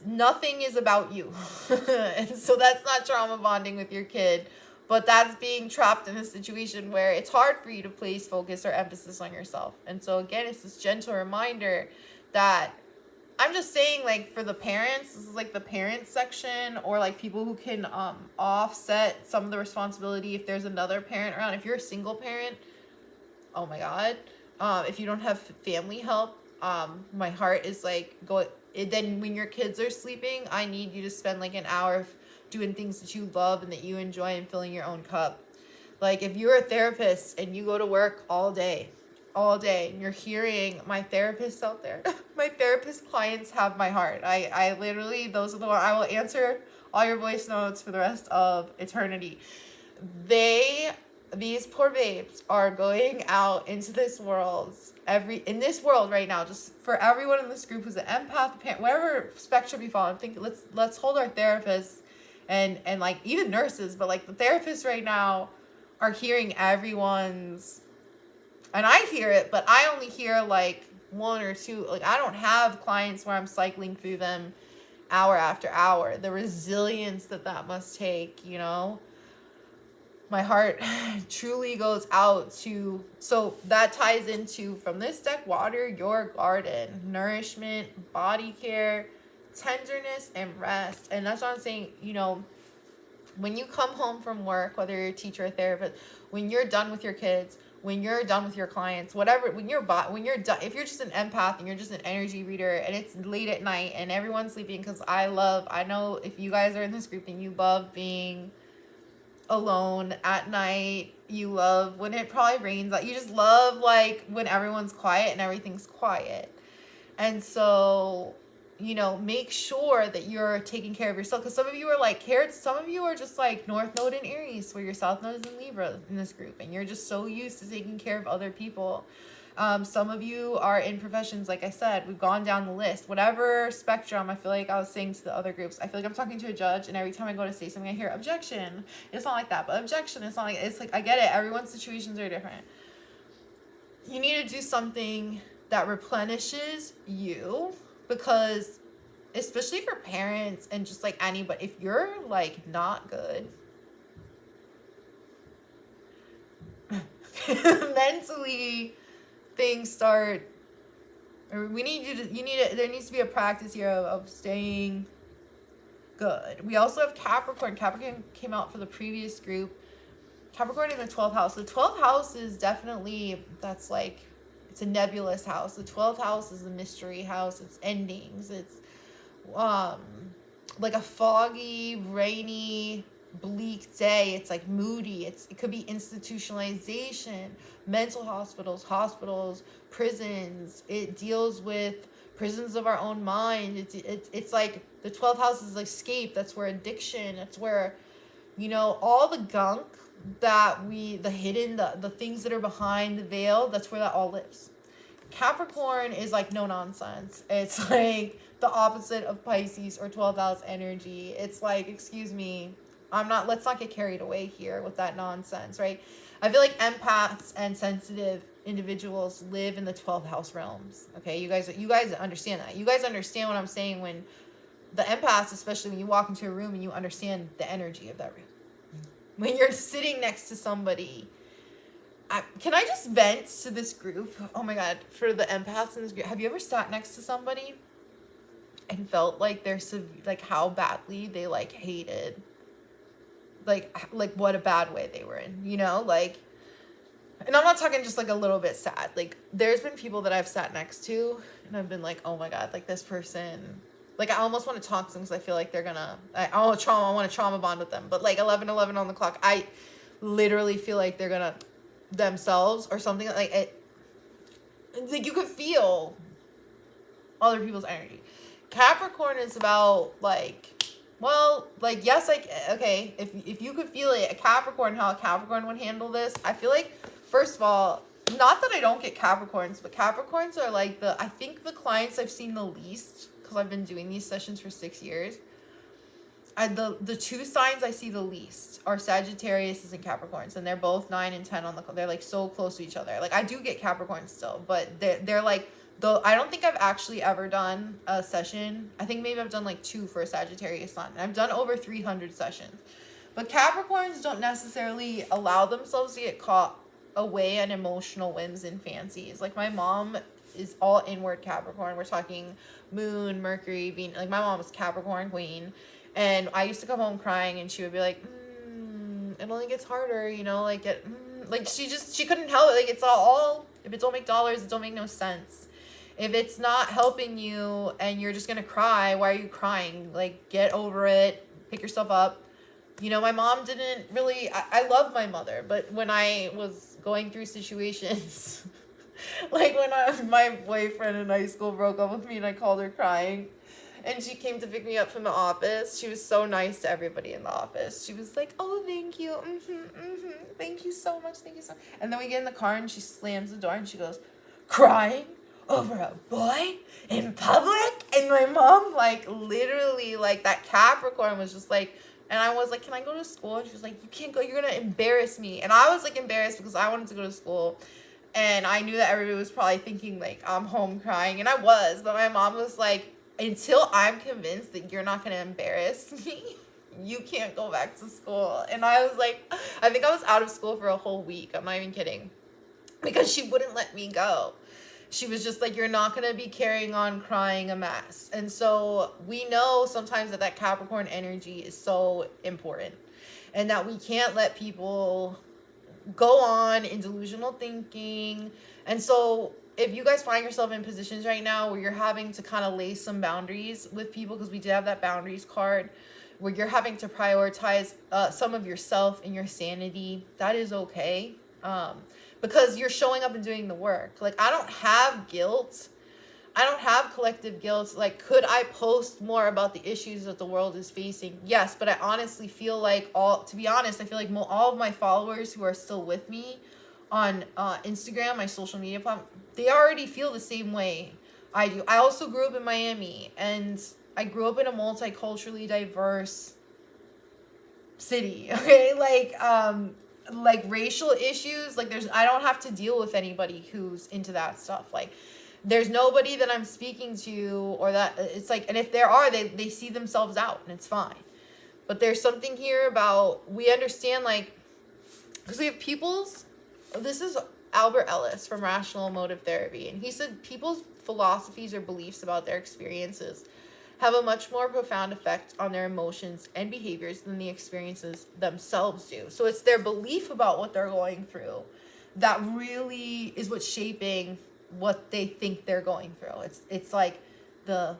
nothing is about you. And so that's not trauma bonding with your kid, but that's being trapped in a situation where it's hard for you to place focus or emphasis on yourself. And so again, it's this gentle reminder that I'm just saying, like, for the parents, this is like the parent section, or like people who can offset some of the responsibility if there's another parent around. If you're a single parent, oh my God. If you don't have family help, my heart is like, then when your kids are sleeping, I need you to spend like an hour doing things that you love and that you enjoy and filling your own cup. Like, if you're a therapist and you go to work all day, and you're hearing my therapists out there, my therapist clients have my heart. I literally, those are the ones, I will answer all your voice notes for the rest of eternity. These poor babes are going out into this world, in this world right now, just for everyone in this group who's an empath, parent, whatever spectrum you fall, I think let's hold our therapists and like even nurses, but like the therapists right now are hearing everyone's, and I hear it, but I only hear like one or two. Like, I don't have clients where I'm cycling through them hour after hour. The resilience that must take, you know. My heart truly goes out to, so that ties into, from this deck, water your garden, nourishment, body care, tenderness, and rest. And that's what I'm saying, you know, when you come home from work, whether you're a teacher or therapist, when you're done with your kids, when you're done with your clients, whatever, when you're done, if you're just an empath and you're just an energy reader and it's late at night and everyone's sleeping, because I know if you guys are in this group and you love being alone at night, you love when it probably rains, you just love like when everyone's quiet and everything's quiet. And so, make sure that you're taking care of yourself. Because some of you are like some of you are just like North Node in Aries, where your South Node is in Libra in this group. And you're just so used to taking care of other people. Some of you are in professions, like I said, we've gone down the list. Whatever spectrum, I feel like I was saying to the other groups, I feel like I'm talking to a judge, and every time I go to say something, I hear objection. It's not like that, but objection, it's like, I get it. Everyone's situations are different. You need to do something that replenishes you, because especially for parents and just like anybody, if you're like not good mentally, things start, or there needs to be a practice here of staying good. We also have Capricorn. Capricorn came out for the previous group. Capricorn in the 12th house. The 12th house is definitely, it's a nebulous house. The 12th house is a mystery house. It's endings. It's like a foggy, rainy, bleak day. It's like moody. It could be institutionalization, mental hospitals, prisons. It deals with prisons of our own mind. It's like the 12th house is like escape. That's where addiction. That's where, all the gunk that the hidden, the things that are behind the veil, that's where that all lives. Capricorn is like no nonsense. It's like the opposite of Pisces or 12th house energy. It's like, excuse me, let's not get carried away here with that nonsense, right? I feel like empaths and sensitive individuals live in the 12th house realms. Okay, you guys understand that. You guys understand what I'm saying when the empaths, especially when you walk into a room and you understand the energy of that room. When you're sitting next to somebody, can I just vent to this group? Oh my God, for the empaths in this group, have you ever sat next to somebody and felt like how badly they hated, what a bad way they were in, and I'm not talking just a little bit sad. There's been people that I've sat next to and I've been like, oh my God, this person, I almost want to talk to them because I feel like I want to trauma bond with them. But 11:11 on the clock, I literally feel like they're gonna themselves or something you could feel other people's energy. Capricorn is about yes, okay, if you could feel it, how a Capricorn would handle this. I feel like, first of all, not that I don't get Capricorns, but Capricorns are I think the clients I've seen the least, because I've been doing these sessions for 6 years. The two signs I see the least are Sagittarius and Capricorns, and they're both 9 and 10 on they're so close to each other. I do get Capricorns still, but they're I don't think I've actually ever done a session. I think maybe I've done 2 for a Sagittarius sign. I've done over 300 sessions. But Capricorns don't necessarily allow themselves to get caught away on emotional whims and fancies. My mom is all inward Capricorn. We're talking Moon, Mercury, Venus. My mom was Capricorn queen. And I used to come home crying, and she would be like, it only gets harder, she couldn't help it. It's all, if it don't make dollars, it don't make no sense. If it's not helping you and you're just going to cry, why are you crying? Get over it, pick yourself up. My mom didn't really, I love my mother, but when I was going through situations, when my boyfriend in high school broke up with me and I called her crying, and she came to pick me up from the office. She was so nice to everybody in the office. She was like, oh, thank you. Thank you so much. Thank you so much. And then we get in the car and she slams the door and she goes, crying over a boy in public? And my mom, literally, that Capricorn was just and I was like, can I go to school? And she was like, you can't go. You're going to embarrass me. And I was embarrassed because I wanted to go to school. And I knew that everybody was probably thinking I'm home crying. And I was. But my mom was like, until I'm convinced that you're not going to embarrass me, you can't go back to school. And I was I think I was out of school for a whole week. I'm not even kidding. Because she wouldn't let me go. She was just you're not going to be carrying on crying a mess. And so we know sometimes that Capricorn energy is so important. And that we can't let people go on in delusional thinking. And so if you guys find yourself in positions right now where you're having to kind of lay some boundaries with people, because we did have that boundaries card, where you're having to prioritize some of yourself and your sanity, that is okay. Because you're showing up and doing the work. I don't have guilt I don't have collective guilt. Like, could I post more about the issues that the world is facing? Yes, but I honestly feel like to be honest, I feel like all of my followers who are still with me on Instagram, my social media platform, they already feel the same way I do. I also grew up in Miami, and I grew up in a multiculturally diverse city. Okay, like racial issues, like I don't have to deal with anybody who's into that stuff. Like, there's nobody that I'm speaking to, or that it's like, and if there are, they see themselves out, and it's fine. But there's something here about, we understand, like, because we have this is Albert Ellis from Rational Emotive Therapy, and he said people's philosophies or beliefs about their experiences have a much more profound effect on their emotions and behaviors than the experiences themselves do. So it's their belief about what they're going through that really is what's shaping what they think they're going through. It's like the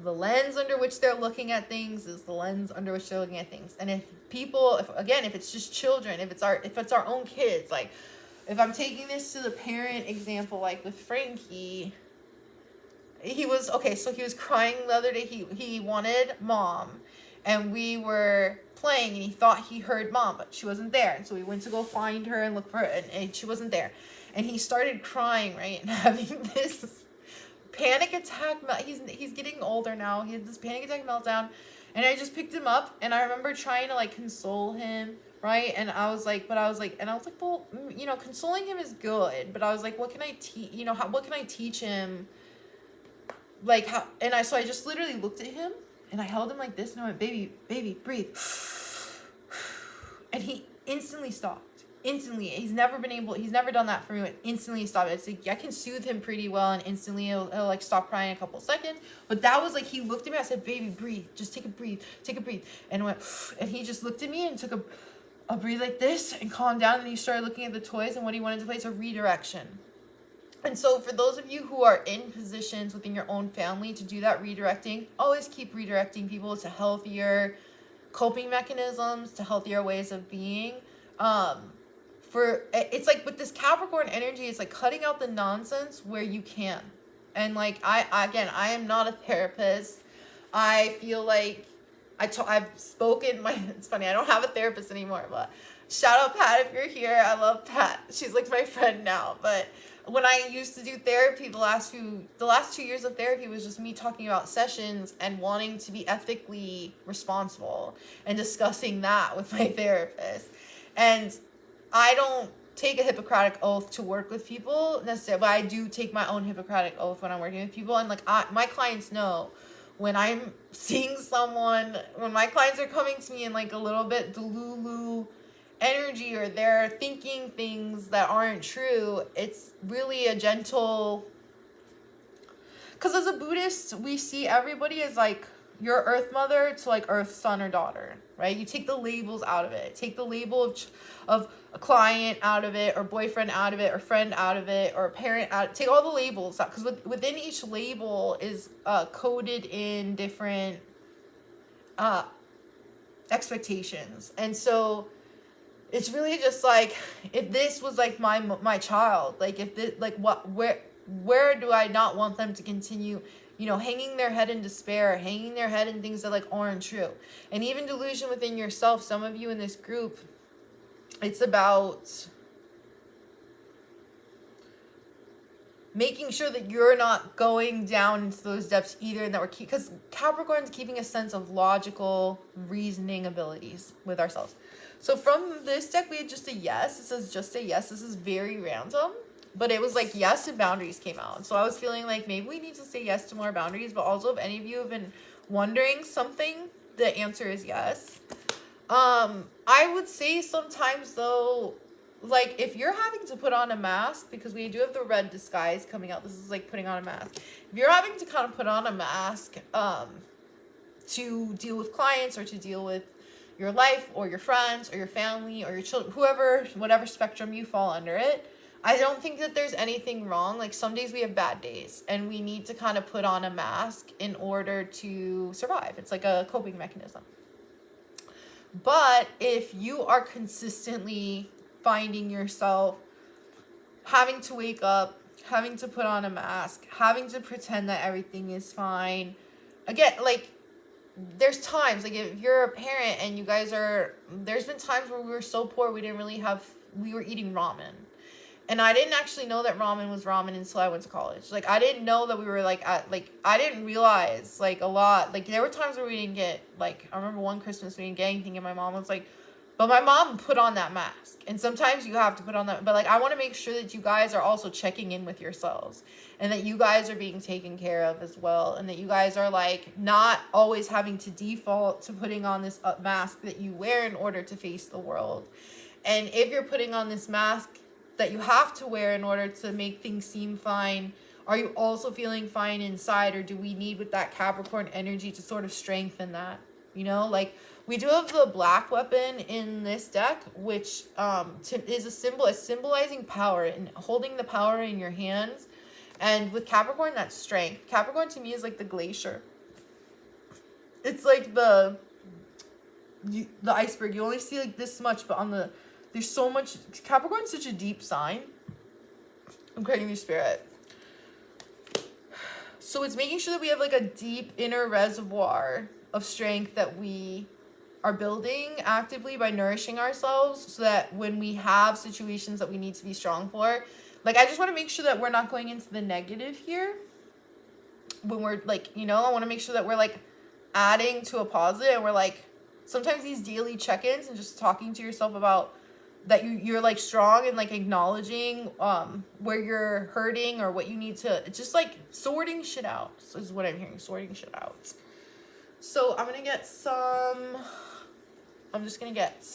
lens under which they're looking at things is the lens under which they're looking at things. And if it's just children, if it's our own kids, like, if I'm taking this to the parent example, like with Frankie, he was crying the other day. He wanted mom, and we were playing, and he thought he heard mom, but she wasn't there. And so we went to go find her and look for her, and she wasn't there. And he started crying, right, and having this panic attack. He's getting older now. He had this panic attack meltdown, and I just picked him up, and I remember trying to, like, console him, right? And I was like, well, you know, consoling him is good, but I was like, what can I teach? You know, what can I teach him? Like, how? And I just literally looked at him, and I held him like this, and I went, baby, breathe. And he instantly stopped. Instantly. He's never done that for me. But instantly stopped. It's like, I can soothe him pretty well, and instantly he'll like stop crying in a couple seconds. But that was like, he looked at me. I said, baby, breathe. Just take a breathe. And went, and he just looked at me and took a breathe like this and calmed down. And he started looking at the toys and what he wanted to play. It's a redirection. And so for those of you who are in positions within your own family to do that redirecting, always keep redirecting people to healthier coping mechanisms, to healthier ways of being. It's like with this Capricorn energy, it's like cutting out the nonsense where you can. And like, I am not a therapist. I feel like I've spoken it's funny, I don't have a therapist anymore, but shout out Pat if you're here. I love Pat. She's like my friend now. But when I used to do therapy, the last 2 years of therapy was just me talking about sessions and wanting to be ethically responsible and discussing that with my therapist. And I don't take a Hippocratic oath to work with people necessarily, but I do take my own Hippocratic oath when I'm working with people. And like, my clients know when I'm seeing someone, when my clients are coming to me in like a little bit delulu energy, or they're thinking things that aren't true, it's really a gentle, because as a Buddhist, we see everybody as like your earth mother to like earth son or daughter, right? You take the labels out of it. Take the label of a client out of it, or boyfriend out of it, or friend out of it, or parent out. Take all the labels out, because within each label is coded in different expectations. And so it's really just like, if this was like my child, like if this, like where do I not want them to continue, you know, hanging their head in despair, hanging their head in things that like aren't true. And even delusion within yourself, some of you in this group, it's about making sure that you're not going down into those depths either, and that we're because Capricorn's keeping a sense of logical reasoning abilities with ourselves. So from this deck, we had just a yes. It says just a yes. This is very random, but it was like yes and boundaries came out. So I was feeling like maybe we need to say yes to more boundaries, but also if any of you have been wondering something, the answer is yes. I would say sometimes though, like if you're having to put on a mask, because we do have the red disguise coming out. This is like putting on a mask. If you're having to kind of put on a mask to deal with clients, or to deal with your life, or your friends, or your family, or your children, whatever spectrum you fall under it, I don't think that there's anything wrong. Like some days we have bad days, and we need to kind of put on a mask in order to survive. It's like a coping mechanism. But if you are consistently finding yourself having to wake up having to put on a mask, having to pretend that everything is fine. Again, like, there's times, like, if you're a parent and you guys are, there's been times where we were so poor we were eating ramen. And I didn't actually know that ramen was ramen until I went to college. Like, I didn't know that we were, like, I didn't realize, like, a lot. Like, there were times where we didn't get, like, I remember one Christmas we didn't get anything, and my mom was like, but my mom put on that mask. And sometimes you have to put on that. But, like, I want to make sure that you guys are also checking in with yourselves. And that you guys are being taken care of as well. And that you guys are, like, not always having to default to putting on this mask that you wear in order to face the world. And if you're putting on this mask that you have to wear in order to make things seem fine, are you also feeling fine inside? Or do we need, with that Capricorn energy, to sort of strengthen that? You know, like, we do have the black weapon in this deck, which is a symbol, is symbolizing power and holding the power in your hands. And with Capricorn, that's strength. Capricorn to me is like the glacier. It's like the iceberg. You only see like this much, but there's so much. Capricorn's such a deep sign. I'm creating your spirit. So it's making sure that we have like a deep inner reservoir of strength that we are building actively by nourishing ourselves, so that when we have situations that we need to be strong for, like, I just want to make sure that we're not going into the negative here. When we're like, you know, I want to make sure that we're like adding to a positive, and we're like, sometimes these daily check-ins and just talking to yourself about that you're like strong, and like acknowledging where you're hurting or what you need to, it's just like sorting shit out. So is what I'm hearing, sorting shit out. So I'm just gonna get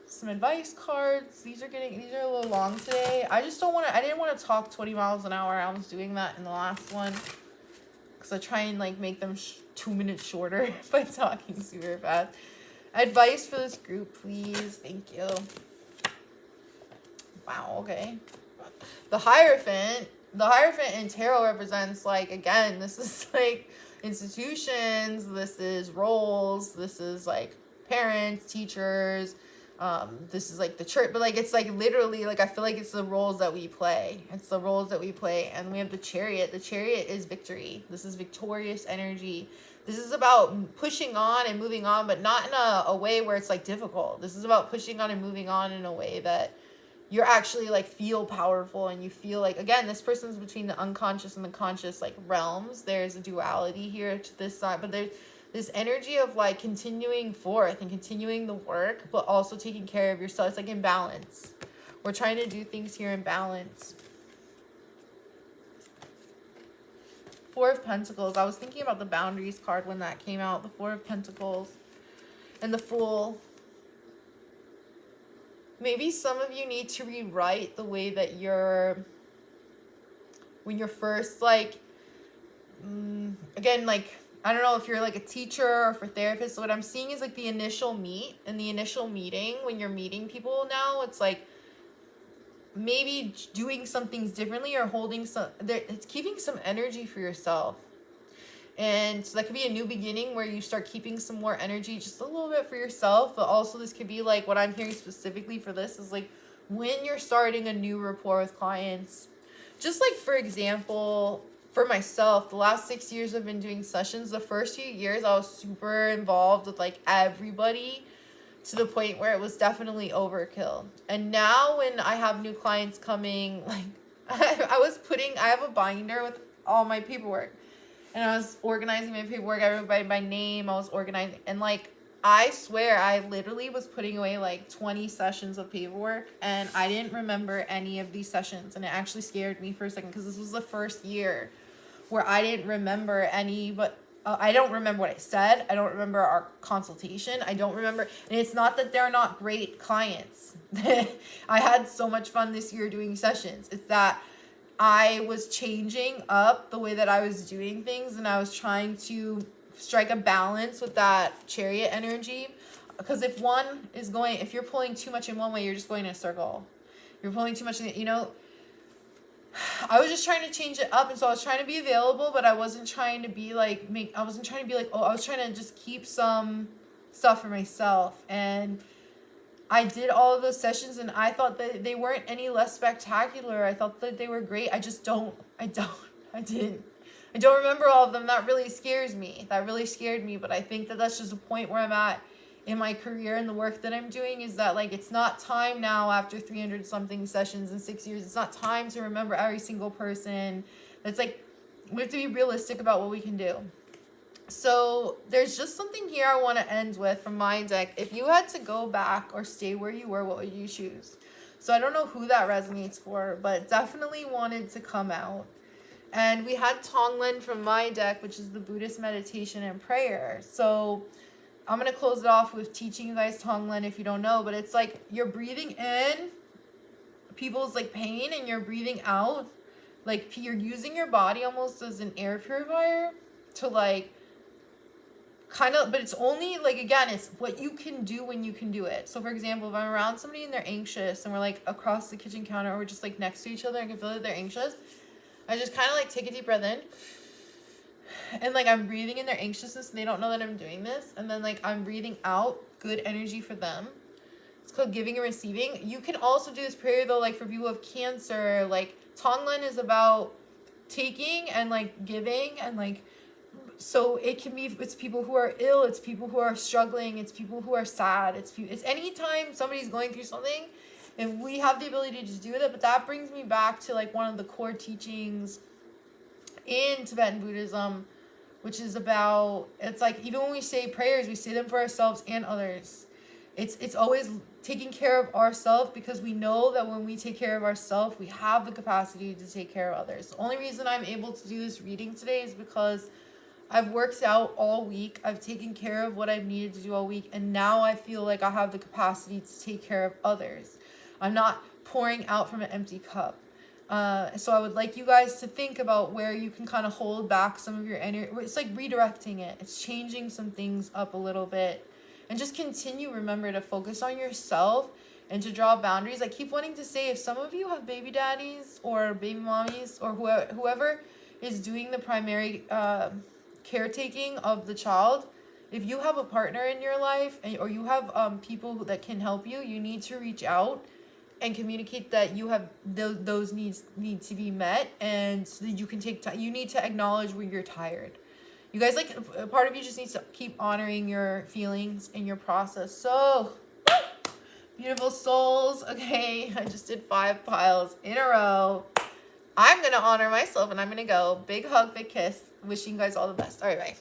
some advice cards. These are a little long today. I didn't want to talk 20 miles an hour. I was doing that in the last one because I try and like make them 2 minutes shorter by talking super fast. Advice for this group, please. Thank you. Wow, okay. The Hierophant in tarot represents, like, again, this is like institutions, this is roles, this is like parents, teachers, this is like the church, but like it's like literally, like, I feel like it's the roles that we play. It's the roles that we play. And we have the Chariot. The Chariot is victory. This is victorious energy. This is about pushing on and moving on, but not in a way where it's like difficult. This is about pushing on and moving on in a way that you're actually like feel powerful, and you feel like, again, this person's between the unconscious and the conscious like realms. There's a duality here to this side, but there's this energy of like continuing forth and continuing the work, but also taking care of yourself. It's like in balance. We're trying to do things here in balance. Four of Pentacles. I was thinking about the Boundaries card when that came out. The Four of Pentacles and the Fool. Maybe some of you need to rewrite the way that when you're first like, again, like, I don't know if you're like a teacher or for therapists. So what I'm seeing is like the initial meet and the initial meeting when you're meeting people now. It's like maybe doing some things differently or holding it's keeping some energy for yourself. And so that could be a new beginning where you start keeping some more energy, just a little bit for yourself. But also this could be like, what I'm hearing specifically for this is like when you're starting a new rapport with clients. Just like, for example, for myself, the last 6 years I've been doing sessions. The first few years I was super involved with like everybody, to the point where it was definitely overkill. And now when I have new clients coming, like I have a binder with all my paperwork. And I was organizing my paperwork, everybody by name. I was organizing. And like, I swear, I literally was putting away like 20 sessions of paperwork. And I didn't remember any of these sessions. And it actually scared me for a second, because this was the first year where I didn't remember any, but I don't remember what I said. I don't remember our consultation. I don't remember. And it's not that they're not great clients. I had so much fun this year doing sessions. It's that I was changing up the way that I was doing things, and I was trying to strike a balance with that Chariot energy. Because if you're pulling too much in one way, you're just going in a circle. You're pulling too much in, I was just trying to change it up. And so I was trying to be available, but I wasn't trying to be like, I was trying to just keep some stuff for myself. And I did all of those sessions and I thought that they weren't any less spectacular. I thought that they were great. I don't remember all of them. That really scares me. That really scared me. But I think that that's just a point where I'm at in my career and the work that I'm doing, is that like, it's not time now after 300 something sessions in 6 years. It's not time to remember every single person. It's like, we have to be realistic about what we can do. So there's just something here I want to end with from my deck. If you had to go back or stay where you were, what would you choose? So I don't know who that resonates for, but definitely wanted to come out. And we had Tonglen from my deck, which is the Buddhist meditation and prayer. So I'm going to close it off with teaching you guys Tonglen if you don't know. But it's like you're breathing in people's like pain, and you're breathing out. Like you're using your body almost as an air purifier to like kind of, but it's only like, again, it's what you can do when you can do it. So for example, if I'm around somebody and they're anxious and we're like across the kitchen counter or we're just like next to each other, I can feel that they're anxious. I just kind of like take a deep breath in, and like I'm breathing in their anxiousness and they don't know that I'm doing this. And then like I'm breathing out good energy for them. It's called giving and receiving. You can also do this prayer though, like for people with cancer. Like Tonglen is about taking and like giving, and like, so it can be, it's people who are ill, it's people who are struggling, it's people who are sad, it's anytime somebody's going through something, if we have the ability to do that. But that brings me back to like one of the core teachings in Tibetan Buddhism, which is about, it's like, even when we say prayers, we say them for ourselves and others. It's always taking care of ourselves, because we know that when we take care of ourselves, we have the capacity to take care of others. The only reason I'm able to do this reading today is because I've worked out all week. I've taken care of what I've needed to do all week. And now I feel like I have the capacity to take care of others. I'm not pouring out from an empty cup. So I would like you guys to think about where you can kind of hold back some of your energy. It's like redirecting it. It's changing some things up a little bit. And just continue, remember, to focus on yourself and to draw boundaries. I keep wanting to say, if some of you have baby daddies or baby mommies or whoever is doing the primary caretaking of the child, if you have a partner in your life, or you have people that can help you, you need to reach out and communicate that you have those needs need to be met, and so that you can take time. You need to acknowledge when you're tired. You guys, like, a part of you just needs to keep honoring your feelings and your process. So beautiful souls. Okay, I just did 5 piles in a row. I'm gonna honor myself and I'm gonna go. Big hug, big kiss. Wishing you guys all the best. All right, bye.